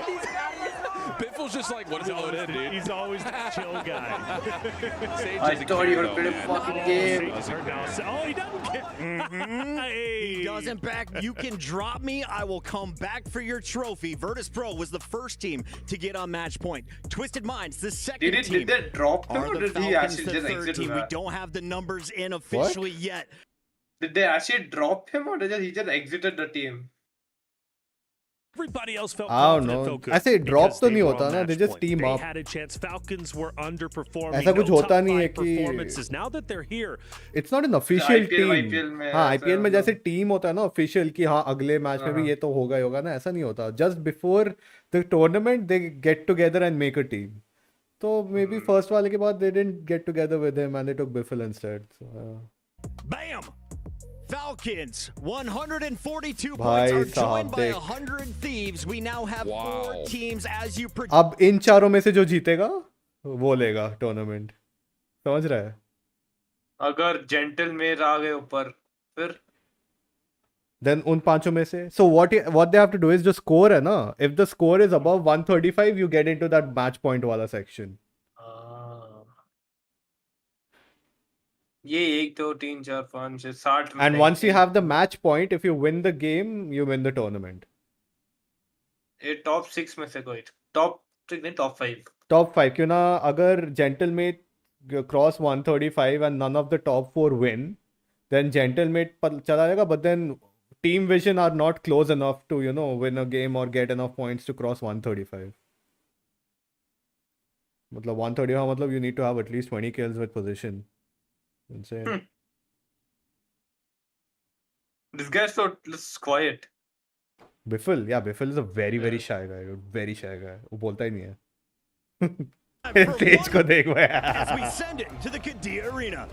Biffle's just like, what is it in, dude? He's always the chill guy. I thought you were a good fucking game. Oh, he doesn't care. He doesn't back. You can drop me. I will come back for your trophy. Virtus Pro was the first team to get on match point. Twisted Minds, the second team. Did they drop him or did he actually the just third exit? team. We don't have the numbers in officially yet. Did they actually drop him or did he just exited the team? Everybody else felt I don't confident, know. felt good ऐसे drop तो because नहीं they होता were on ना. They match just point. team They up. had a chance. Falcons were underperforming. ऐसा कुछ होता नहीं है कि performances. Now that they're here, it's not an official team. हाँ IPL में मतलब जैसे टीम होता है ना ऑफिशियल कि हाँ अगले मैच में भी ये तो होगा ही होगा ना ऐसा नहीं होता. Just before the tournament they get together and make a team. तो maybe first वाले के बाद they didn't get together with him and they took Biffle instead. Bam! Falcons, 142 भाई points are joined साहब by देख. 100 Thieves. We now have 4 teams as you predict. अब इन चारों में से जो जीतेगा वो लेगा टूर्नामेंट. समझ रहा है? अगर जेंटल मेर आ गए ऊपर फिर Then उन पांचों में से so what they have to do is जो score है ना if the score is above 135 you get into that match point वाला section. ये 1 2 3 4 5 6 60 And once you have the match point if you win the game you win the tournament. ये top 6 में से कोई top 6 नहीं top 5 Top 5 क्यों ना अगर gentlemate cross 135 and none of the top 4 win then gentlemate चला जाएगा but then team vision are not close enough to you know win a game or get enough points to cross 135. मतलब 135 मतलब you need to have at least 20 kills with position. Insane. This guy's so quiet. Biffle, yeah, Biffle is a very shy guy. Very shy guy. वो बोलता ही नहीं है. तेज को देख भाई. As we send it to the Kadia Arena.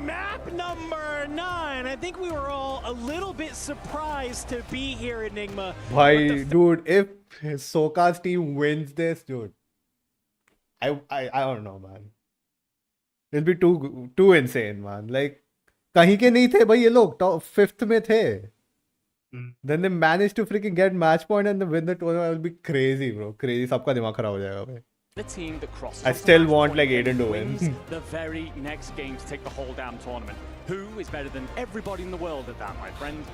Map number 9. I think we were all a little bit surprised to be here, Enigma. भाई, dude, if Soka's team wins this, dude. I don't know, man. It'll be too insane, man. Like कहीं के नहीं थे भाई ये लोग, top 5th में थे. Then they managed to freaking get match point and then win the tournament. It will be crazy, bro. Crazy. सबका दिमाग खराब हो जाएगा भाई. The team that crosses I still want like Aiden to win. The very next game to take the whole damn tournament. Who is better than everybody in the world at that, my friend?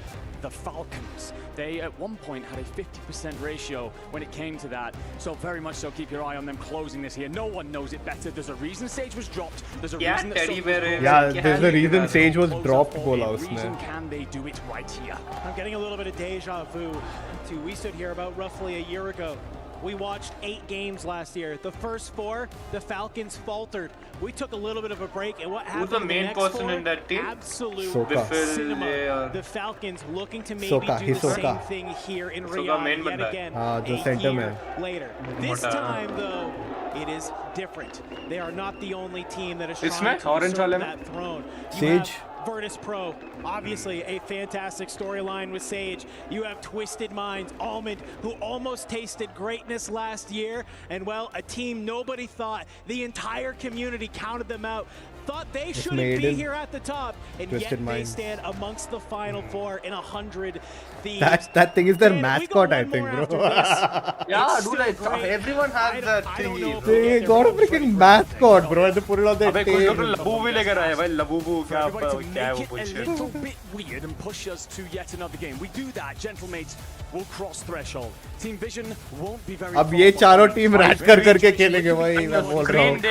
The Falcons. They at one point had a 50% ratio when it came to that. So very much so keep your eye on them closing this here. No one knows it better. There's a reason Sage was dropped. There's a reason that there's a reason Sage was dropped. Bola reason can they do it right here? I'm getting a little bit of deja vu. We stood here about roughly a year ago. We watched 8 games last year. The first 4, the Falcons faltered. We took a little bit of a break, and what happened? Who's the main person in that team? Absolute cinema. The Falcons looking to maybe do the same thing here in Riyadh yet again. A year later. This time, though, it is different. They are not the only team that is trying to usurp that throne. Sage. Virtus Pro, obviously a fantastic storyline with Sage. You have Twisted Minds, Almond, who almost tasted greatness last year. And well, a team nobody thought, the entire community counted them out, thought they shouldn't be here at the top, and yet they stand amongst the final 4 in 100 Thieves. That thing is their mascot, I think, bro. Yeah, dude, like, everyone has that thingy. They got a freaking mascot, bro. They put it on their tail. Labu bhi legar aaye bhai. Labu kya hai wo a little bit weird and push us to yet another game. We do that, gentlemates will cross threshold. Team Vision won't be very. अब ये चारों team rat करके खेलेंगे भाई, मैं बोल रहा हूँ.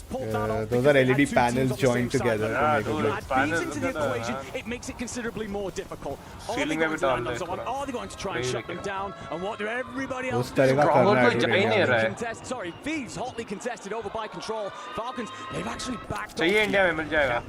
Those are LED panels joined together to make it look. It makes it considerably more difficult. Are they going to try and shut them down? And what do everybody else do? Sorry, Thieves hotly contested over by Control. Falcons, they've actually backed off.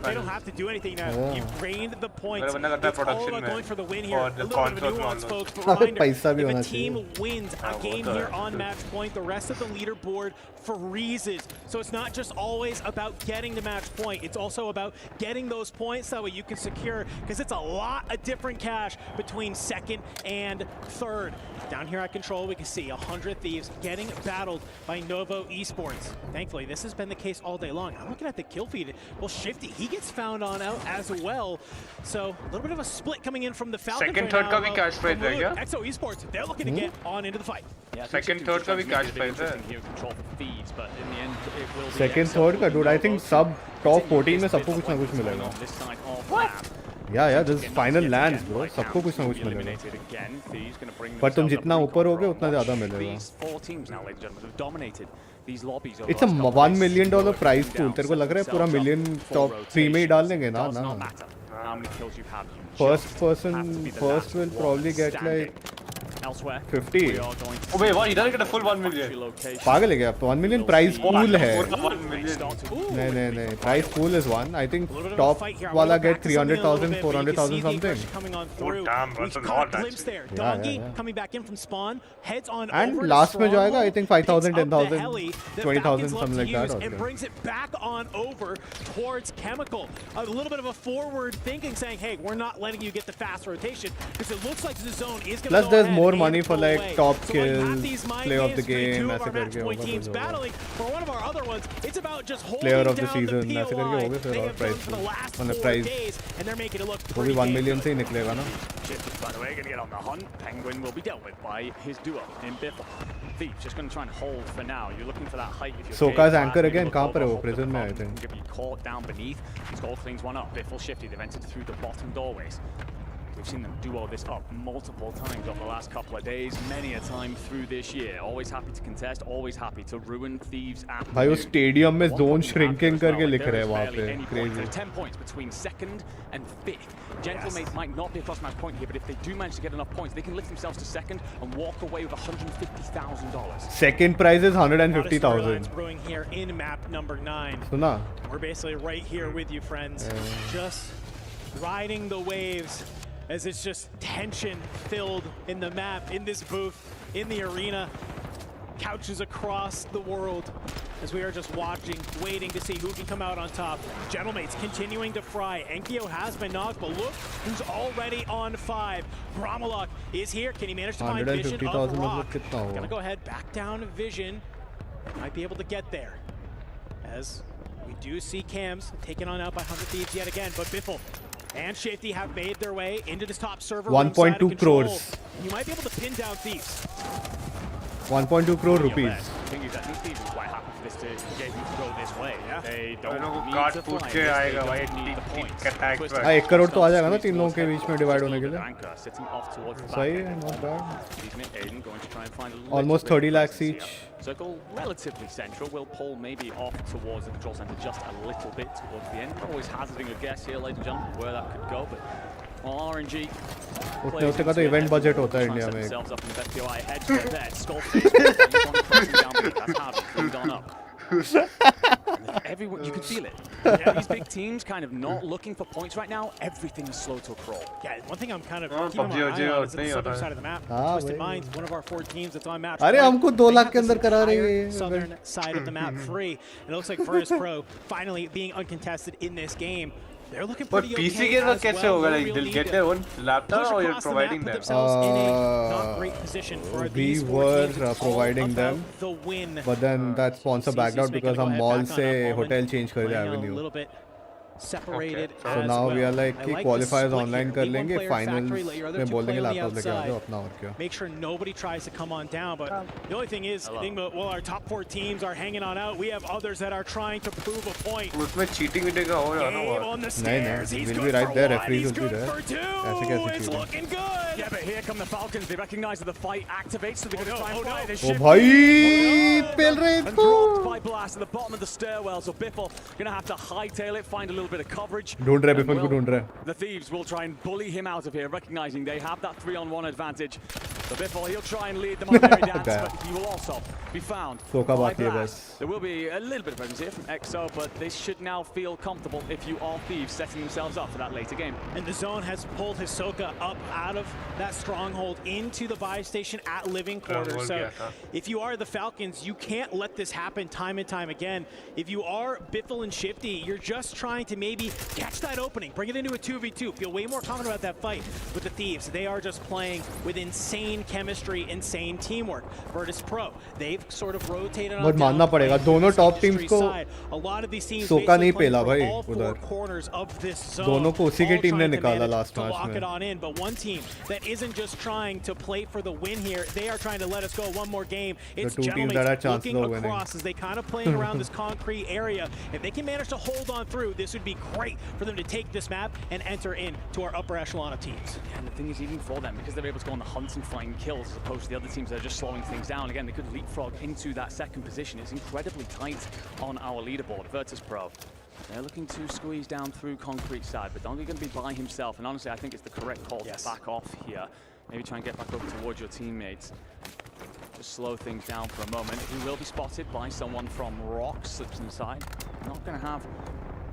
They don't have to do anything now. You've gained the points. It's all about going for the win here. A little bit of a nuance, folks. But reminder, if a team wins a game here on match point, the rest of the leaderboard freezes. So it's not just always about getting the match point. It's also about getting those points that way you can secure, because it's a lot of different cash between 2nd and 3rd. Down here at Control, we can see 100 Thieves getting battled by Novo Esports. Thankfully, this has been the case all day long. I'm looking at the kill feed. Well, Shifty, he gets found on out as well. So a little bit of a split coming in from the Falcons. 2nd, 3rd ka bhi cash prize hai kya? Exo Esports, they're looking to get on into the fight. Yeah, 2nd, 3rd ka bhi cash prize hai. Control for Thieves, but in the end, it will be 2nd, 3rd का dude, I think सब top 14 में सबको कुछ ना कुछ मिलेगा. What? Yeah, this is final lands, bro. सबको कुछ ना कुछ मिलेगा. पर तुम जितना ऊपर होगे उतना ज़्यादा मिलेगा. It's a $1 million prize pool. तेरे को लग रहा है पूरा million top 3 में ही डाल देंगे ना? First will probably get like 50. Oh wait, what? He doesn't get a full 1 million. पागल है क्या? 1 million prize pool है. नहीं. Prize pool is 1. I think top वाला get 300,000, 400,000 something. Oh damn, that's a lot actually. Yeah. Coming back in from spawn, heads on and over last में जाएगा I think 5,000, 10,000, 20,000 something like that. And brings it back on over towards Chemical. A little bit of a forward thinking, saying, hey, we're not letting you get the fast rotation, because it looks like the zone is going to Plus go there's ahead more and money for like away. top So kills, play of the game, ऐसे करके होगा teams battling. For one of our other ones, it's about just holding player of the down season, the ऐसे करके होगा फिर और prize for the last on the 4 prize. days, and they're making it look वो भी 1 million से ही निकलेगा ना. By the way, going to get on the hunt. Penguin will be dealt with by his duo in Biffle. Thieves just going to try and hold for now. You're looking for that height. If you're Soka's anchor again. कहाँ पर है वो? Prison में I think. Give you caught down beneath. Skull cleans one up. Biffle Shifty. They've entered through the bottom doorways. We've seen them duo this up multiple times over the last couple of days, many a time through this year. Always happy to contest, always happy to ruin Thieves' afternoon. भाई वो stadium में zone shrinking करके लिख रहे हैं वहाँ पे. Crazy. 10 points between 2nd and 5th. Gentlemates might not be across match point here, but if they do manage to get enough points, they can lift themselves to 2nd and walk away with $150,000. Second prize is 150,000. Brewing here in map number 9. सुना? We're basically right here with you, friends. Just riding the waves as it's just tension filled in the map, in this booth, in the arena. Couches across the world as we are just watching, waiting to see who can come out on top. Gentlemates continuing to fry. Enkyo has been knocked, but look who's already on 5. Bramalok is here. Can he manage to find Vision of Rock? Gonna go ahead, back down Vision. might be able to get there. As we do see Cams taken on out by 100 Thieves yet again, but Biffle and Shifty have made their way into this top server. 1.2 crores. You might be able to pin down Thieves. 1.2 crore rupees. The thing is, I think Thieves are quite happy for this to go this way. Yeah? They don't need God to पूछ fly के this, they आएगा भाई don't need the points. हाँ 1 करोड़ तो आ जाएगा ना 3 लोगों के बीच में डिवाइड होने के लिए. सही है, not bad. Almost 30 lakhs each. Circle relatively central. Will pull maybe off towards the control center just a little bit towards the end. Always hazarding a guess here, ladies and gentlemen, where that could go, but RNG. उतने का तो event budget होता है India में. Everyone, you can feel it. Yeah, these big teams kind of not looking for points right now. Everything is slow to crawl. Yeah, one thing I'm kind of keeping my eye on is the southern side of the map. Twisted Minds, one of our 4 teams that's on match. अरे हमको 2 लाख के अंदर करा रही है. Southern side of the map free. And it looks like Virtus Pro finally being uncontested in this game. They're looking pretty okay. PC game कैसे होगा? Like they'll get their own laptop or you're providing them? We were providing them, but then that sponsor backed out because हम mall से hotel change कर दिया avenue. Separated. Okay. So now we are like कि qualifiers online कर लेंगे, finals में बोल देंगे laptop लेके आ जाओ अपना और क्या. Make sure nobody tries to come on down, but the only thing is, while our top 4 teams are hanging on out, we have others that are trying to prove a point. उसमें cheating भी देगा हो जाना वो. नहीं, we'll be right there. Referees will be there. ऐसे कैसे It's looking good. Yeah, but here come the Falcons. They recognize that the fight activates, so they're going to try and fire this Oh ship. भाई, पेल रहे And dropped by blast at the bottom of the stairwell. So Biffle going to have to hightail it, find a little bit of coverage. ढूंढ रहे बिफल को ढूंढ रहे. The Thieves will try and bully him out of here, recognizing they have that 3-on-1 advantage. So Biffle, he'll try and lead them on a merry dance, but he will also be found. There will be a little bit of presence here from EXO, but they should now feel comfortable if you are Thieves setting themselves up for that later game. And the zone has pulled Hisoka up out of that stronghold into the buy station at living quarters. So if you are the Falcons, you can't let this happen time and time again. If you are Biffle and Shifty, you're just trying to maybe catch that opening, bring it into a 2v2, feel way more confident about that fight. With the Thieves, they are just playing with insane chemistry, insane teamwork. Virtus Pro, they've sort of rotated on मानना पड़ेगा दोनों top teams को सोका नहीं पेला भाई उधर. दोनों को उसी की टीम ने निकाला लास्ट मैच में. But one team that isn't just trying to play for the win here, they are trying to let us go one more game. It's Gentlemen looking across as they kind of playing around this concrete area. If they can manage to hold on through, this would be great for them to take this map and enter into our upper echelon of teams. And the thing is, even for them, because they're able to go on the hunt and find kills as opposed to the other teams that are just slowing things down, again, they could leapfrog into that second position. It's incredibly tight on our leaderboard. Virtus Pro, they're looking to squeeze down through concrete side, but Donkey going to be by himself, and honestly, I think it's the correct call to back off here. Maybe try and get back over towards your teammates. Just slow things down for a moment. He will be spotted by someone from Rock, slips inside. Not going to have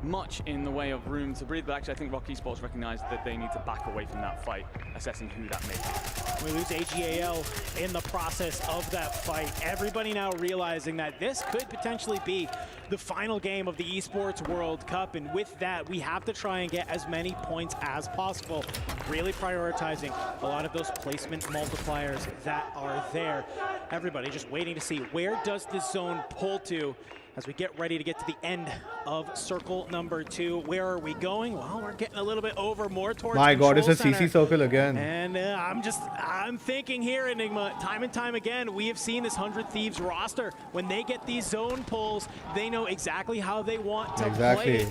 much in the way of room to breathe, but actually I think Rock Esports recognized that they need to back away from that fight, assessing who that may be. We lose AGAL in the process of that fight. Everybody now realizing that this could potentially be the final game of the Esports World Cup, and with that, we have to try and get as many points as possible. Really prioritizing a lot of those placement multipliers that are there. Everybody just waiting to see where does this zone pull to as we get ready to get to the end of circle number 2. Where are we going? Well, we're getting a little bit over more towards My God, it's a center. CC circle again. And I'm thinking here, Enigma, time and time again, we have seen this 100 Thieves roster. When they get these zone pulls, they know exactly how they want to play.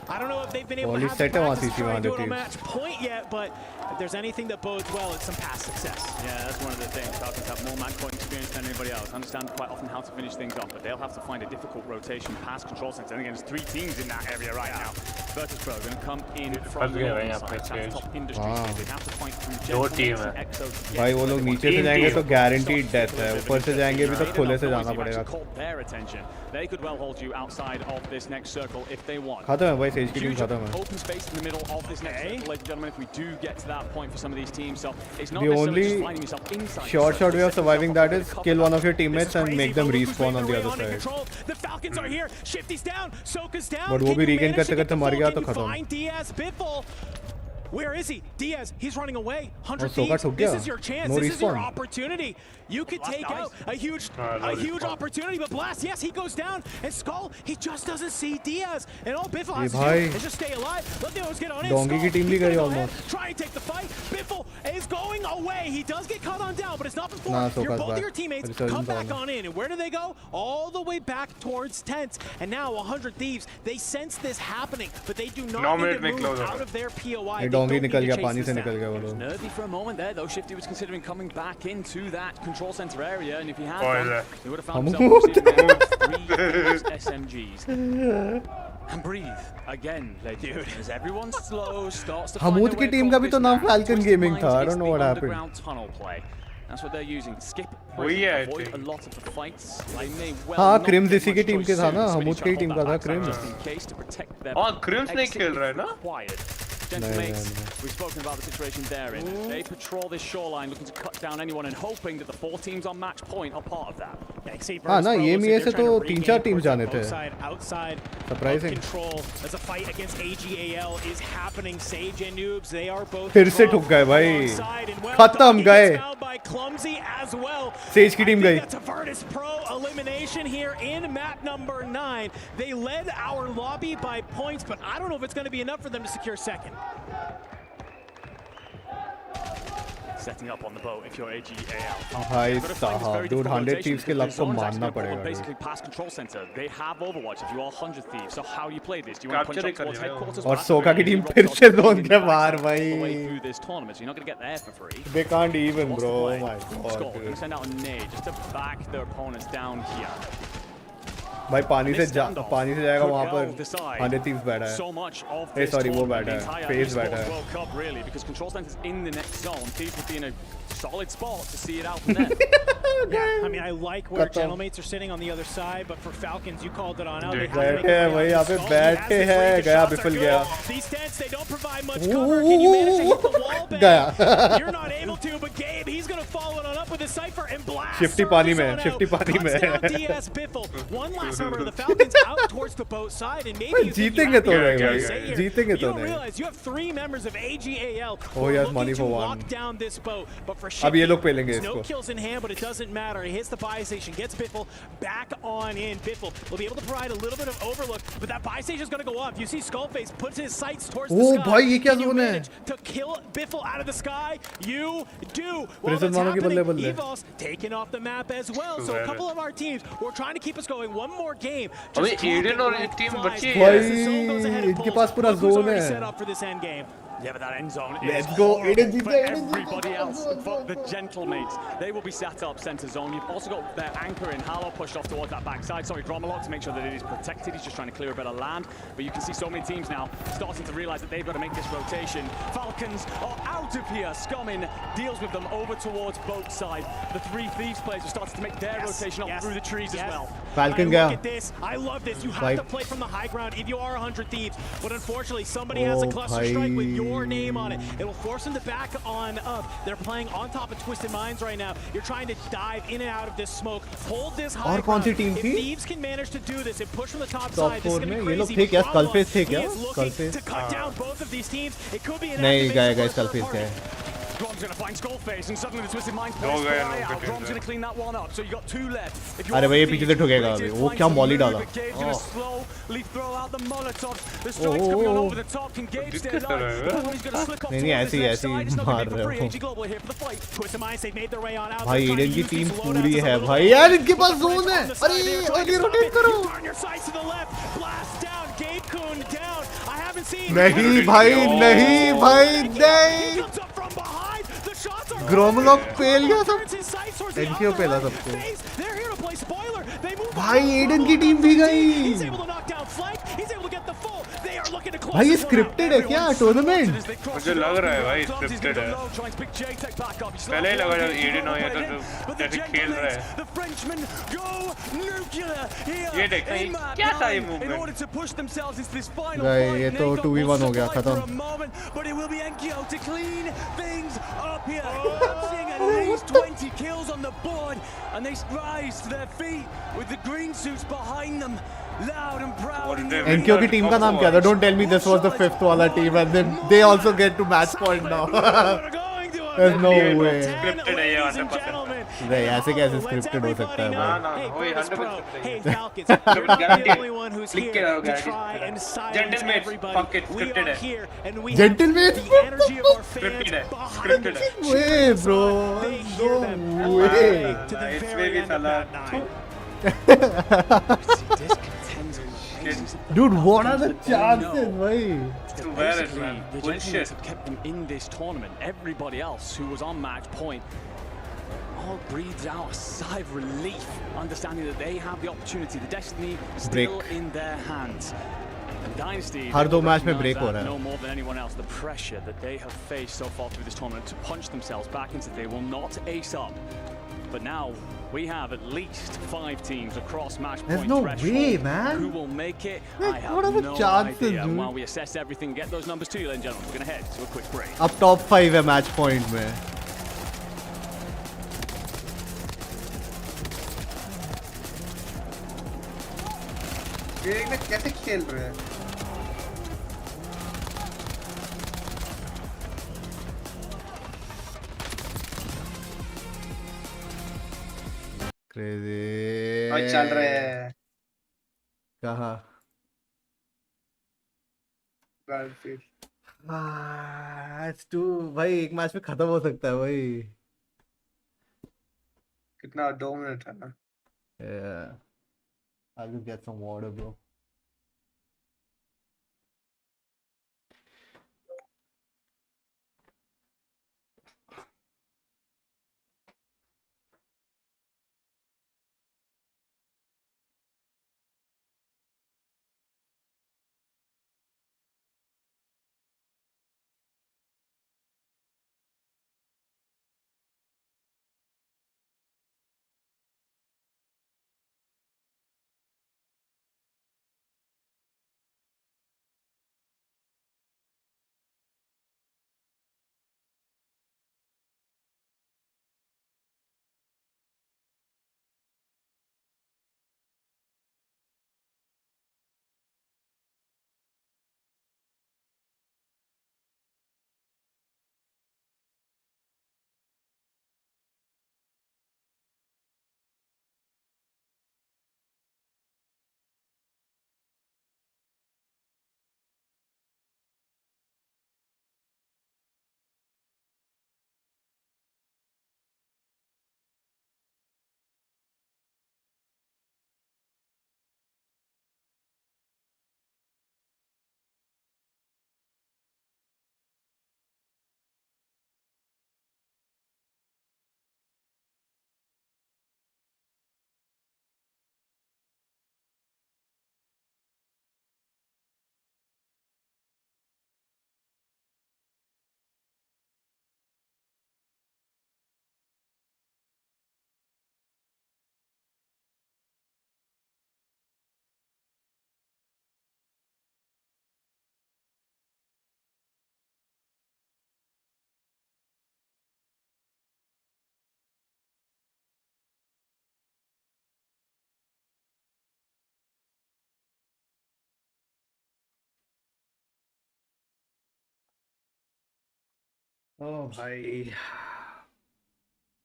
I don't know if they've been able to have the practice to try and do it on match point yet, but if there's anything that bodes well, it's some past success. Yeah, that's one of the things. Falcons have more match point experience than anybody else. Understand quite often how to finish things off, but they'll have to find a difficult rotation past control center. And again, there's 3 teams in that area right now. Virtus Pro going to come in from the side. That's top industry. They have to fight through EXO. भाई वो लोग नीचे से जाएंगे तो guaranteed death है. ऊपर से जाएंगे भी तो खुले से जाना पड़ेगा. Their attention. They could well hold you outside of this next circle if they want. खत्म है भाई, सेज की टीम खत्म है. Open space in the middle of this next circle, ladies and gentlemen, if we do get to that point for some of these teams. So it's not the only finding yourself inside. short way of surviving that is kill one of your teammates and make them respawn on the other side. The Falcons are here. Shifty's down. Soka's down. But वो भी regain करते करते मर गया तो खत्म. Where is he? Diaz, he's running away. 100 Soka Thieves, took this gaya. is your chance. No this is your respawn. opportunity. You could take out a huge opportunity, but Blast, yes, he goes down. And Skull, he just doesn't see Diaz. And all Biffle has to do is just stay alive. Let the others get on in. Donkey ki team bhi gayi almost. Try and take the fight. Biffle is going away. He does get caught on down, but it's not before. Soka's Both back. of your teammates come back on in. And where do they go? All the way back towards tents. And now 100 Thieves, they sense this happening, but they do not need to move out of their POI. Donkey nikal gaya, pani se nikal gaya wo log. Nervy for a moment there, though. Shifty was considering coming back into that control center area, and if he had done, he would have found himself receiving 3 SMGs. And breathe again, dude. As everyone slow starts to find Hamoud their ki way team ka bhi to naam across Falcon this Gaming map. tha. I It's don't know the what happened. underground tunnel play. That's what they're using. Skip वही है, avoid a lot of the fights. They may well हाँ not crimes get इसी की much team choice के था soon, ना so Hamood he's की trying team to का hold था that backside crimes just in case to protect their हाँ क्रिम्स नहीं exit खेल रहा है if ना required. Gentlemen, we've spoken about the situation they're in. They patrol this shoreline looking to cut down anyone and hoping that the 4 teams on match point are part of that. हाँ ना ये में से तो 3-4 team जाने थे. Outside Surprising. control as a fight against AGAL is happening. Sage and Noobs, they are both फिर से ठुक गए भाई. खत्म गए. Sage की टीम गई. That's a Virtus Pro elimination here in map number 9. They led our lobby by points, but I don't know if it's going to be enough for them to secure second. Setting up on the boat if you're AGAL. भाई साहब, dude 100 Thieves के luck को मारना पड़ेगा. Basically past control center. They have Overwatch if you are 100 Thieves. So how you play this? Do you want to punch up towards headquarters? और सोका की team फिर से जोन के बाहर भाई. Through this tournament, so you're not going to get there for free. They can't even, bro. Oh my Skull, god. going to send out a nade just to back their opponents down here. भाई पानी से जाएगा वहाँ पर 100 Thieves बैठा है. So much of Hey, this sorry, वो tournament, बैठा the है. entire Phase esports बैठा है. World Cup, really, because control center's in the next zone. Thieves would be in a solid spot to see it out from there. Yeah, I mean, I like where Gentlemates are sitting on the other side, but for Falcons, you called it on out. बैठे हैं भाई यहाँ पे बैठे हैं. गया बिफल गया. These tents, they don't provide much cover. Can you manage to hit the wall bang? गया. You're not able to, but Gabe, he's going to follow it on up with his Cypher and blast. Shifty पानी में. Shifty पानी में. DS Biffle. One last member of the Falcons out towards the boat side, and maybe you जीतेंगे तो नहीं भाई. जीतेंगे you तो don't नहीं. realize you have 3 members of AGAL who Oh are yes, looking money to for one. lock down this boat. But for अब ये Shifty, लोग पेलेंगे no इसको. kills in hand, but it doesn't matter. He hits the buy station, gets Biffle back on in. Biffle will be able to provide a little bit of overlook, but that buy station is going to go up. You see Skullface puts his sights towards the sky. भाई ये क्या Can you zone है? manage to kill Biffle out of the sky? You do. Well, Prison that's वालों की happening. बल्ले-बल्ले. Evos taken off the map as well. So a couple of our teams were trying to keep us going. One more game. अबे Aiden और एक team बची है. भाई इनके पास पूरा जोन है. Set up for this end game. Yeah, but that end zone Let's is go. horrible for everybody else. For the Gentlemates, they will be set up center zone. You've also got their anchor in Harlow pushed off towards that backside. Sorry, Dromalok to make sure that it is protected. He's just trying to clear a bit of land. But you can see so many teams now starting to realize that they've got to make this rotation. Falcons are out of here. Scumming deals with them over towards both side. The 3 Thieves players have started to make their rotation up through the trees as well. Falcon Look गया. at this. I love this. You have to play from the high ground if you are 100 Thieves. But unfortunately, somebody has a cluster strike with your name on it. It will force them to back on up. They're playing on top of Twisted Minds right now. You're trying to dive in and out of this smoke. Hold this high और कौन सी ground. Team If थी? Thieves can manage to do this and push from the top Top side, this is 4 going में to be ये लोग crazy. थे क्या? Bravo, स्कलफेस थे he क्या? is looking स्कलफेस. to cut down both of these teams. It could be an नहीं गए activation for स्कलफेस their गए. Grom's going to find Skullface, and suddenly the Twisted Minds players fly out. Grom's going to clean that one up, so you got 2 left. अरे भाई ये पीछे से ठुकेगा अभी. वो क्या मॉली डाला. Gabe's going to slowly throw out the Molotovs. The strike's coming on over the top. Can Gabe stay alive? He's going to slip off नहीं towards ऐसे this ही left ऐसे side. It's he not going मार to be for रहे free. हो. AG Global here for the fight. Twisted Minds, they've made their way on out. भाई They're trying Aiden to की use team these पूरी loadouts a है little भाई. bit. यार इनके पास जोन है. अरे अरे रोटेट करो. Turn your sights to the left. Blast down. Gabe Kuhn down. I haven't seen. नहीं भाई नहीं भाई नहीं. Comes up from behind. The shots are. ग्रोमलॉक पेल गया सब. Turns his sights towards the NCO other पेला left सबको. face. They're here to play spoiler. They move. भाई एडन की टीम भी गई. He's able to knock down flank. He's able to get the full. They are looking to close. भाई ये this one out. Scripted है क्या tournament? मुझे लग रहा है भाई स्क्रिप्टेड है. पहले ही लगा जब एडन और ये तो जैसे खेल रहा है. The Frenchmen go nuclear here. ये देख भाई क्या था ये movement. In order to push themselves into this final भाई fight. ये तो 2v1 हो गया खत्म. But it will be Enkyo to clean things up here. I'm seeing at least 20 kills on the board, and they rise to their feet with the green suits behind them, loud and proud. NQ की team का नाम क्या था? Don't tell me this was the 5th वाला team and then they also get to match point now. There's no way. Scripted है ये 100%. नहीं ऐसे कैसे scripted हो सकता है भाई? ना वही 100% Hey Falcons, you're not the only one who's Click here it, to try and silence Gentlemen, everybody. fuck it, We scripted are है. here and we Gentlemen? have the energy of our fans Scripted है. behind Scripted है. us. Way bro. They hear them No way. to the very end of that night. Dude, what are the chances, bhai? Basically, the Gentlemen have kept them in this tournament. Everybody else who was on match point all breathes out a sigh of relief, understanding that they have the opportunity, the destiny still in their hands. And Dynasty, हर दो match में break हो रहा है. know more than anyone else the pressure that they have faced so far through this tournament to punch themselves back into they will not ace up. But now we have at least 5 teams across match There's point no threshold way, man. who will make it. Like, I have what are the no chances, idea. And dude? while we assess everything, get those numbers to you, ladies and gentlemen, we're going to head to a quick break. अब top 5 है match point में. ये ना कैसे खेल रहे हैं? Crazy. और चल रहे हैं. कहाँ? Battlefield. It's too भाई एक मैच में खत्म हो सकता है भाई. कितना 2 मिनट है ना? Yeah. I'll just get some water, bro. Oh भाई.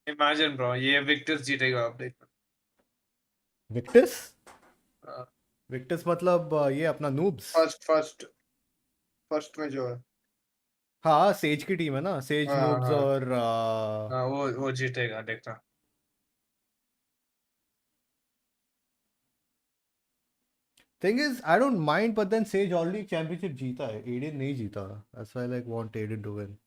Imagine bro, ये Victus जीतेगा आप देखो. Victus? Victus मतलब ये अपना noobs. फर्स्ट में जो है. हाँ सेज की टीम है ना. सेज noobs और हाँ वो जीतेगा देखना. Thing is, I don't mind, but then Sage already championship जीता है. Aiden नहीं जीता. That's why I like want Aiden to win.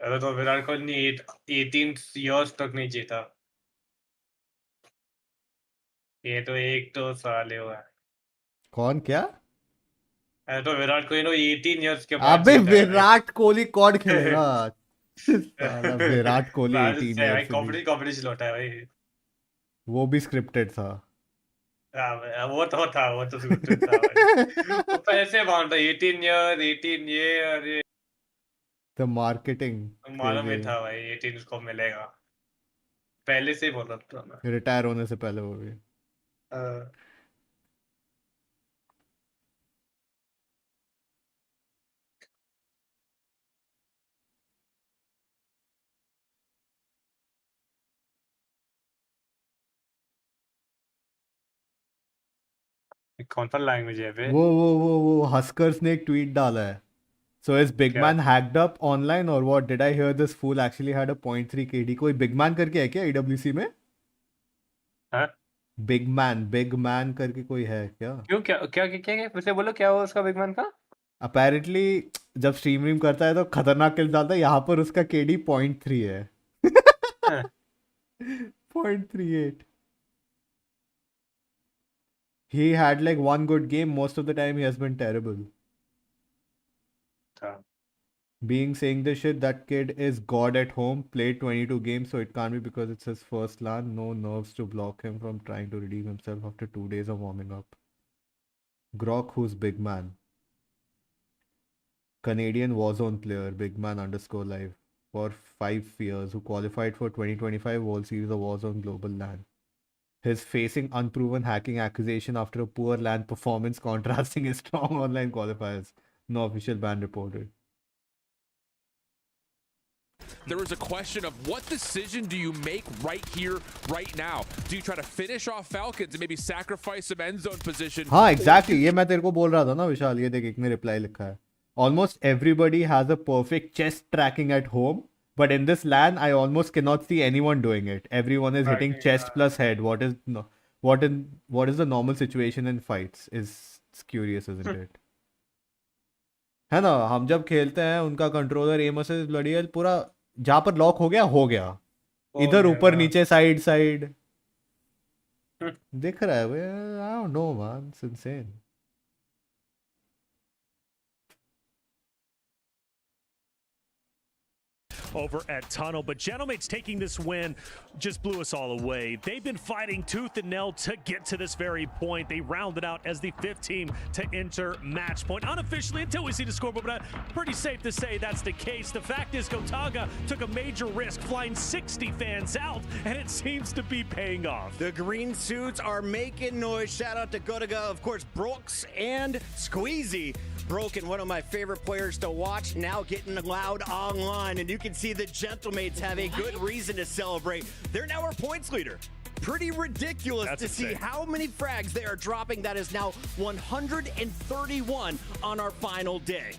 अरे तो विराट कोहली ने 18 years तक नहीं जीता. ये तो एक तो साल हुआ है. कौन क्या? अरे तो विराट कोहली ने 18 years के बाद अबे जीता है. विराट कोहली कौन खेलेगा? साला विराट कोहली 18 years. कॉमेडी लौटा है भाई. वो भी स्क्रिप्टेड था. वो तो था, वो तो scripted था भाई। वो पैसे मांग रहा 18 years, 18 ये और ये The marketing. मालूम ही था भाई 18 को मिलेगा। पहले से ही बोला था मैं। रिटायर होने से पहले वो भी। कौन सा लैंग्वेज है बे? वो हस्कर्स ने एक ट्वीट डाला है. So is Big Man hacked up online or what? Did I hear this fool actually had a 0.3 KD? कोई Big Man करके है क्या EWC में? हाँ? Big Man करके कोई है क्या? क्यों क्या फिर से बोलो क्या हुआ उसका बिग मैन का? Apparently जब स्ट्रीम करता है तो खतरनाक किल डालता है. यहाँ पर उसका KD 0.3 है. 0.38. He had like one good game. Most of the time he has been terrible. Being saying this shit, that kid is god at home. Played 22 games, so it can't be because it's his first LAN. No nerves to block him from trying to redeem himself after 2 days of warming up. Grok, who's Big Man? Canadian Warzone player, Big Man _live for 5 years, who qualified for 2025 World Series of Warzone Global LAN. He's facing unproven hacking accusation after a poor LAN performance contrasting his strong online qualifiers. No official ban reported. There was a question of what decision do you make right here, right now? Do you try to finish off Falcons and maybe sacrifice some end zone position? हाँ, exactly. ये मैं तेरे को बोल रहा था ना विशाल. ये देख एक ने reply लिखा है. Almost everybody has a perfect chest tracking at home, but in this LAN, I almost cannot see anyone doing it. Everyone is hitting chest plus head. What is the normal situation in fights? It's curious, isn't it? है ना, हम जब खेलते हैं उनका controller M से bloody hell पूरा जहाँ पर लॉक हो गया इधर ऊपर नीचे साइड दिख रहा है way. I don't know man, it's insane. Over at Tunnel, but Gentlemates taking this win just blew us all away. They've been fighting tooth and nail to get to this very point. They rounded out as the 5th team to enter match point unofficially until we see the scoreboard, but pretty safe to say that's the case. The fact is Gotaga took a major risk flying 60 fans out, and it seems to be paying off. The green suits are making noise. Shout out to Gotaga, of course, Brooks and Squeezy. Broken, one of my favorite players to watch, now getting loud online, and you can see the Gentlemates have a good reason to celebrate. They're now our points leader. Pretty ridiculous to see how many frags they are dropping. That is now 131 on our final day.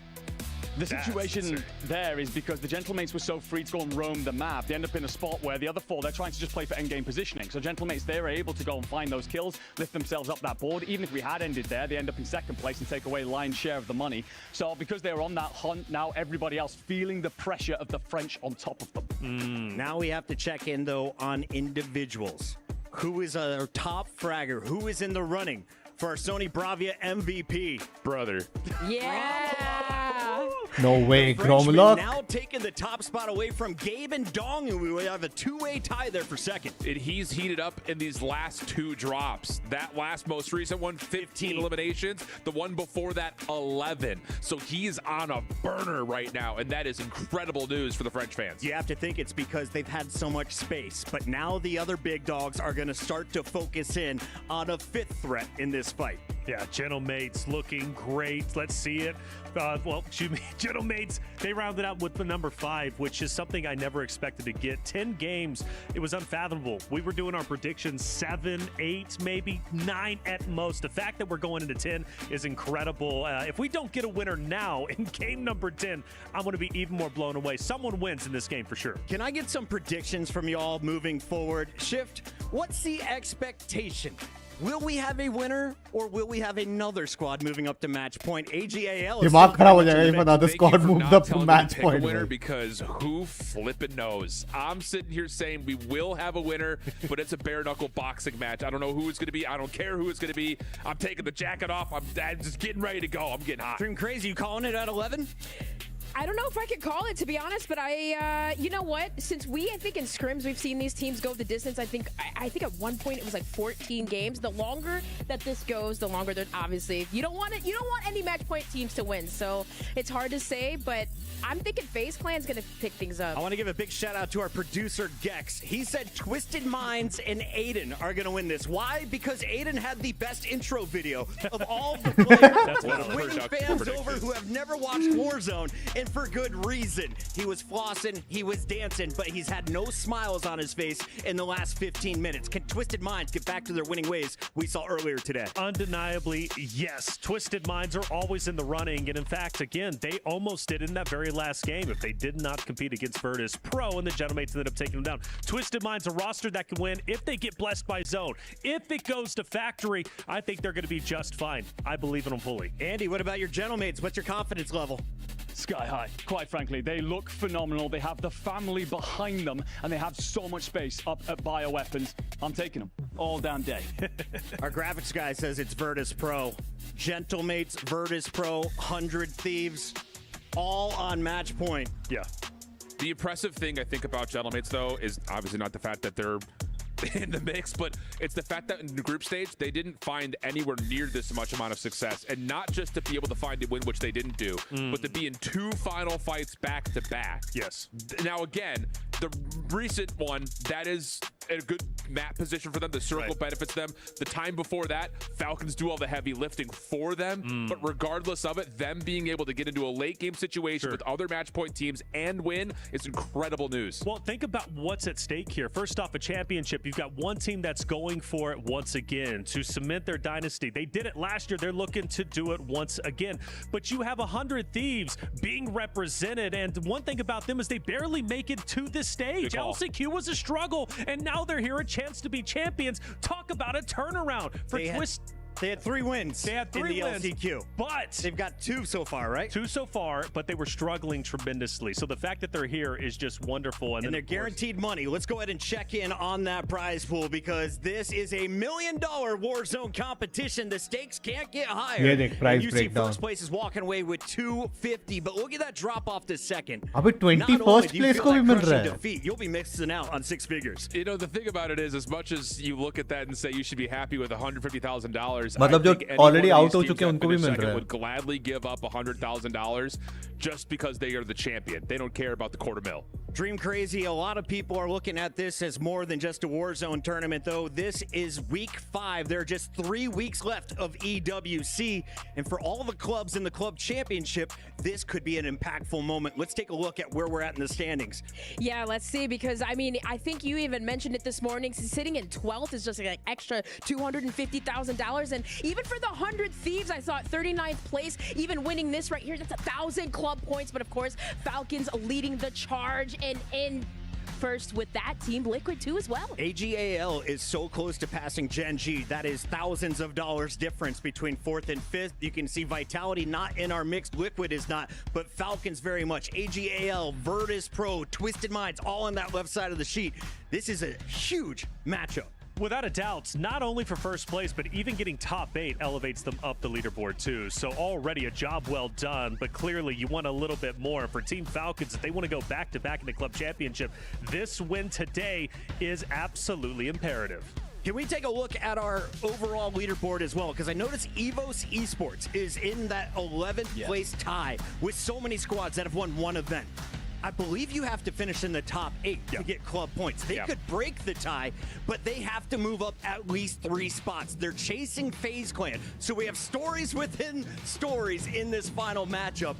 The situation there is because the Gentlemates were so free to go and roam the map, they end up in a spot where the other 4, they're trying to just play for endgame positioning. So Gentlemates, they were able to go and find those kills, lift themselves up that board. Even if we had ended there, they end up in 2nd place and take away lion's share of the money. So because they were on that hunt, now everybody else feeling the pressure of the French on top of them. Now we have to check in, though, on individuals. Who is our top fragger? Who is in the running for our Sony Bravia MVP? Brother. Yeah. No way, Frenchman Gromlock. now taking the top spot away from Gabe and Dong, and we have a 2-way tie there for 2nd. And he's heated up in these last 2 drops. That last most recent one, 15 eliminations. The one before that, 11. So he's on a burner right now, and that is incredible news for the French fans. You have to think it's because they've had so much space, but now the other big dogs are going to start to focus in on a 5th threat in this fight. Yeah, Gentlemates looking great. Let's see it. Gentlemates, they rounded out with the number 5, which is something I never expected to get. 10 games, it was unfathomable. We were doing our predictions 7, 8, maybe 9 at most. The fact that we're going into 10 is incredible. If we don't get a winner now in game number 10, I'm going to be even more blown away. Someone wins in this game for sure. Can I get some predictions from y'all moving forward? Shift, what's the expectation? Will we have a winner, or will we have another squad moving up to match point? AGAL is दिमाग खराब हो जाएगा if another squad moves up to match point. Winner, because who flippin' knows? I'm sitting here saying we will have a winner, but it's a bare knuckle boxing match. I don't know who it's going to be. I don't care who it's going to be. I'm taking the jacket off. I'm just getting ready to go. I'm getting hot. Dream Crazy, you calling it at 11? I don't know if I could call it, to be honest, but you know what? Since I think in scrims we've seen these teams go the distance. I think at one point it was like 14 games. The longer that this goes, the longer that obviously you don't want any match point teams to win. So it's hard to say, but I'm thinking FaZe Clan's gonna pick things up. I want to give a big shout out to our producer Gex. He said Twisted Minds and Aiden are gonna win this. Why? Because Aiden had the best intro video of all the players. That's one of the winning fans over who have never watched Warzone, and for good reason. He was flossing, he was dancing, but he's had no smiles on his face in the last 15 minutes. Can Twisted Minds get back to their winning ways we saw earlier today? Undeniably, yes. Twisted Minds are always in the running, and in fact, again, they almost did in that very last game if they did not compete against Virtus Pro, and the Gentlemates ended up taking them down. Twisted Minds, a roster that can win if they get blessed by zone. If it goes to factory, I think they're going to be just fine. I believe in them fully. Andy, what about your Gentlemates? What's your confidence level? Sky high, quite frankly. They look phenomenal. They have the family behind them, and they have so much space up at bioweapons. I'm taking them all damn day. Our graphics guy says it's Virtus Pro. Gentlemates, Virtus Pro, 100 Thieves, all on match point. Yeah. The impressive thing I think about Gentlemates, though, is obviously not the fact that they're in the mix, but it's the fact that in the group stage they didn't find anywhere near this much amount of success, and not just to be able to find a win, which they didn't do, but to be in 2 final fights back to back. Yes. Now again, the recent one, that is a good map position for them. The circle benefits them. The time before that, Falcons do all the heavy lifting for them, but regardless of it, them being able to get into a late game situation with other match point teams and win is incredible news. Well, think about what's at stake here. First off, a championship. You've got one team that's going for it once again to cement their dynasty. They did it last year. They're looking to do it once again. But you have 100 Thieves being represented, and one thing about them is they barely make it to this stage. LCQ was a struggle, and now they're here, a chance to be champions. Talk about a turnaround for Twist. They had 3 wins. They had 3 in wins, the LCQ. but they've got 2 so far, right? 2 so far, but they were struggling tremendously. So the fact that they're here is just wonderful. And they're guaranteed money. Let's go ahead and check in on that prize pool, because this is a $1 million Warzone competition. The stakes can't get higher. Yeah, the prize you breakdown. see first place is walking away with $250, but look at that drop off to second. अबे 21st place को भी मिल रहा है. Defeat, you'll be mixing out on 6 figures. You know, the thing about it is, as much as you look at that and say you should be happy with $150,000, मतलब जो already out हो चुके हैं उनको भी मिल रहा है. would gladly give up $100,000 just because they are the champion. They don't care about the $250,000. Dream Crazy, a lot of people are looking at this as more than just a Warzone tournament, though. This is week 5. There are just 3 weeks left of EWC. And for all the clubs in the club championship, this could be an impactful moment. Let's take a look at where we're at in the standings. Yeah, let's see, because I mean, I think you even mentioned it this morning. Sitting in 12th is just like an extra $250,000. And even for the 100 Thieves, I saw it 39th place. Even winning this right here, that's 1,000 club points. But of course, Falcons leading the charge and in first with that team, Liquid too as well. AGAL is so close to passing Gen G. That is thousands of dollars difference between 4th and 5th. You can see Vitality not in our mix. Liquid is not, but Falcons very much. AGAL, Virtus Pro, Twisted Minds, all on that left side of the sheet. This is a huge matchup. Without a doubt, not only for first place, but even getting top 8 elevates them up the leaderboard too. So already a job well done, but clearly you want a little bit more. For Team Falcons, if they want to go back-to-back in the club championship, this win today is absolutely imperative. Can we take a look at our overall leaderboard as well? Because I noticed Ewc Esports is in that 11th place tie with so many squads that have won one event. I believe you have to finish in the top 8 to get club points. They could break the tie, but they have to move up at least 3 spots. They're chasing FaZe Clan. So we have stories within stories in this final matchup.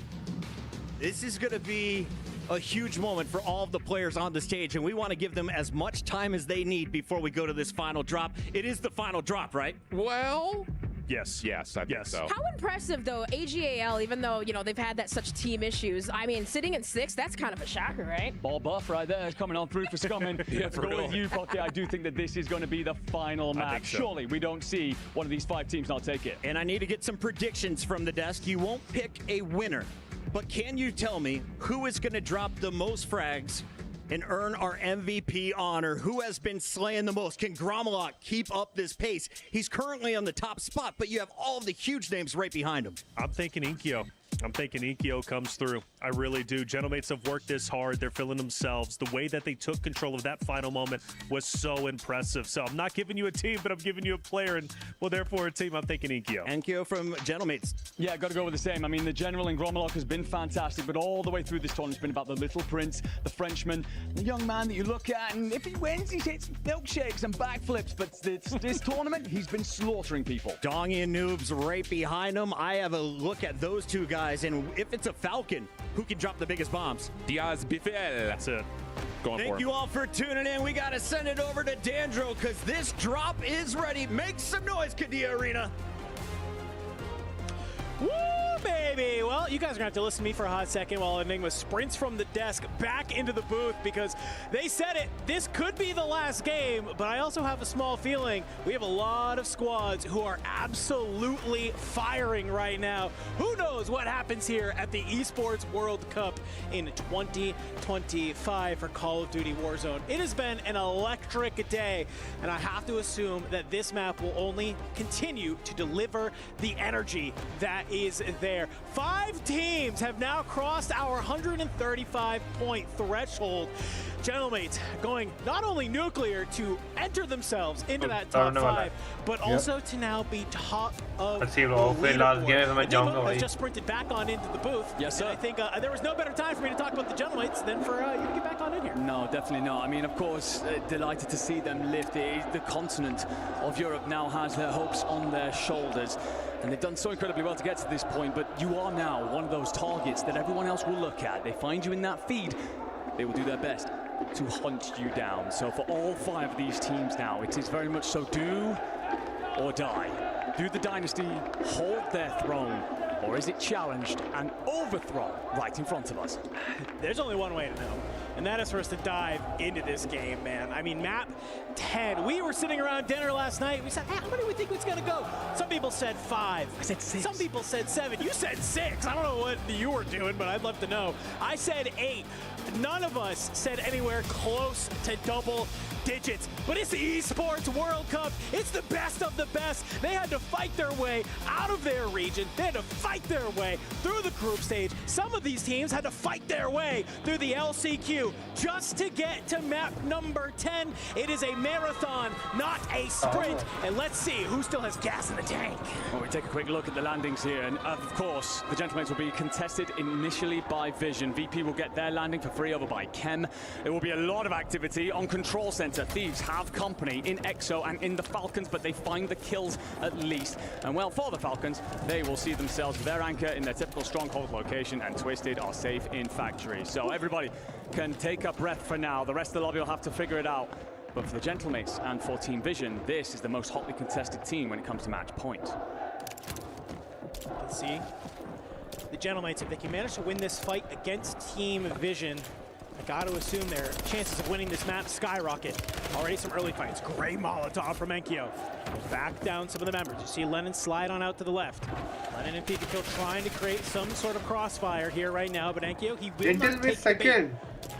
This is going to be a huge moment for all of the players on the stage, and we want to give them as much time as they need before we go to this final drop. It is the final drop, right? Well, yes, I think so. How impressive, though, AGAL, even though, you know, they've had that such team issues. I mean, sitting in 6th, that's kind of a shocker, right? Ball buff right there, coming on through for Scumming. Yeah, for Go real. with you, Pocky. I do think that this is going to be the final match. so. Surely we don't see one of these 5 teams not take it. And I need to get some predictions from the desk. You won't pick a winner, but can you tell me who is going to drop the most frags and earn our MVP honor? Who has been slaying the most? Can Gromelot keep up this pace? He's currently on the top spot, but you have all of the huge names right behind him. I'm thinking Inkyo. I'm thinking Ikeo comes through. I really do. Gentlemates have worked this hard. They're feeling themselves. The way that they took control of that final moment was so impressive. So I'm not giving you a team, but I'm giving you a player. And, well, therefore a team, I'm thinking Ikeo. Enkyo from Gentlemates. Yeah, got to go with the same. I mean, the general in Gromolok has been fantastic, but all the way through this tournament, it's been about the little prince, the Frenchman, the young man that you look at, and if he wins, he hits milkshakes and backflips. But this tournament, he's been slaughtering people. Dongy and Noobs right behind him. I have a look at those two guys, and if it's a Falcon, who can drop the biggest bombs? Diaz Bifel. That's it. Going for Thank him. you all for tuning in. We got to send it over to Dandro because this drop is ready. Make some noise, Kadia Arena. Woo, baby! Well, you guys are going to have to listen to me for a hot second while Enigma sprints from the desk back into the booth because they said it. This could be the last game, but I also have a small feeling we have a lot of squads who are absolutely firing right now. Who knows what happens here at the Esports World Cup in 2025 for Call of Duty Warzone. It has been an electric day, and I have to assume that this map will only continue to deliver the energy that is there. 5 teams have now crossed our 135-point threshold. Gentlemates going not only nuclear to enter themselves into that top 5, but also to now be top of the leaderboard. Has just sprinted back on into the booth. Yes, sir. And I think there was no better time for me to talk about the Gentlemates than for you to get back on in here. No, definitely not. I mean, of course, delighted to see them lift. The continent of Europe now has their hopes on their shoulders. And they've done so incredibly well to get to this point, but you are now one of those targets that everyone else will look at. They find you in that feed, they will do their best to hunt you down. So for all 5 of these teams now, it is very much so do or die. Do the dynasty hold their throne, or is it challenged and overthrown right in front of us? There's only one way to know, and that is for us to dive into this game, man. I mean, map 10. We were sitting around dinner last night. We said, hey, how many do we think it's going to go? Some people said 5. I said 6. Some people said 7. You said 6. I don't know what you were doing, but I'd love to know. I said 8. None of us said anywhere close to double digits, but it's the Esports World Cup. It's the best of the best. They had to fight their way out of their region. They had to fight their way through the group stage. Some of these teams had to fight their way through the LCQ just to get to map number 10. It is a marathon, not a sprint. And let's see who still has gas in the tank. Well, we take a quick look at the landings here, and of course, the Gentlemates will be contested initially by Vision. VP will get their landing for free over by Chem. There will be a lot of activity on Control Center. Thieves have company in EXO and in the Falcons, but they find the kills at least. And well, for the Falcons, they will see themselves with their anchor in their typical stronghold location, and Twisted are safe in factory. So everybody can take a breath for now. The rest of the lobby will have to figure it out. But for the Gentlemates and for Team Vision, this is the most hotly contested team when it comes to match point. Let's see. The Gentlemates, if they can manage to win this fight against Team Vision, I got to assume their chances of winning this map skyrocket. Already some early fights. Great Molotov from Enkyo. Back down some of the members. You see Lennon slide on out to the left. Lennon and Pikachu trying to create some sort of crossfire here right now, but Enkyo, he will not take the bait.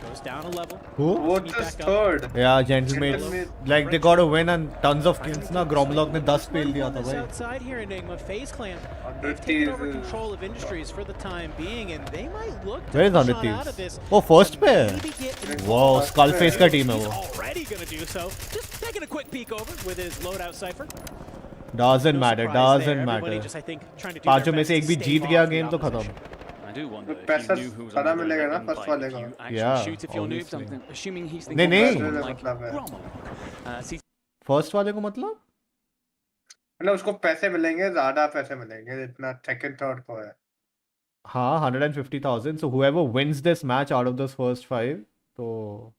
Goes down a level. Who? What is third? Yeah, Gentlemates. Like they got to win and tons of kills. Na Gromlock ne 10 fail diya tha bhai. Outside here, Enigma, FaZe Clan. They've taken over control of Industries for the time being, and they might look to push on out of this. Oh, first pair. Wow, Skullface ka team hai wo. Already gonna do so. Just taking a quick peek over with his loadout cipher. Doesn't matter. Doesn't matter. पांचों में से एक भी जीत गया game तो खत्म. I do wonder if you knew who was on the first one. You actually shoot if you're noobs. I'm assuming he's thinking first वाले को मतलब? मतलब उसको पैसे मिलेंगे, ज़्यादा पैसे मिलेंगे जितना सेकंड थर्ड को है. हाँ, 150,000. So whoever wins this match out of those first 5, so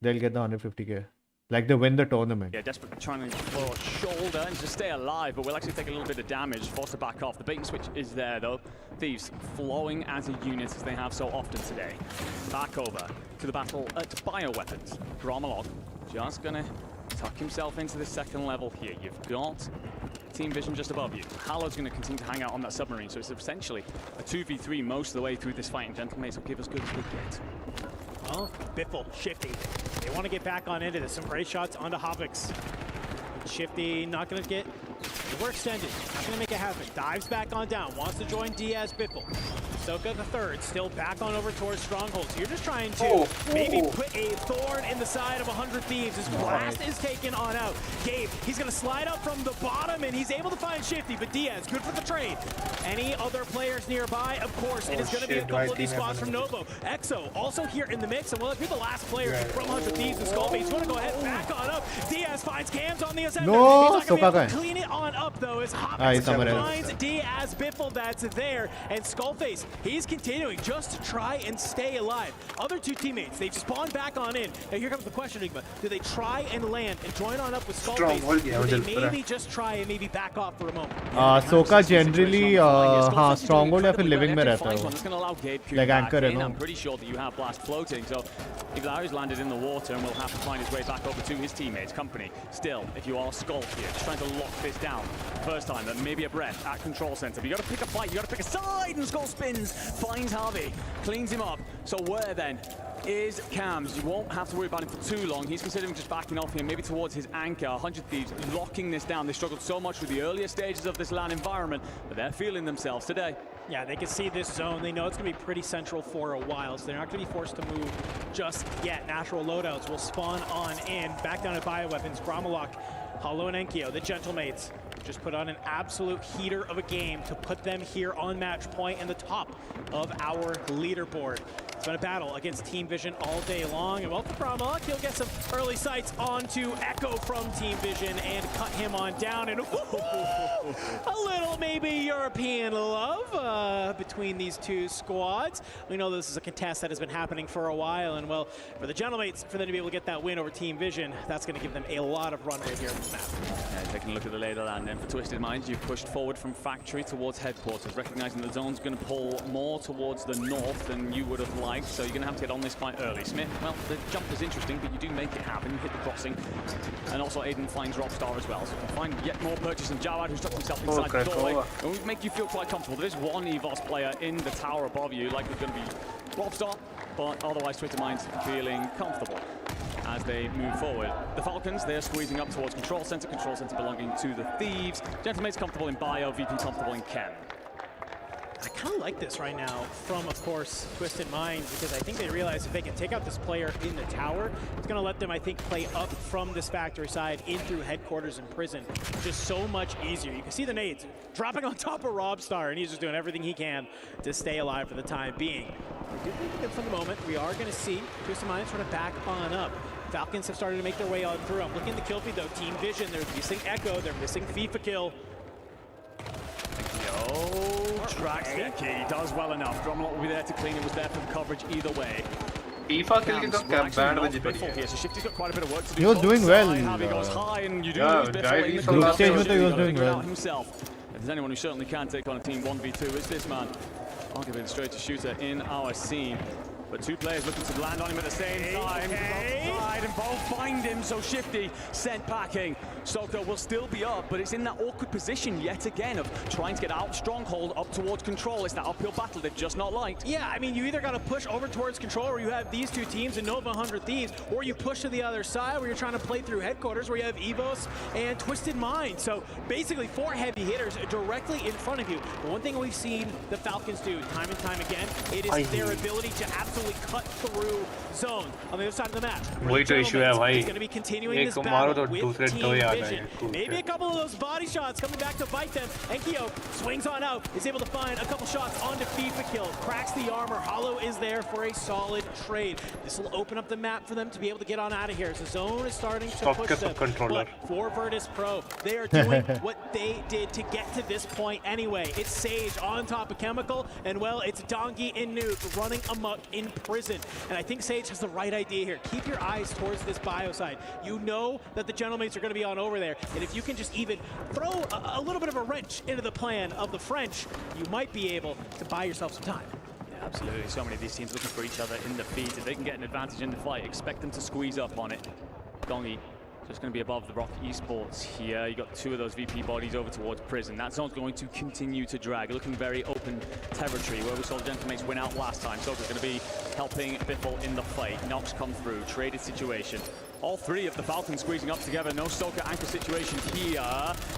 they'll get the 150k. Like they win the tournament. Yeah, desperately trying to for a shoulder and just stay alive, but we'll actually take a little bit of damage. Forced to back off. The bait and switch is there though. Thieves flowing as a unit as they have so often today. Back over to the battle at bioweapons. Gromolog just gonna tuck himself into the second level here. You've got Team Vision just above you. Hallow's going to continue to hang out on that submarine, so it's essentially a 2v3 most of the way through this fight, and Gentlemates will give us good as good get. Oh, Biffle, Shifty. They want to get back on into this. Some great shots onto Hopix. Shifty not going to get overextended. Not gonna make it happen. Dives back on down. Wants to join Diaz Biffle. Soka the third, still back on over towards Stronghold. So you're just trying to maybe put a thorn in the side of 100 Thieves. His blast is taken on out. Gabe, he's gonna slide up from the bottom and he's able to find Shifty, but Diaz, good for the trade. Any other players nearby? Of course, it is gonna be a couple of these squads from Novo. Exo also here in the mix, and well, if you're the last player from 100 Thieves and Skullbait, he's gonna go ahead back on up. Diaz finds Cams on the ascender. No, he's not gonna be able to clean it on up though, as Hopkins finds Diaz Biffle that's there, and Skullface, he's continuing just to try and stay alive. Other two teammates, they've spawned back on in. Now here comes the question, Enigma. Do they try and land and join on up with Skullface? Or do they maybe just try and maybe back off for a moment? Soka generally Stronghold या फिर living में रहता है वो. Like anchor है ना. I'm pretty sure that you have blast floating, so if Larry's landed in the water and will have to find his way back over to his teammates, company. Still, if you are Skull here, just trying to lock this down. First time, but maybe a breath at control center. But you got to pick a fight, you got to pick a side, and Skull spins, finds Harvey, cleans him up. So where then is Cams? You won't have to worry about him for too long. He's considering just backing off here, maybe towards his anchor. 100 Thieves locking this down. They struggled so much with the earlier stages of this LAN environment, but they're feeling themselves today. Yeah, they can see this zone. They know it's going to be pretty central for a while, so they're not going to be forced to move just yet. Natural loadouts will spawn on in. Back down at bioweapons, Gromalok, Hollow and Enkyo, the Gentlemates, just put on an absolute heater of a game to put them here on match point in the top of our leaderboard. It's been a battle against Team Vision all day long, and well, for Gromalok, he'll get some early sights onto Echo from Team Vision and cut him on down, and a little maybe European love between these two squads. We know this is a contest that has been happening for a while, and well, for the Gentlemates, for them to be able to get that win over Team Vision, that's going to give them a lot of runway here in this map. Yeah, taking a look at the lay of the land, and for Twisted Minds, you've pushed forward from factory towards headquarters, recognizing the zone's going to pull more towards the north than you would have liked, so you're going to have to get on this quite early. Smith, well, the jump is interesting, but you do make it happen. You hit the crossing, and also Aiden finds Rockstar as well, so you can find yet more purchase than Jawad, who's stuck himself inside the doorway. It will make you feel quite comfortable. There is one EVOS player in the tower above you, likely going to be Rockstar, but otherwise Twisted Minds feeling comfortable as they move forward. The Falcons, they're squeezing up towards control center belonging to the Thieves. Gentlemates comfortable in Bio, VP comfortable in Ken. I kind of like this right now from, of course, Twisted Minds, because I think they realize if they can take out this player in the tower, it's going to let them, I think, play up from this factory side in through headquarters and prison. Just so much easier. You can see the nades dropping on top of Robstar, and he's just doing everything he can to stay alive for the time being. I do think that for the moment, we are going to see Twisted Minds sort of back on up. Falcons have started to make their way on through. I'm looking at the kill feed, though. Team Vision, they're missing Echo, they're missing FIFA kill. Tracks the key, does well enough. Gromalok will be there to clean. It was there for the coverage either way. FIFA kill to band with here, so Shifty's got quite a bit of work to do. He was doing well. He goes high, and you do Yeah, lose Biffle in the group stage में तो he was doing well. himself. If there's anyone who certainly can take on a team 1v2, it's this man. Arguably the straightest shooter in our scene. But two players looking to land on him at the same time. And both find him, so Shifty sent packing. Soka will still be up, but it's in that awkward position yet again of trying to get out Stronghold up towards control. It's that uphill battle they've just not liked. Yeah, I mean, you either got to push over towards control, or you have these two teams in Nova 100 Thieves, or you push to the other side where you're trying to play through headquarters where you have Evos and Twisted Mind. So basically 4 heavy hitters directly in front of you. But one thing we've seen the Falcons do time and time again, it is their ability to absolutely cut through zone on the other side of the map. वही तो issue है भाई. It's going to be continuing this battle with Team Vision. Maybe a couple of those body shots coming back to bite them. Enkyo swings on out, is able to find a couple shots onto FIFA kill, cracks the armor. Hollow is there for a solid trade. This will open up the map for them to be able to get on out of here. As the zone is starting to push them. But for Virtus Pro, they are doing what they did to get to this point anyway. It's Sage on top of Chemical, and well, it's Donkey and Nuke running amok in prison. And I think Sage has the right idea here. Keep your eyes towards this bio side. You know that the Gentlemates are going to be on over there, and if you can just even throw a little bit of a wrench into the plan of the French, you might be able to buy yourself some time. Yeah, absolutely. So many of these teams looking for each other in the feed. If they can get an advantage in the fight, expect them to squeeze up on it. Dongy just going to be above the Rock Esports here. You got 2 of those VP bodies over towards prison. That zone's going to continue to drag, looking very open territory where we saw the Gentlemates win out last time. So it's going to be helping Biffle in the fight. Nox come through, traded situation. All three of the Falcons squeezing up together. No Soka anchor situation here.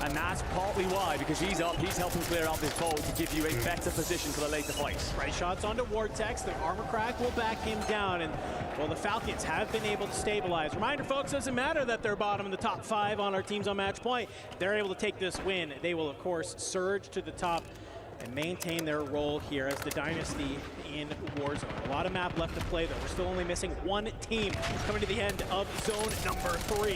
And that's partly why, because he's up. He's helping clear out this bolt to give you a better position for the later fights. Right shots onto Vortex. The armor crack will back him down. And, well, the Falcons have been able to stabilize. Reminder, folks, doesn't matter that they're bottom in the top 5 on our teams on match point. If they're able to take this win, they will, of course, surge to the top and maintain their role here as the dynasty in Warzone. A lot of map left to play, though. We're still only missing one team coming to the end of zone number 3.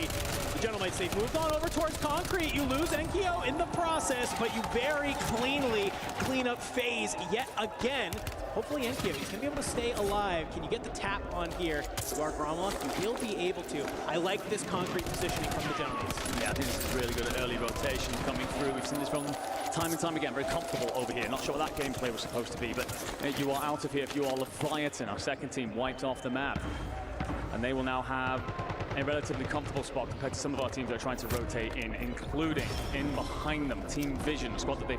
The Gentlemen, they've moved on over towards Concrete. You lose Enkyo in the process, but you very cleanly clean up FaZe yet again. Hopefully Enkyo, he's gonna be able to stay alive. Can you get the tap on here? Dark Gromloff, you will be able to. I like this Concrete positioning from the Gentlemen. Yeah, I think this is really good at early rotation coming through. We've seen this from time and time again, very comfortable over here. Not sure what that gameplay was supposed to be, but you are out of here if you are Leviathan. Our second team wiped off the map. And they will now have a relatively comfortable spot compared to some of our teams that are trying to rotate in, including in behind them, Team Vision, a squad that they've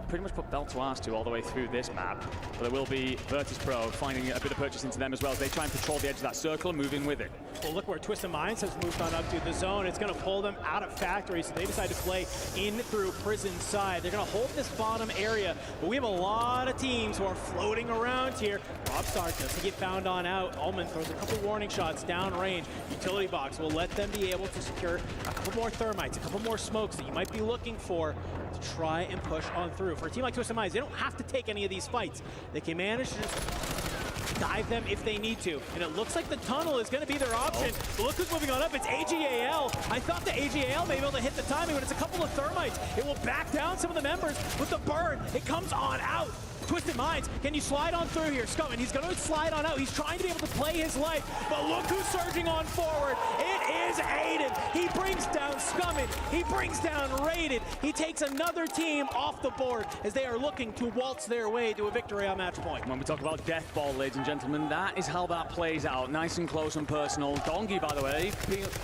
pretty much put belt to arse to all the way through this map. But there will be Virtus Pro finding a bit of purchase into them as well as they try and patrol the edge of that circle and move in with it. Well, look where Twisted Minds has moved on up to the zone. It's going to pull them out of Factory, so they decide to play in through Prison side. They're going to hold this bottom area, but we have a lot of teams who are floating around here. Robstar doesn't get found on out. Ullman throws a couple warning shots downrange. Utility Box will let them be able to secure a couple more thermites, a couple more smokes that you might be looking for to try and push on through. For a team like Twisted Minds, they don't have to take any of these fights. They can manage to just dive them if they need to. And it looks like the tunnel is going to be their option. But look who's moving on up. It's AGAL. I thought the AGAL may be able to hit the timing, but it's a couple of thermites. It will back down some of the members with the burn. It comes on out. Twisted Minds, can you slide on through here? Scummin, he's going to slide on out. He's trying to be able to play his life, but look who's surging on forward. It is Aiden. He brings down Scummin. He brings down Raiden. He takes another team off the board as they are looking to waltz their way to a victory on match point. When we talk about death ball, ladies and gentlemen, that is how that plays out. Nice and close and personal. Dongi, by the way,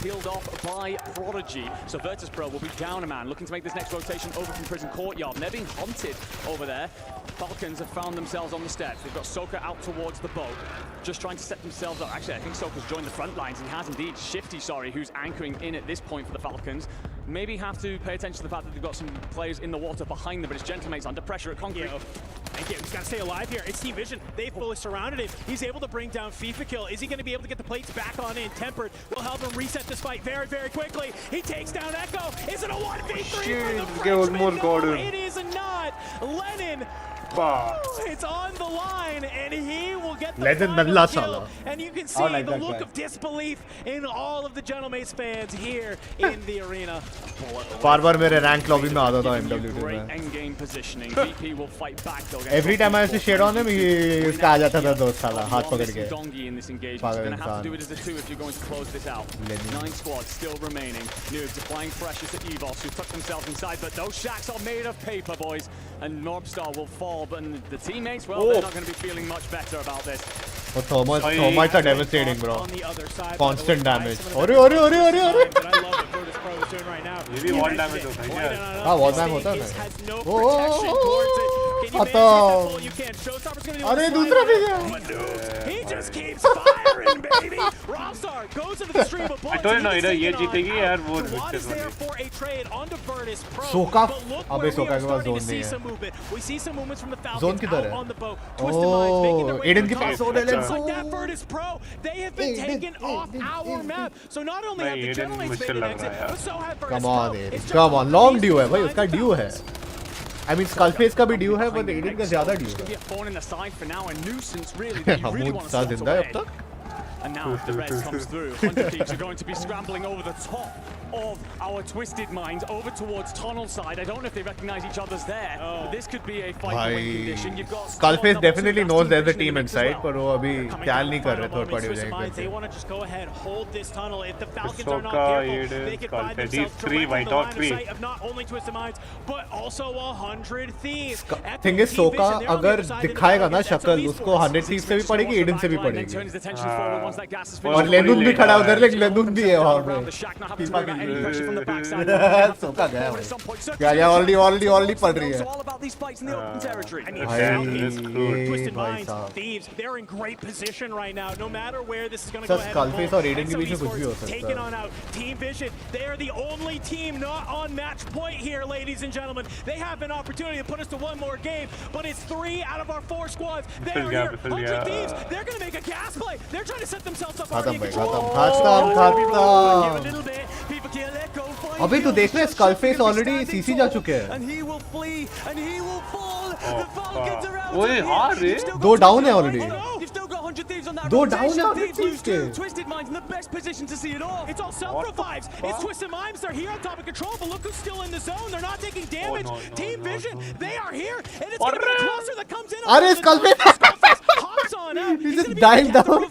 peeled off by Prodigy. So Virtus Pro will be down a man, looking to make this next rotation over from Prison Courtyard. And they're being hunted over there. Falcons have found themselves on the steps. They've got Soka out towards the boat, just trying to set themselves up. Actually, I think Soka's joined the front lines. He has indeed. Shifty, sorry, who's anchoring in at this point for the Falcons. Maybe have to pay attention to the fact that they've got some players in the water behind them, but his Gentlemate's under pressure at Concrete. Thank you. He's got to stay alive here. It's Team Vision. They've fully surrounded him. He's able to bring down FIFA Kill. Is he going to be able to get the plates back on in? Tempered will help him reset this fight very, very quickly. He takes down Echo. Is it a 1v3 for the Frenchman? No, it is not. Lennon. It's on the line, and he will get the final kill. And you can see the look of disbelief in all of the Gentlemates fans here in the arena. बार-बार मेरे rank lobby में आता था MWD Great में. endgame positioning. VP will fight back. Every time I used to shade on him, उसका आ जाता था दोस्त साला हाथ पकड़ के. Dongi in this engagement. You're going to have to do it as a 2 if you're going to close this out. 9 squads still remaining. Noobs applying pressure to Evos, who tuck themselves inside, but those shacks are made of paper, boys. And Norbstar will fall, but the teammates, well, they're not going to be feeling much better about this. Oh, thermites are devastating, bro. Constant damage. अरे ये भी wall damage होता है क्या? हाँ, wall damage होता है. अरे दूसरा भी गया. He just keeps firing, baby. Robstar goes into the stream of bullets. I don't know, ये जीतेगी यार वो. Squad is there for a trade onto Virtus Pro. Soka, but look अबे where we Soka are के पास starting to zone see नहीं some है. movement. We see some movements from the Zone Falcons किधर out है? on the boat. Twisted Minds making their way Aiden to के the pass top. zone है. Just like that, Virtus Pro, they have been taken off our map. So not only have the Gentlemen made an exit, but so have Virtus Come Pro. on, Aiden. Come on, long due है भाई, उसका due है. I mean, Skullface का भी due है, but Aiden का ज़्यादा due है. Be a thorn in the side for now, a nuisance really that you really want to Hamud slot जिंदा है away. अब तक. And now if the res comes through, 100 Thieves are going to be scrambling over the top of our Twisted Minds over towards tunnel side. I don't know if they recognize each other's there, but this could be a fight to win condition. You've got Skullface definitely knows there's a team inside, but वो अभी ख्याल नहीं कर रहे third party हो जाएंगे. They want to just go ahead, hold this tunnel. If the Falcons are not careful, they could find themselves directly in the line of sight of not only Twisted Minds, but also 100 Thieves. Thing is, Soka अगर दिखाएगा ना शक्ल, उसको 100 Thieves से भी पड़ेगी, Aiden से भी पड़ेगी. और लेनुन भी खड़ा उधर, लेकिन लेनुन भी है वहाँ पे. सोका गया. क्या ऑलरेडी पड़ रही है. start these fights in the open territory. I mean, Falcons, Twisted Minds, Thieves, they're in great position right now. No matter where this is going to go ahead and Skullface और Aiden के बीच में कुछ भी हो सकता है. Taking on out Team Vision. They are the only team not on match point here, ladies and gentlemen. They have an opportunity to put us to one more game, but it's 3 out of our 4 squads. They are here. 100 Thieves, they're going to make a gas play. They're trying to set themselves up already in control. Give a little bit. People can't let go. अबे तू देख रहा है Skullface already CC जा चुके हैं. And he will flee and he will fall. The Falcons are out. ओए हाँ रे. 2 down है already. You've still got 100 Thieves on that 2 rotation. down है 100 Thieves के. Twisted Minds in the best position to see it all. It's all self-revives. It's Twisted Minds. They're here on top of control, but look who's still in the zone. They're not taking damage. Team Vision, they are here, and it's going to be a cluster that comes in. अरे Skullface hops on out. He's just dying down.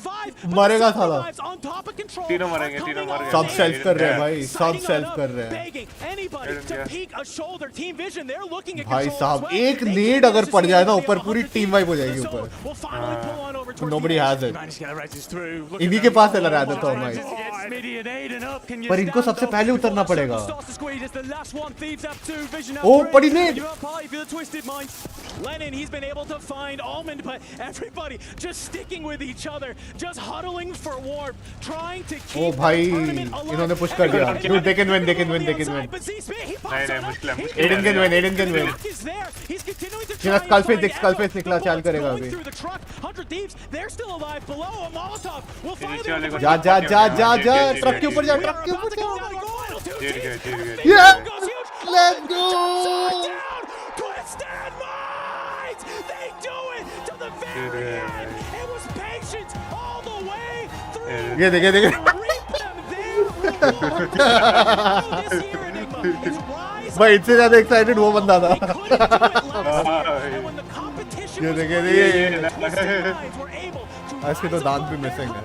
मरेगा साला. On top of control. तीनों मरेंगे, तीनों मर गए. सब self कर रहे हैं भाई, सब self कर रहे हैं. Begging anybody to peek a shoulder. Team Vision, they're looking at भाई control साहब as well. एक नीड अगर पड़ जाए ना ऊपर पूरी टीम वाइप हो जाएगी ऊपर. We'll finally pull on over towards Nobody has it. Look इन्हीं के पास है लगा तो भाई. पर इनको सबसे पहले उतरना पड़ेगा. ओ पड़ी नहीं. Lennon, he's been able to find Almond, but everybody just sticking with each other, just huddling for warmth, trying to keep ओ भाई the tournament alive. इन्होंने पुश कर दिया. Dude, they can win, they can win, they can win. नहीं मुश्किल है. Aiden can win, Aiden can win. जिन्हें Skullface निकला चाल करेगा अभी. जा जा जा जा जा ट्रक के ऊपर जा, ट्रक के ऊपर जा. Yeah, let's go. Twisted Minds! They do it to the very end! It was patience all the way through! ये देखे देखे. भाई इससे ज़्यादा एक्साइटेड वो बंदा था. ये देखे ये. इसके तो दांत भी मिसिंग है.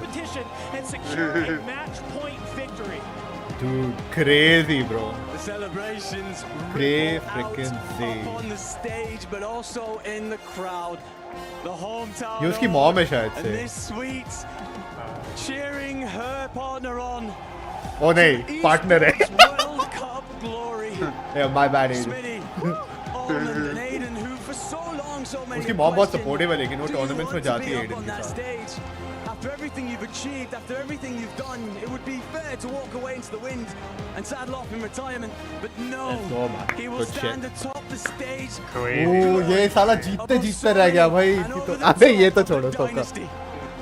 Dude, crazy, bro. The celebrations freaking up on the stage, but also in the crowd. The hometown. ये उसकी मॉम है शायद And से. this sweet cheering her partner on. ओ नहीं, पार्टनर है. World Cup glory. Yeah, my bad, Aiden. Almond and Aiden, who for so long, so many. उसकी mom बहुत supportive है लेकिन वो टूर्नामेंट्स में जाती है Aiden के साथ. After everything you've achieved, after everything you've done, it would be fair to walk away into the wind and saddle off in retirement. But no, he will stand atop the stage. ओह ये साला जीतते जीतते रह गया भाई. अबे ये तो छोड़ो तो का.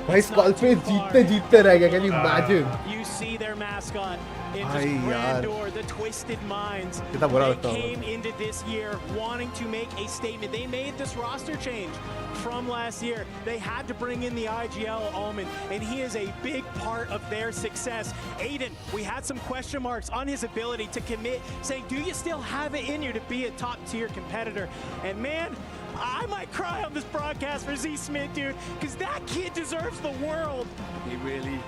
भाई Skullface जीतते जीतते रह गया. Can you imagine? You see their mascot in just grandeur, the Twisted Minds. They came into this year wanting to make a statement. They made this roster change from last year. They had to bring in the IGL Almond, and he is a big part of their success. Aiden, we had some question marks on his ability to commit, saying, do you still have it in you to be a top-tier competitor? And man, I might cry on this broadcast for Z Smith, dude, because that kid deserves the world. He really,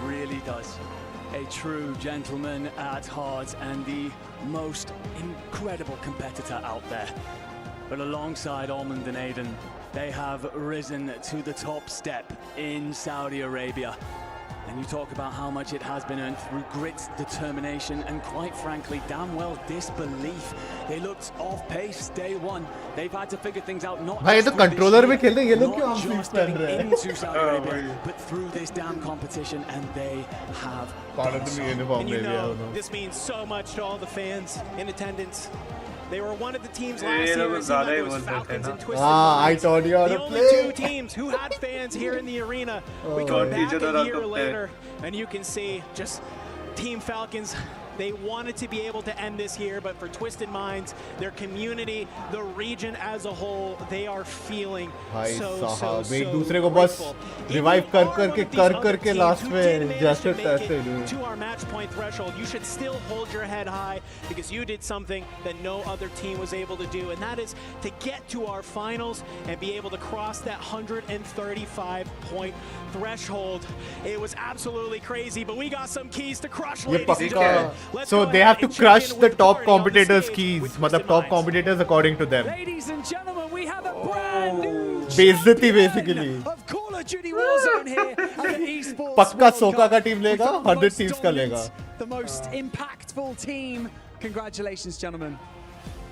really does. A true gentleman at heart and the most incredible competitor out there. But alongside Almond and Aiden, they have risen to the top step in Saudi Arabia. And you talk about how much it has been earned through grit, determination, and quite frankly, damn well disbelief. They looked off pace day one. They've had to figure things out. Not भाई ये तो controller में खेलते हैं ये लोग क्यों not आम just पहन रहे getting हैं. into Saudi Arabia, but through this damn competition, and they have done so. And you know, this means so much to all the fans in attendance. They were one of the teams last year. It seemed like it was Falcons and Twisted I Minds. told you how the to only play. 2 teams who had fans here in the arena. We come back a year later, and you can see just Team Falcons. They wanted to be able to end this here, but for Twisted Minds, their community, the region as a whole, they are feeling so एक दूसरे को बस revive कर के last में जैसे तैसे. To our match point threshold, you should still hold your head high because you did something that no other team was able to do, and that is to get to our finals and be able to cross that 135-point threshold. It was absolutely crazy, but we got some keys to crush, ladies and gentlemen. So they have to crush the top competitors' keys. मतलब top competitors according to them. Ladies and gentlemen, we have a brand new बेइज्जती basically. of Call of Duty Warzone here at the esports. पक्का सोका का team लेगा, 100 teams का लेगा. The most impactful team. Congratulations, gentlemen.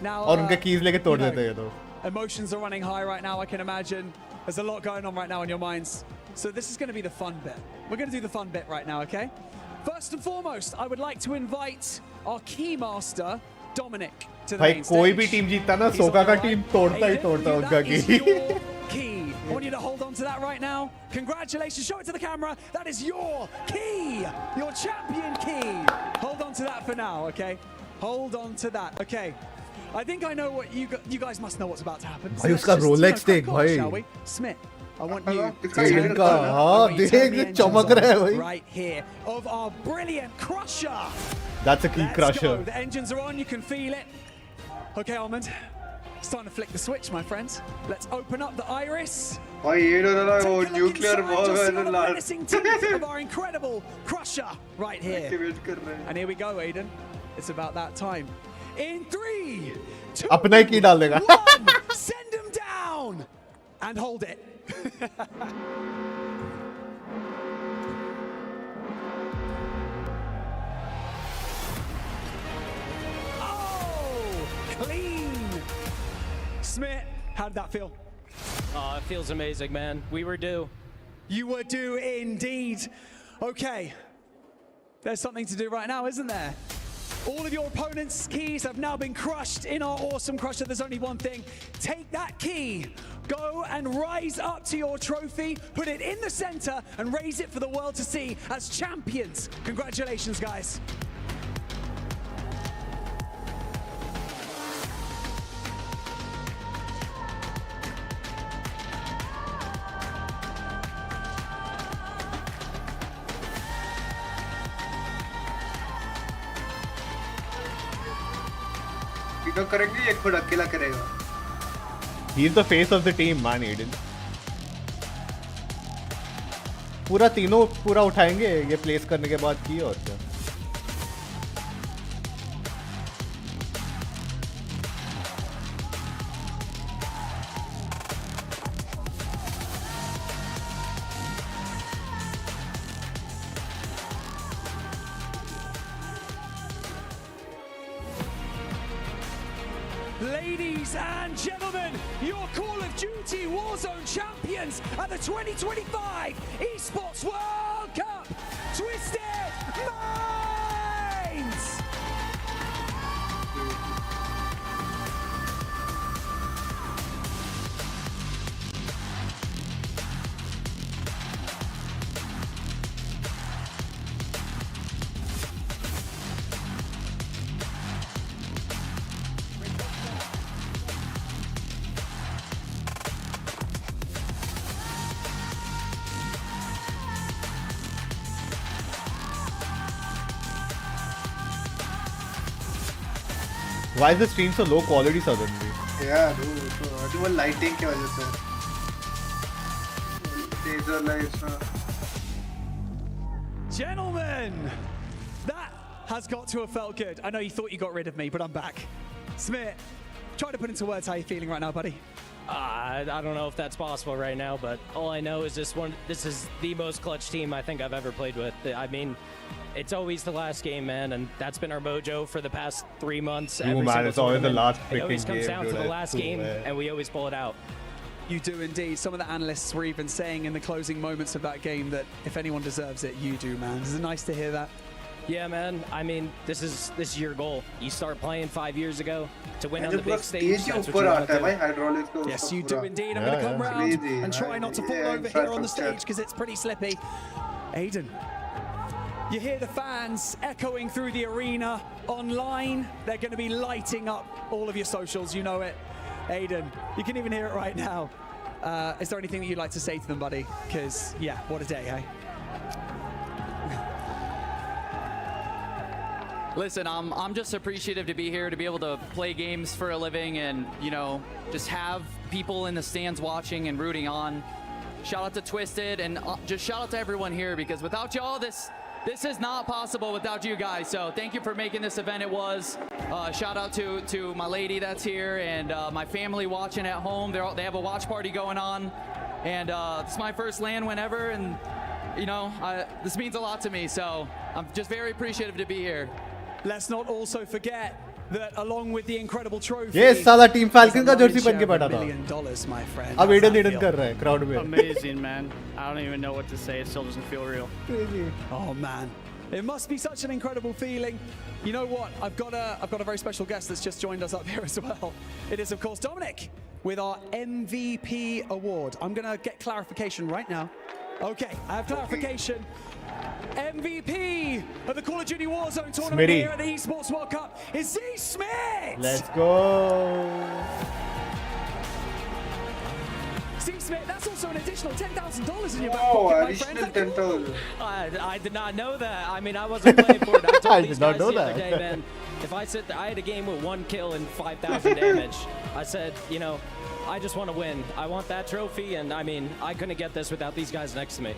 Now और उनके keys लेके तोड़ देते हैं ये तो. Emotions are running high right now, I can imagine. There's a lot going on right now in your minds. So this is going to be the fun bit. We're going to do the fun bit right now, okay? First and foremost, I would like to invite our keymaster, Dominic, to the main stage. कोई भी team जीतता ना सोका का team तोड़ता ही तोड़ता उनका की. Key. I want you to hold on to that right now. Congratulations. Show it to the camera. That is your key. Your champion key. Hold on to that for now, okay? Hold on to that. Okay. I think I know what you guys must know what's about to happen. भाई उसका Rolex देख भाई. Shall we? Smith, I want you Aiden का हाँ देख चमक रहा है भाई. right here of our brilliant crusher. That's a key crusher. Go. The engines are on. You can feel it. Okay, Almond. It's time to flick the switch, my friends. Let's open up the iris. भाई ये तो nuclear bomb है the menacing teeth of our incredible crusher right here. And here we go, Aiden. It's about that time. In 3, 2, अपना ही की डाल देगा. 1, send him down and hold it. Oh, clean. Smith, how did that feel? It feels amazing, man. We were due. You were due indeed. Okay, there's something to do right now, isn't there? All of your opponent's keys have now been crushed in our awesome crusher. There's only one thing. Take that key, go and rise up to your trophy, put it in the center and raise it for the world to see as champions. Congratulations, guys. तो करेंगे ये खुद अकेला करेगा. He is the face of the team, man, Aiden. पूरा तीनों पूरा उठाएंगे ये प्लेस करने के बाद की और क्या. Ladies and gentlemen, your Call of Duty Warzone champions at the 2025 Esports World Cup, Twisted Minds! Why is the stream so low quality suddenly? Yeah, dude. वो lighting की वजह से. Laser lights. Gentlemen, that has got to have felt good. I know you thought you got rid of me, but I'm back. Smith, try to put into words how you're feeling right now, buddy. I don't know if that's possible right now, but all I know is this is the most clutch team I think I've ever played with. I mean, it's always the last game, man, and that's been our mojo for the past 3 months. Ooh, man, it's always the last freaking game. It always comes down to the last game, and we always pull it out. You do indeed. Some of the analysts were even saying in the closing moments of that game that if anyone deserves it, you do, man. Is it nice to hear that? Yeah, man. I mean, this is your goal. You start playing 5 years ago to win on the big stage. That's what you want to do. Yes, you do indeed. I'm going to come round and try not to fall over here on the stage because it's pretty slippy. Aiden, you hear the fans echoing through the arena online. They're going to be lighting up all of your socials. You know it. Aiden, you can even hear it right now. Is there anything that you'd like to say to them, buddy? Because, yeah, what a day, hey? Listen, I'm just appreciative to be here, to be able to play games for a living and, you know, just have people in the stands watching and rooting on. Shout out to Twisted and just shout out to everyone here because without y'all, this is not possible without you guys. So thank you for making this event. It was. Shout out to my lady that's here and my family watching at home. They have a watch party going on. And it's my first LAN win ever. And, you know, this means a lot to me. So I'm just very appreciative to be here. Let's not also forget that along with the incredible trophy. Yes, साला team falcon का Jersey पहन के बैठा था. $1 million, my friend. अब Aiden कर रहा है crowd में. Amazing, man. I don't even know what to say. It still doesn't feel real. Crazy. Oh man, it must be such an incredible feeling. You know what? I've got a very special guest that's just joined us up here as well. It is of course Dominic with our MVP award. I'm gonna get clarification right now. Okay, I have clarification. MVP of the Call of Duty Warzone tournament Smitty. here at the Esports World Cup is Z Smith. Let's go. Z Smith, that's also an additional $10,000 in your back Oh, pocket, my additional friend. 10,000. I did not know that. I mean, I wasn't playing for it. I told I these did not guys know the other that. day, man, if I sit there, I had a game with 1 kill and 5,000 damage. I said, you know, I just want to win. I want that trophy, and I mean, I couldn't get this without these guys next to me.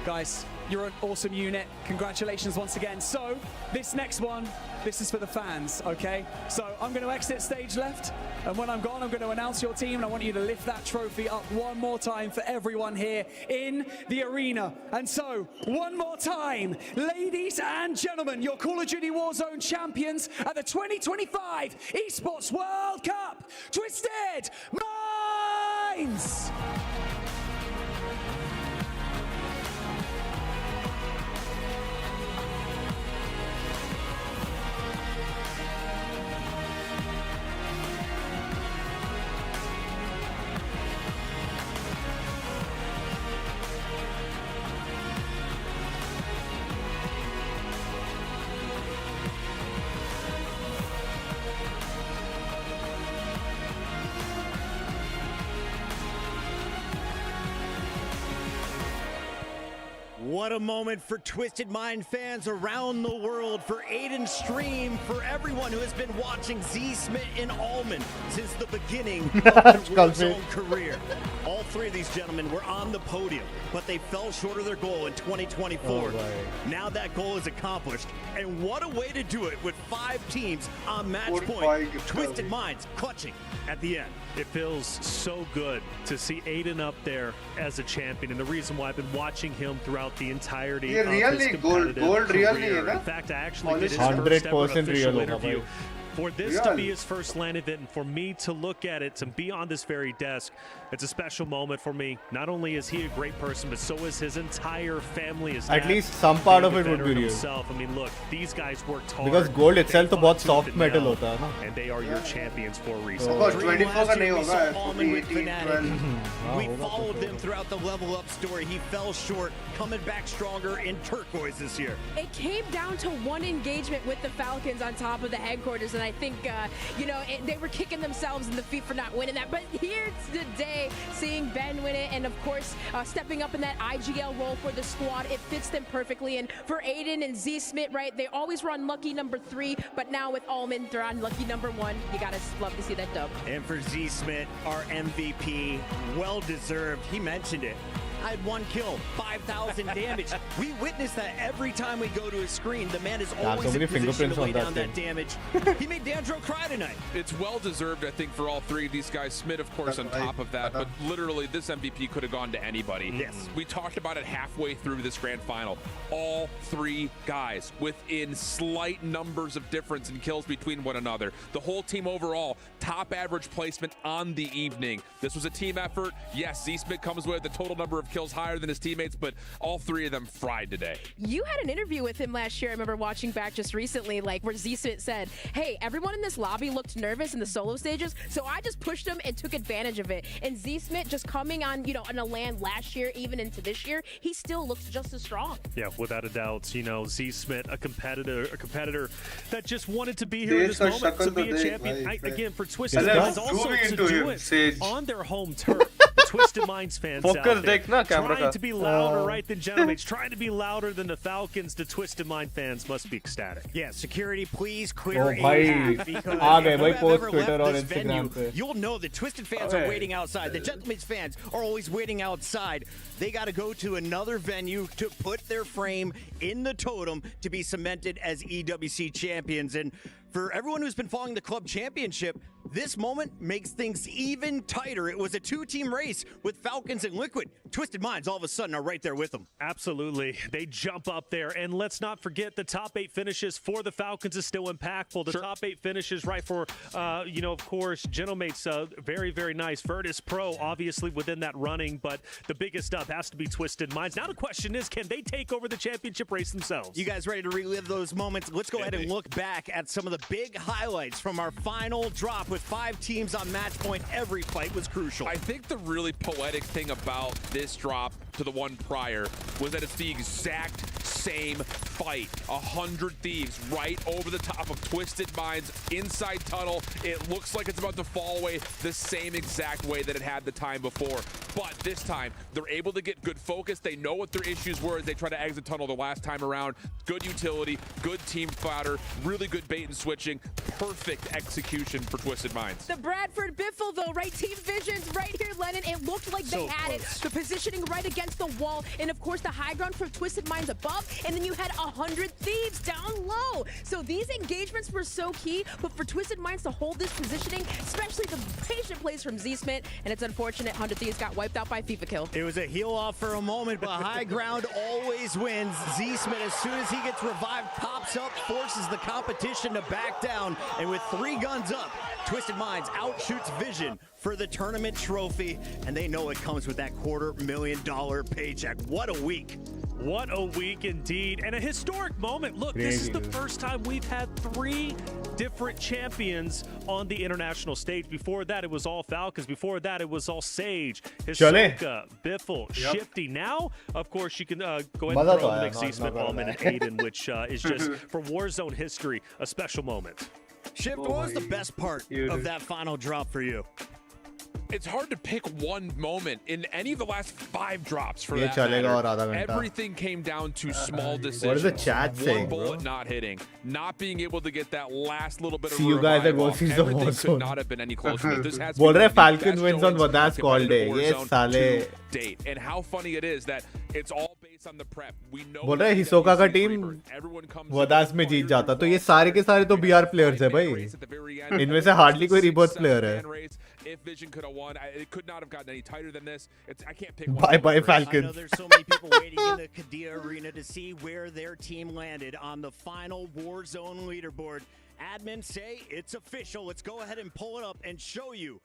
Guys, you're an awesome unit. Congratulations once again. So, this next one, this is for the fans, okay? So, I'm going to exit stage left, and when I'm gone, I'm going to announce your team, and I want you to lift that trophy up one more time for everyone here in the arena. And so, one more time, ladies and gentlemen, your Call of Duty Warzone champions at the 2025 Esports World Cup, Twisted Minds! What a moment for Twisted Mind fans around the world, for Aiden's stream, for everyone who has been watching Z Smith and Allman since the beginning of their Warzone career. All three of these gentlemen were on the podium, but they fell short of their goal in 2024. Now that goal is accomplished, and what a way to do it with 5 teams on match point. Twisted Minds clutching at the end. It feels so good to see Aiden up there as a champion, and the reason why I've been watching him throughout the entirety of his competitive career. In fact, I actually did his first ever official interview. For this to be his first LAN event, and for me to look at it, to be on this very desk, it's a special moment for me. Not only is he a great person, but so is his entire family. At least some part of it would be real. Himself. I mean, look, these guys worked hard. Because gold itself तो बहुत soft metal होता है ना. And they are your champions for a reason. Of course, 24 का नहीं होगा. Allman with Fnatic. We followed them throughout the level up story. He fell short, coming back stronger in turquoise this year. It came down to one engagement with the Falcons on top of the headquarters, and I think, you know, they were kicking themselves in the feet for not winning that. But here's the day, seeing Ben win it, and of course, stepping up in that IGL role for the squad. It fits them perfectly. And for Aiden and Z Smith, right, they always run lucky number 3, but now with Allman, they're on lucky number 1. You gotta love to see that dub. And for Z Smith, our MVP, well deserved. He mentioned it. I had 1 kill, 5,000 damage. We witness that every time we go to his screen. The man is always in position to lay down that damage. He made Dandro cry tonight. It's well deserved, I think, for all 3 of these guys. Smith, of course, on top of that, but literally this MVP could have gone to anybody. Yes. We talked about it halfway through this grand final. All 3 guys within slight numbers of difference in kills between one another. The whole team overall, top average placement on the evening. This was a team effort. Yes, Z Smith comes with a total number of kills higher than his teammates, but all 3 of them fried today. You had an interview with him last year. I remember watching back just recently, like where Z Smith said, hey, everyone in this lobby looked nervous in the solo stages, so I just pushed them and took advantage of it. And Z Smith just coming on, you know, on a LAN last year, even into this year, he still looks just as strong. Yeah, without a doubt. You know, Z Smith, a competitor that just wanted to be here in this moment, to be a champion. Again, for Twisted Minds, also to do it on their home turf. Twisted Minds fans out there, trying to be louder, right, than Genomates, trying to be louder than the Falcons. The Twisted Mind fans must be ecstatic. Yeah, security, please clear Oh, bhai. आ गए भाई post Twitter और Instagram पे. You'll know the Twisted fans are waiting outside. The Gentlemen's fans are always waiting outside. They got to go to another venue to put their frame in the totem to be cemented as EWC champions. And for everyone who's been following the club championship, This moment makes things even tighter. It was a two-team race with Falcons and Liquid. Twisted Minds all of a sudden are right there with them. Absolutely. They jump up there. And let's not forget the top 8 finishes for the Falcons is still impactful. The top 8 finishes, right, for, of course, Gentlemate's very, very nice. Virtus Pro, obviously, within that running. But the biggest up has to be Twisted Minds. Now the question is, can they take over the championship race themselves? You guys ready to relive those moments? Let's go ahead and look back at some of the big highlights from our final drop with 5 teams on match point. Every fight was crucial. I think the really poetic thing about this drop to the one prior was that it's the exact same fight. 100 Thieves right over the top of Twisted Minds, inside tunnel. It looks like it's about to fall away the same exact way that it had the time before. But this time, they're able to get good focus. They know what their issues were as they try to exit tunnel the last time around. Good utility, good team fodder, really good bait and switching. Perfect execution for Twisted Minds. The Bradford Biffle, though, right? Team Visions right here, Lennon. It looked like they had it. The positioning right against the wall. And, of course, the high ground from Twisted Minds above. And then you had 100 Thieves down low. So these engagements were so key. But for Twisted Minds to hold this positioning, especially the patient plays from Z-Smith, and it's unfortunate 100 Thieves got wiped out by FIFA Kill. It was a heal off for a moment, but high ground always wins. Z-Smith, as soon as he gets revived, pops up, forces the competition to back down. And with 3 guns up, Twisted Minds outshoots Vision for the tournament trophy, and they know it comes with that $250,000 paycheck. What a week. What a week indeed, and a historic moment. Look, this is the first time we've had 3 different champions on the international stage. Before that, it was all Falcons. Before that, it was all Sage, Hisoka, Biffle, Shifty. Now, of course, you can go ahead and throw Nick Z-Smith, Almond, and Aiden, which is just, for Warzone history, a special moment. Shift, what was the best part of that final drop for you? It's hard to pick one moment in any of the last 5 drops for that matter. Everything came down to small decisions. What is the chat saying, One bro? bullet not hitting, not being able to get that last little bit of See you guys at Versus the Everything Warzone. could not have been any closer. This has Bol been rahe one of the Falcon best wins on showings Vadas call day. competitive Yes, Warzone साले. to date. And how funny it is that it's all based on the prep. We know बोल रहे हिसोका का team वदास में जीत जाता तो ये सारे के सारे तो बीआर प्लेयर्स है भाई इनमें से हार्डली कोई रिबर्थ प्लेयर है If Vision could have won, it could not have gotten any tighter than this. I can't pick Bye one. bye Falcons. I know there's so many people waiting in the Kadia Arena to see where their team landed on the final Warzone leaderboard. Admins say it's official. Let's go ahead and pull it up and show you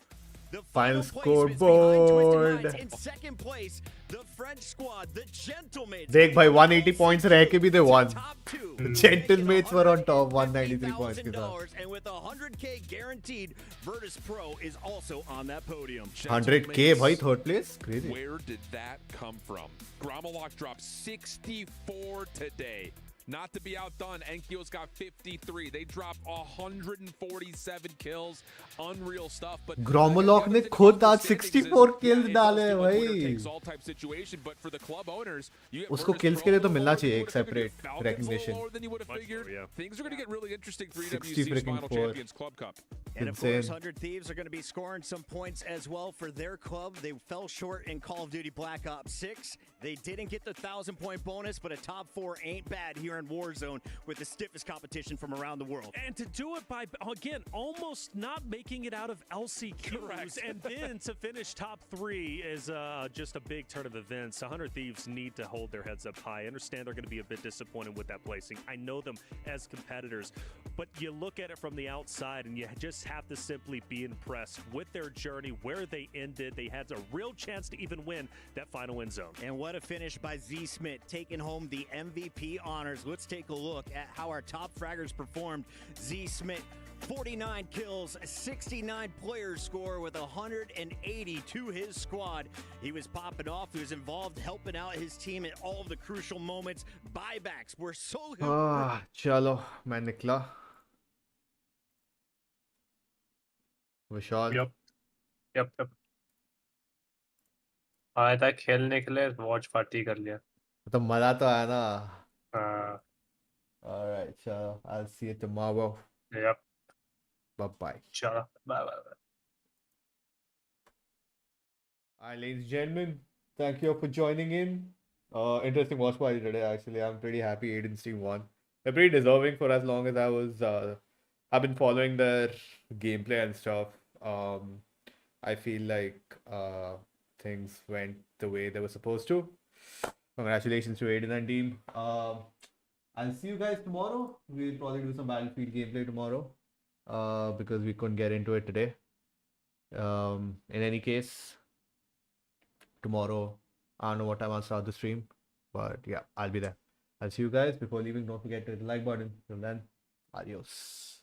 the Final placements behind scoreboard. Twisted Minds. In second place, the French squad, the Gentlemates. देख भाई 180 points रह के भी they won. Gentlemates were on top 193 points के साथ. And with 100K guaranteed, Virtus Pro is also on that podium. 100K भाई third place. Crazy. Where did that come from? Gromalok dropped 64 today. Not to be outdone, Enkyo's got 53. They dropped 147 kills. Unreal stuff. But Gromolok ने खुद आज 64 kills डाले हैं भाई. उसको kills के लिए तो मिलना चाहिए एक separate recognition. Things are going to get really interesting for 60 EWC's final freaking Champions Club Cup. And of course, 100 Thieves are going to be scoring some points as well for their club. They fell short in Call of Duty Black Ops 6. They didn't get the 1,000-point bonus, but a top 4 ain't bad here in Warzone with the stiffest competition from around the world. And to do it by, again, almost not making it out of LCQs, and then to finish top 3 is just a big turn of events. 100 Thieves need to hold their heads up high. I understand they're going to be a bit disappointed with that placing. I know them as competitors, but you look at it from the outside and you just have to simply be impressed with their journey, where they ended. They had a real chance to even win that final end zone. And what a finish by Z-Smith, taking home the MVP honors. Let's take a look at how our top fraggers performed. Z-Smith, 49 kills, 69 players score with 180 to his squad. He was popping off. He was involved helping out his team at all of the crucial moments. Buybacks were so good. चलो मैं निकला. विशाल. Yup आया था खेलने के लिए, watch party कर लिया. तो मजा तो आया ना. हाँ. Alright, चलो. I'll see you tomorrow. Yep. Bye-bye. चलो. Bye. Alright, ladies and gentlemen, thank you for joining in. Interesting watch party today, actually. I'm pretty happy Aiden's team won. They're pretty deserving for as long as I was I've been following their gameplay and stuff. I feel like things went the way they were supposed to. Congratulations to Aiden and team. I'll see you guys tomorrow. We'll probably do some Battlefield gameplay tomorrow because we couldn't get into it today. In any case, tomorrow, I don't know what time I'll start the stream, but yeah, I'll be there. I'll see you guys. Before leaving, don't forget to hit the like button. Till then, adios.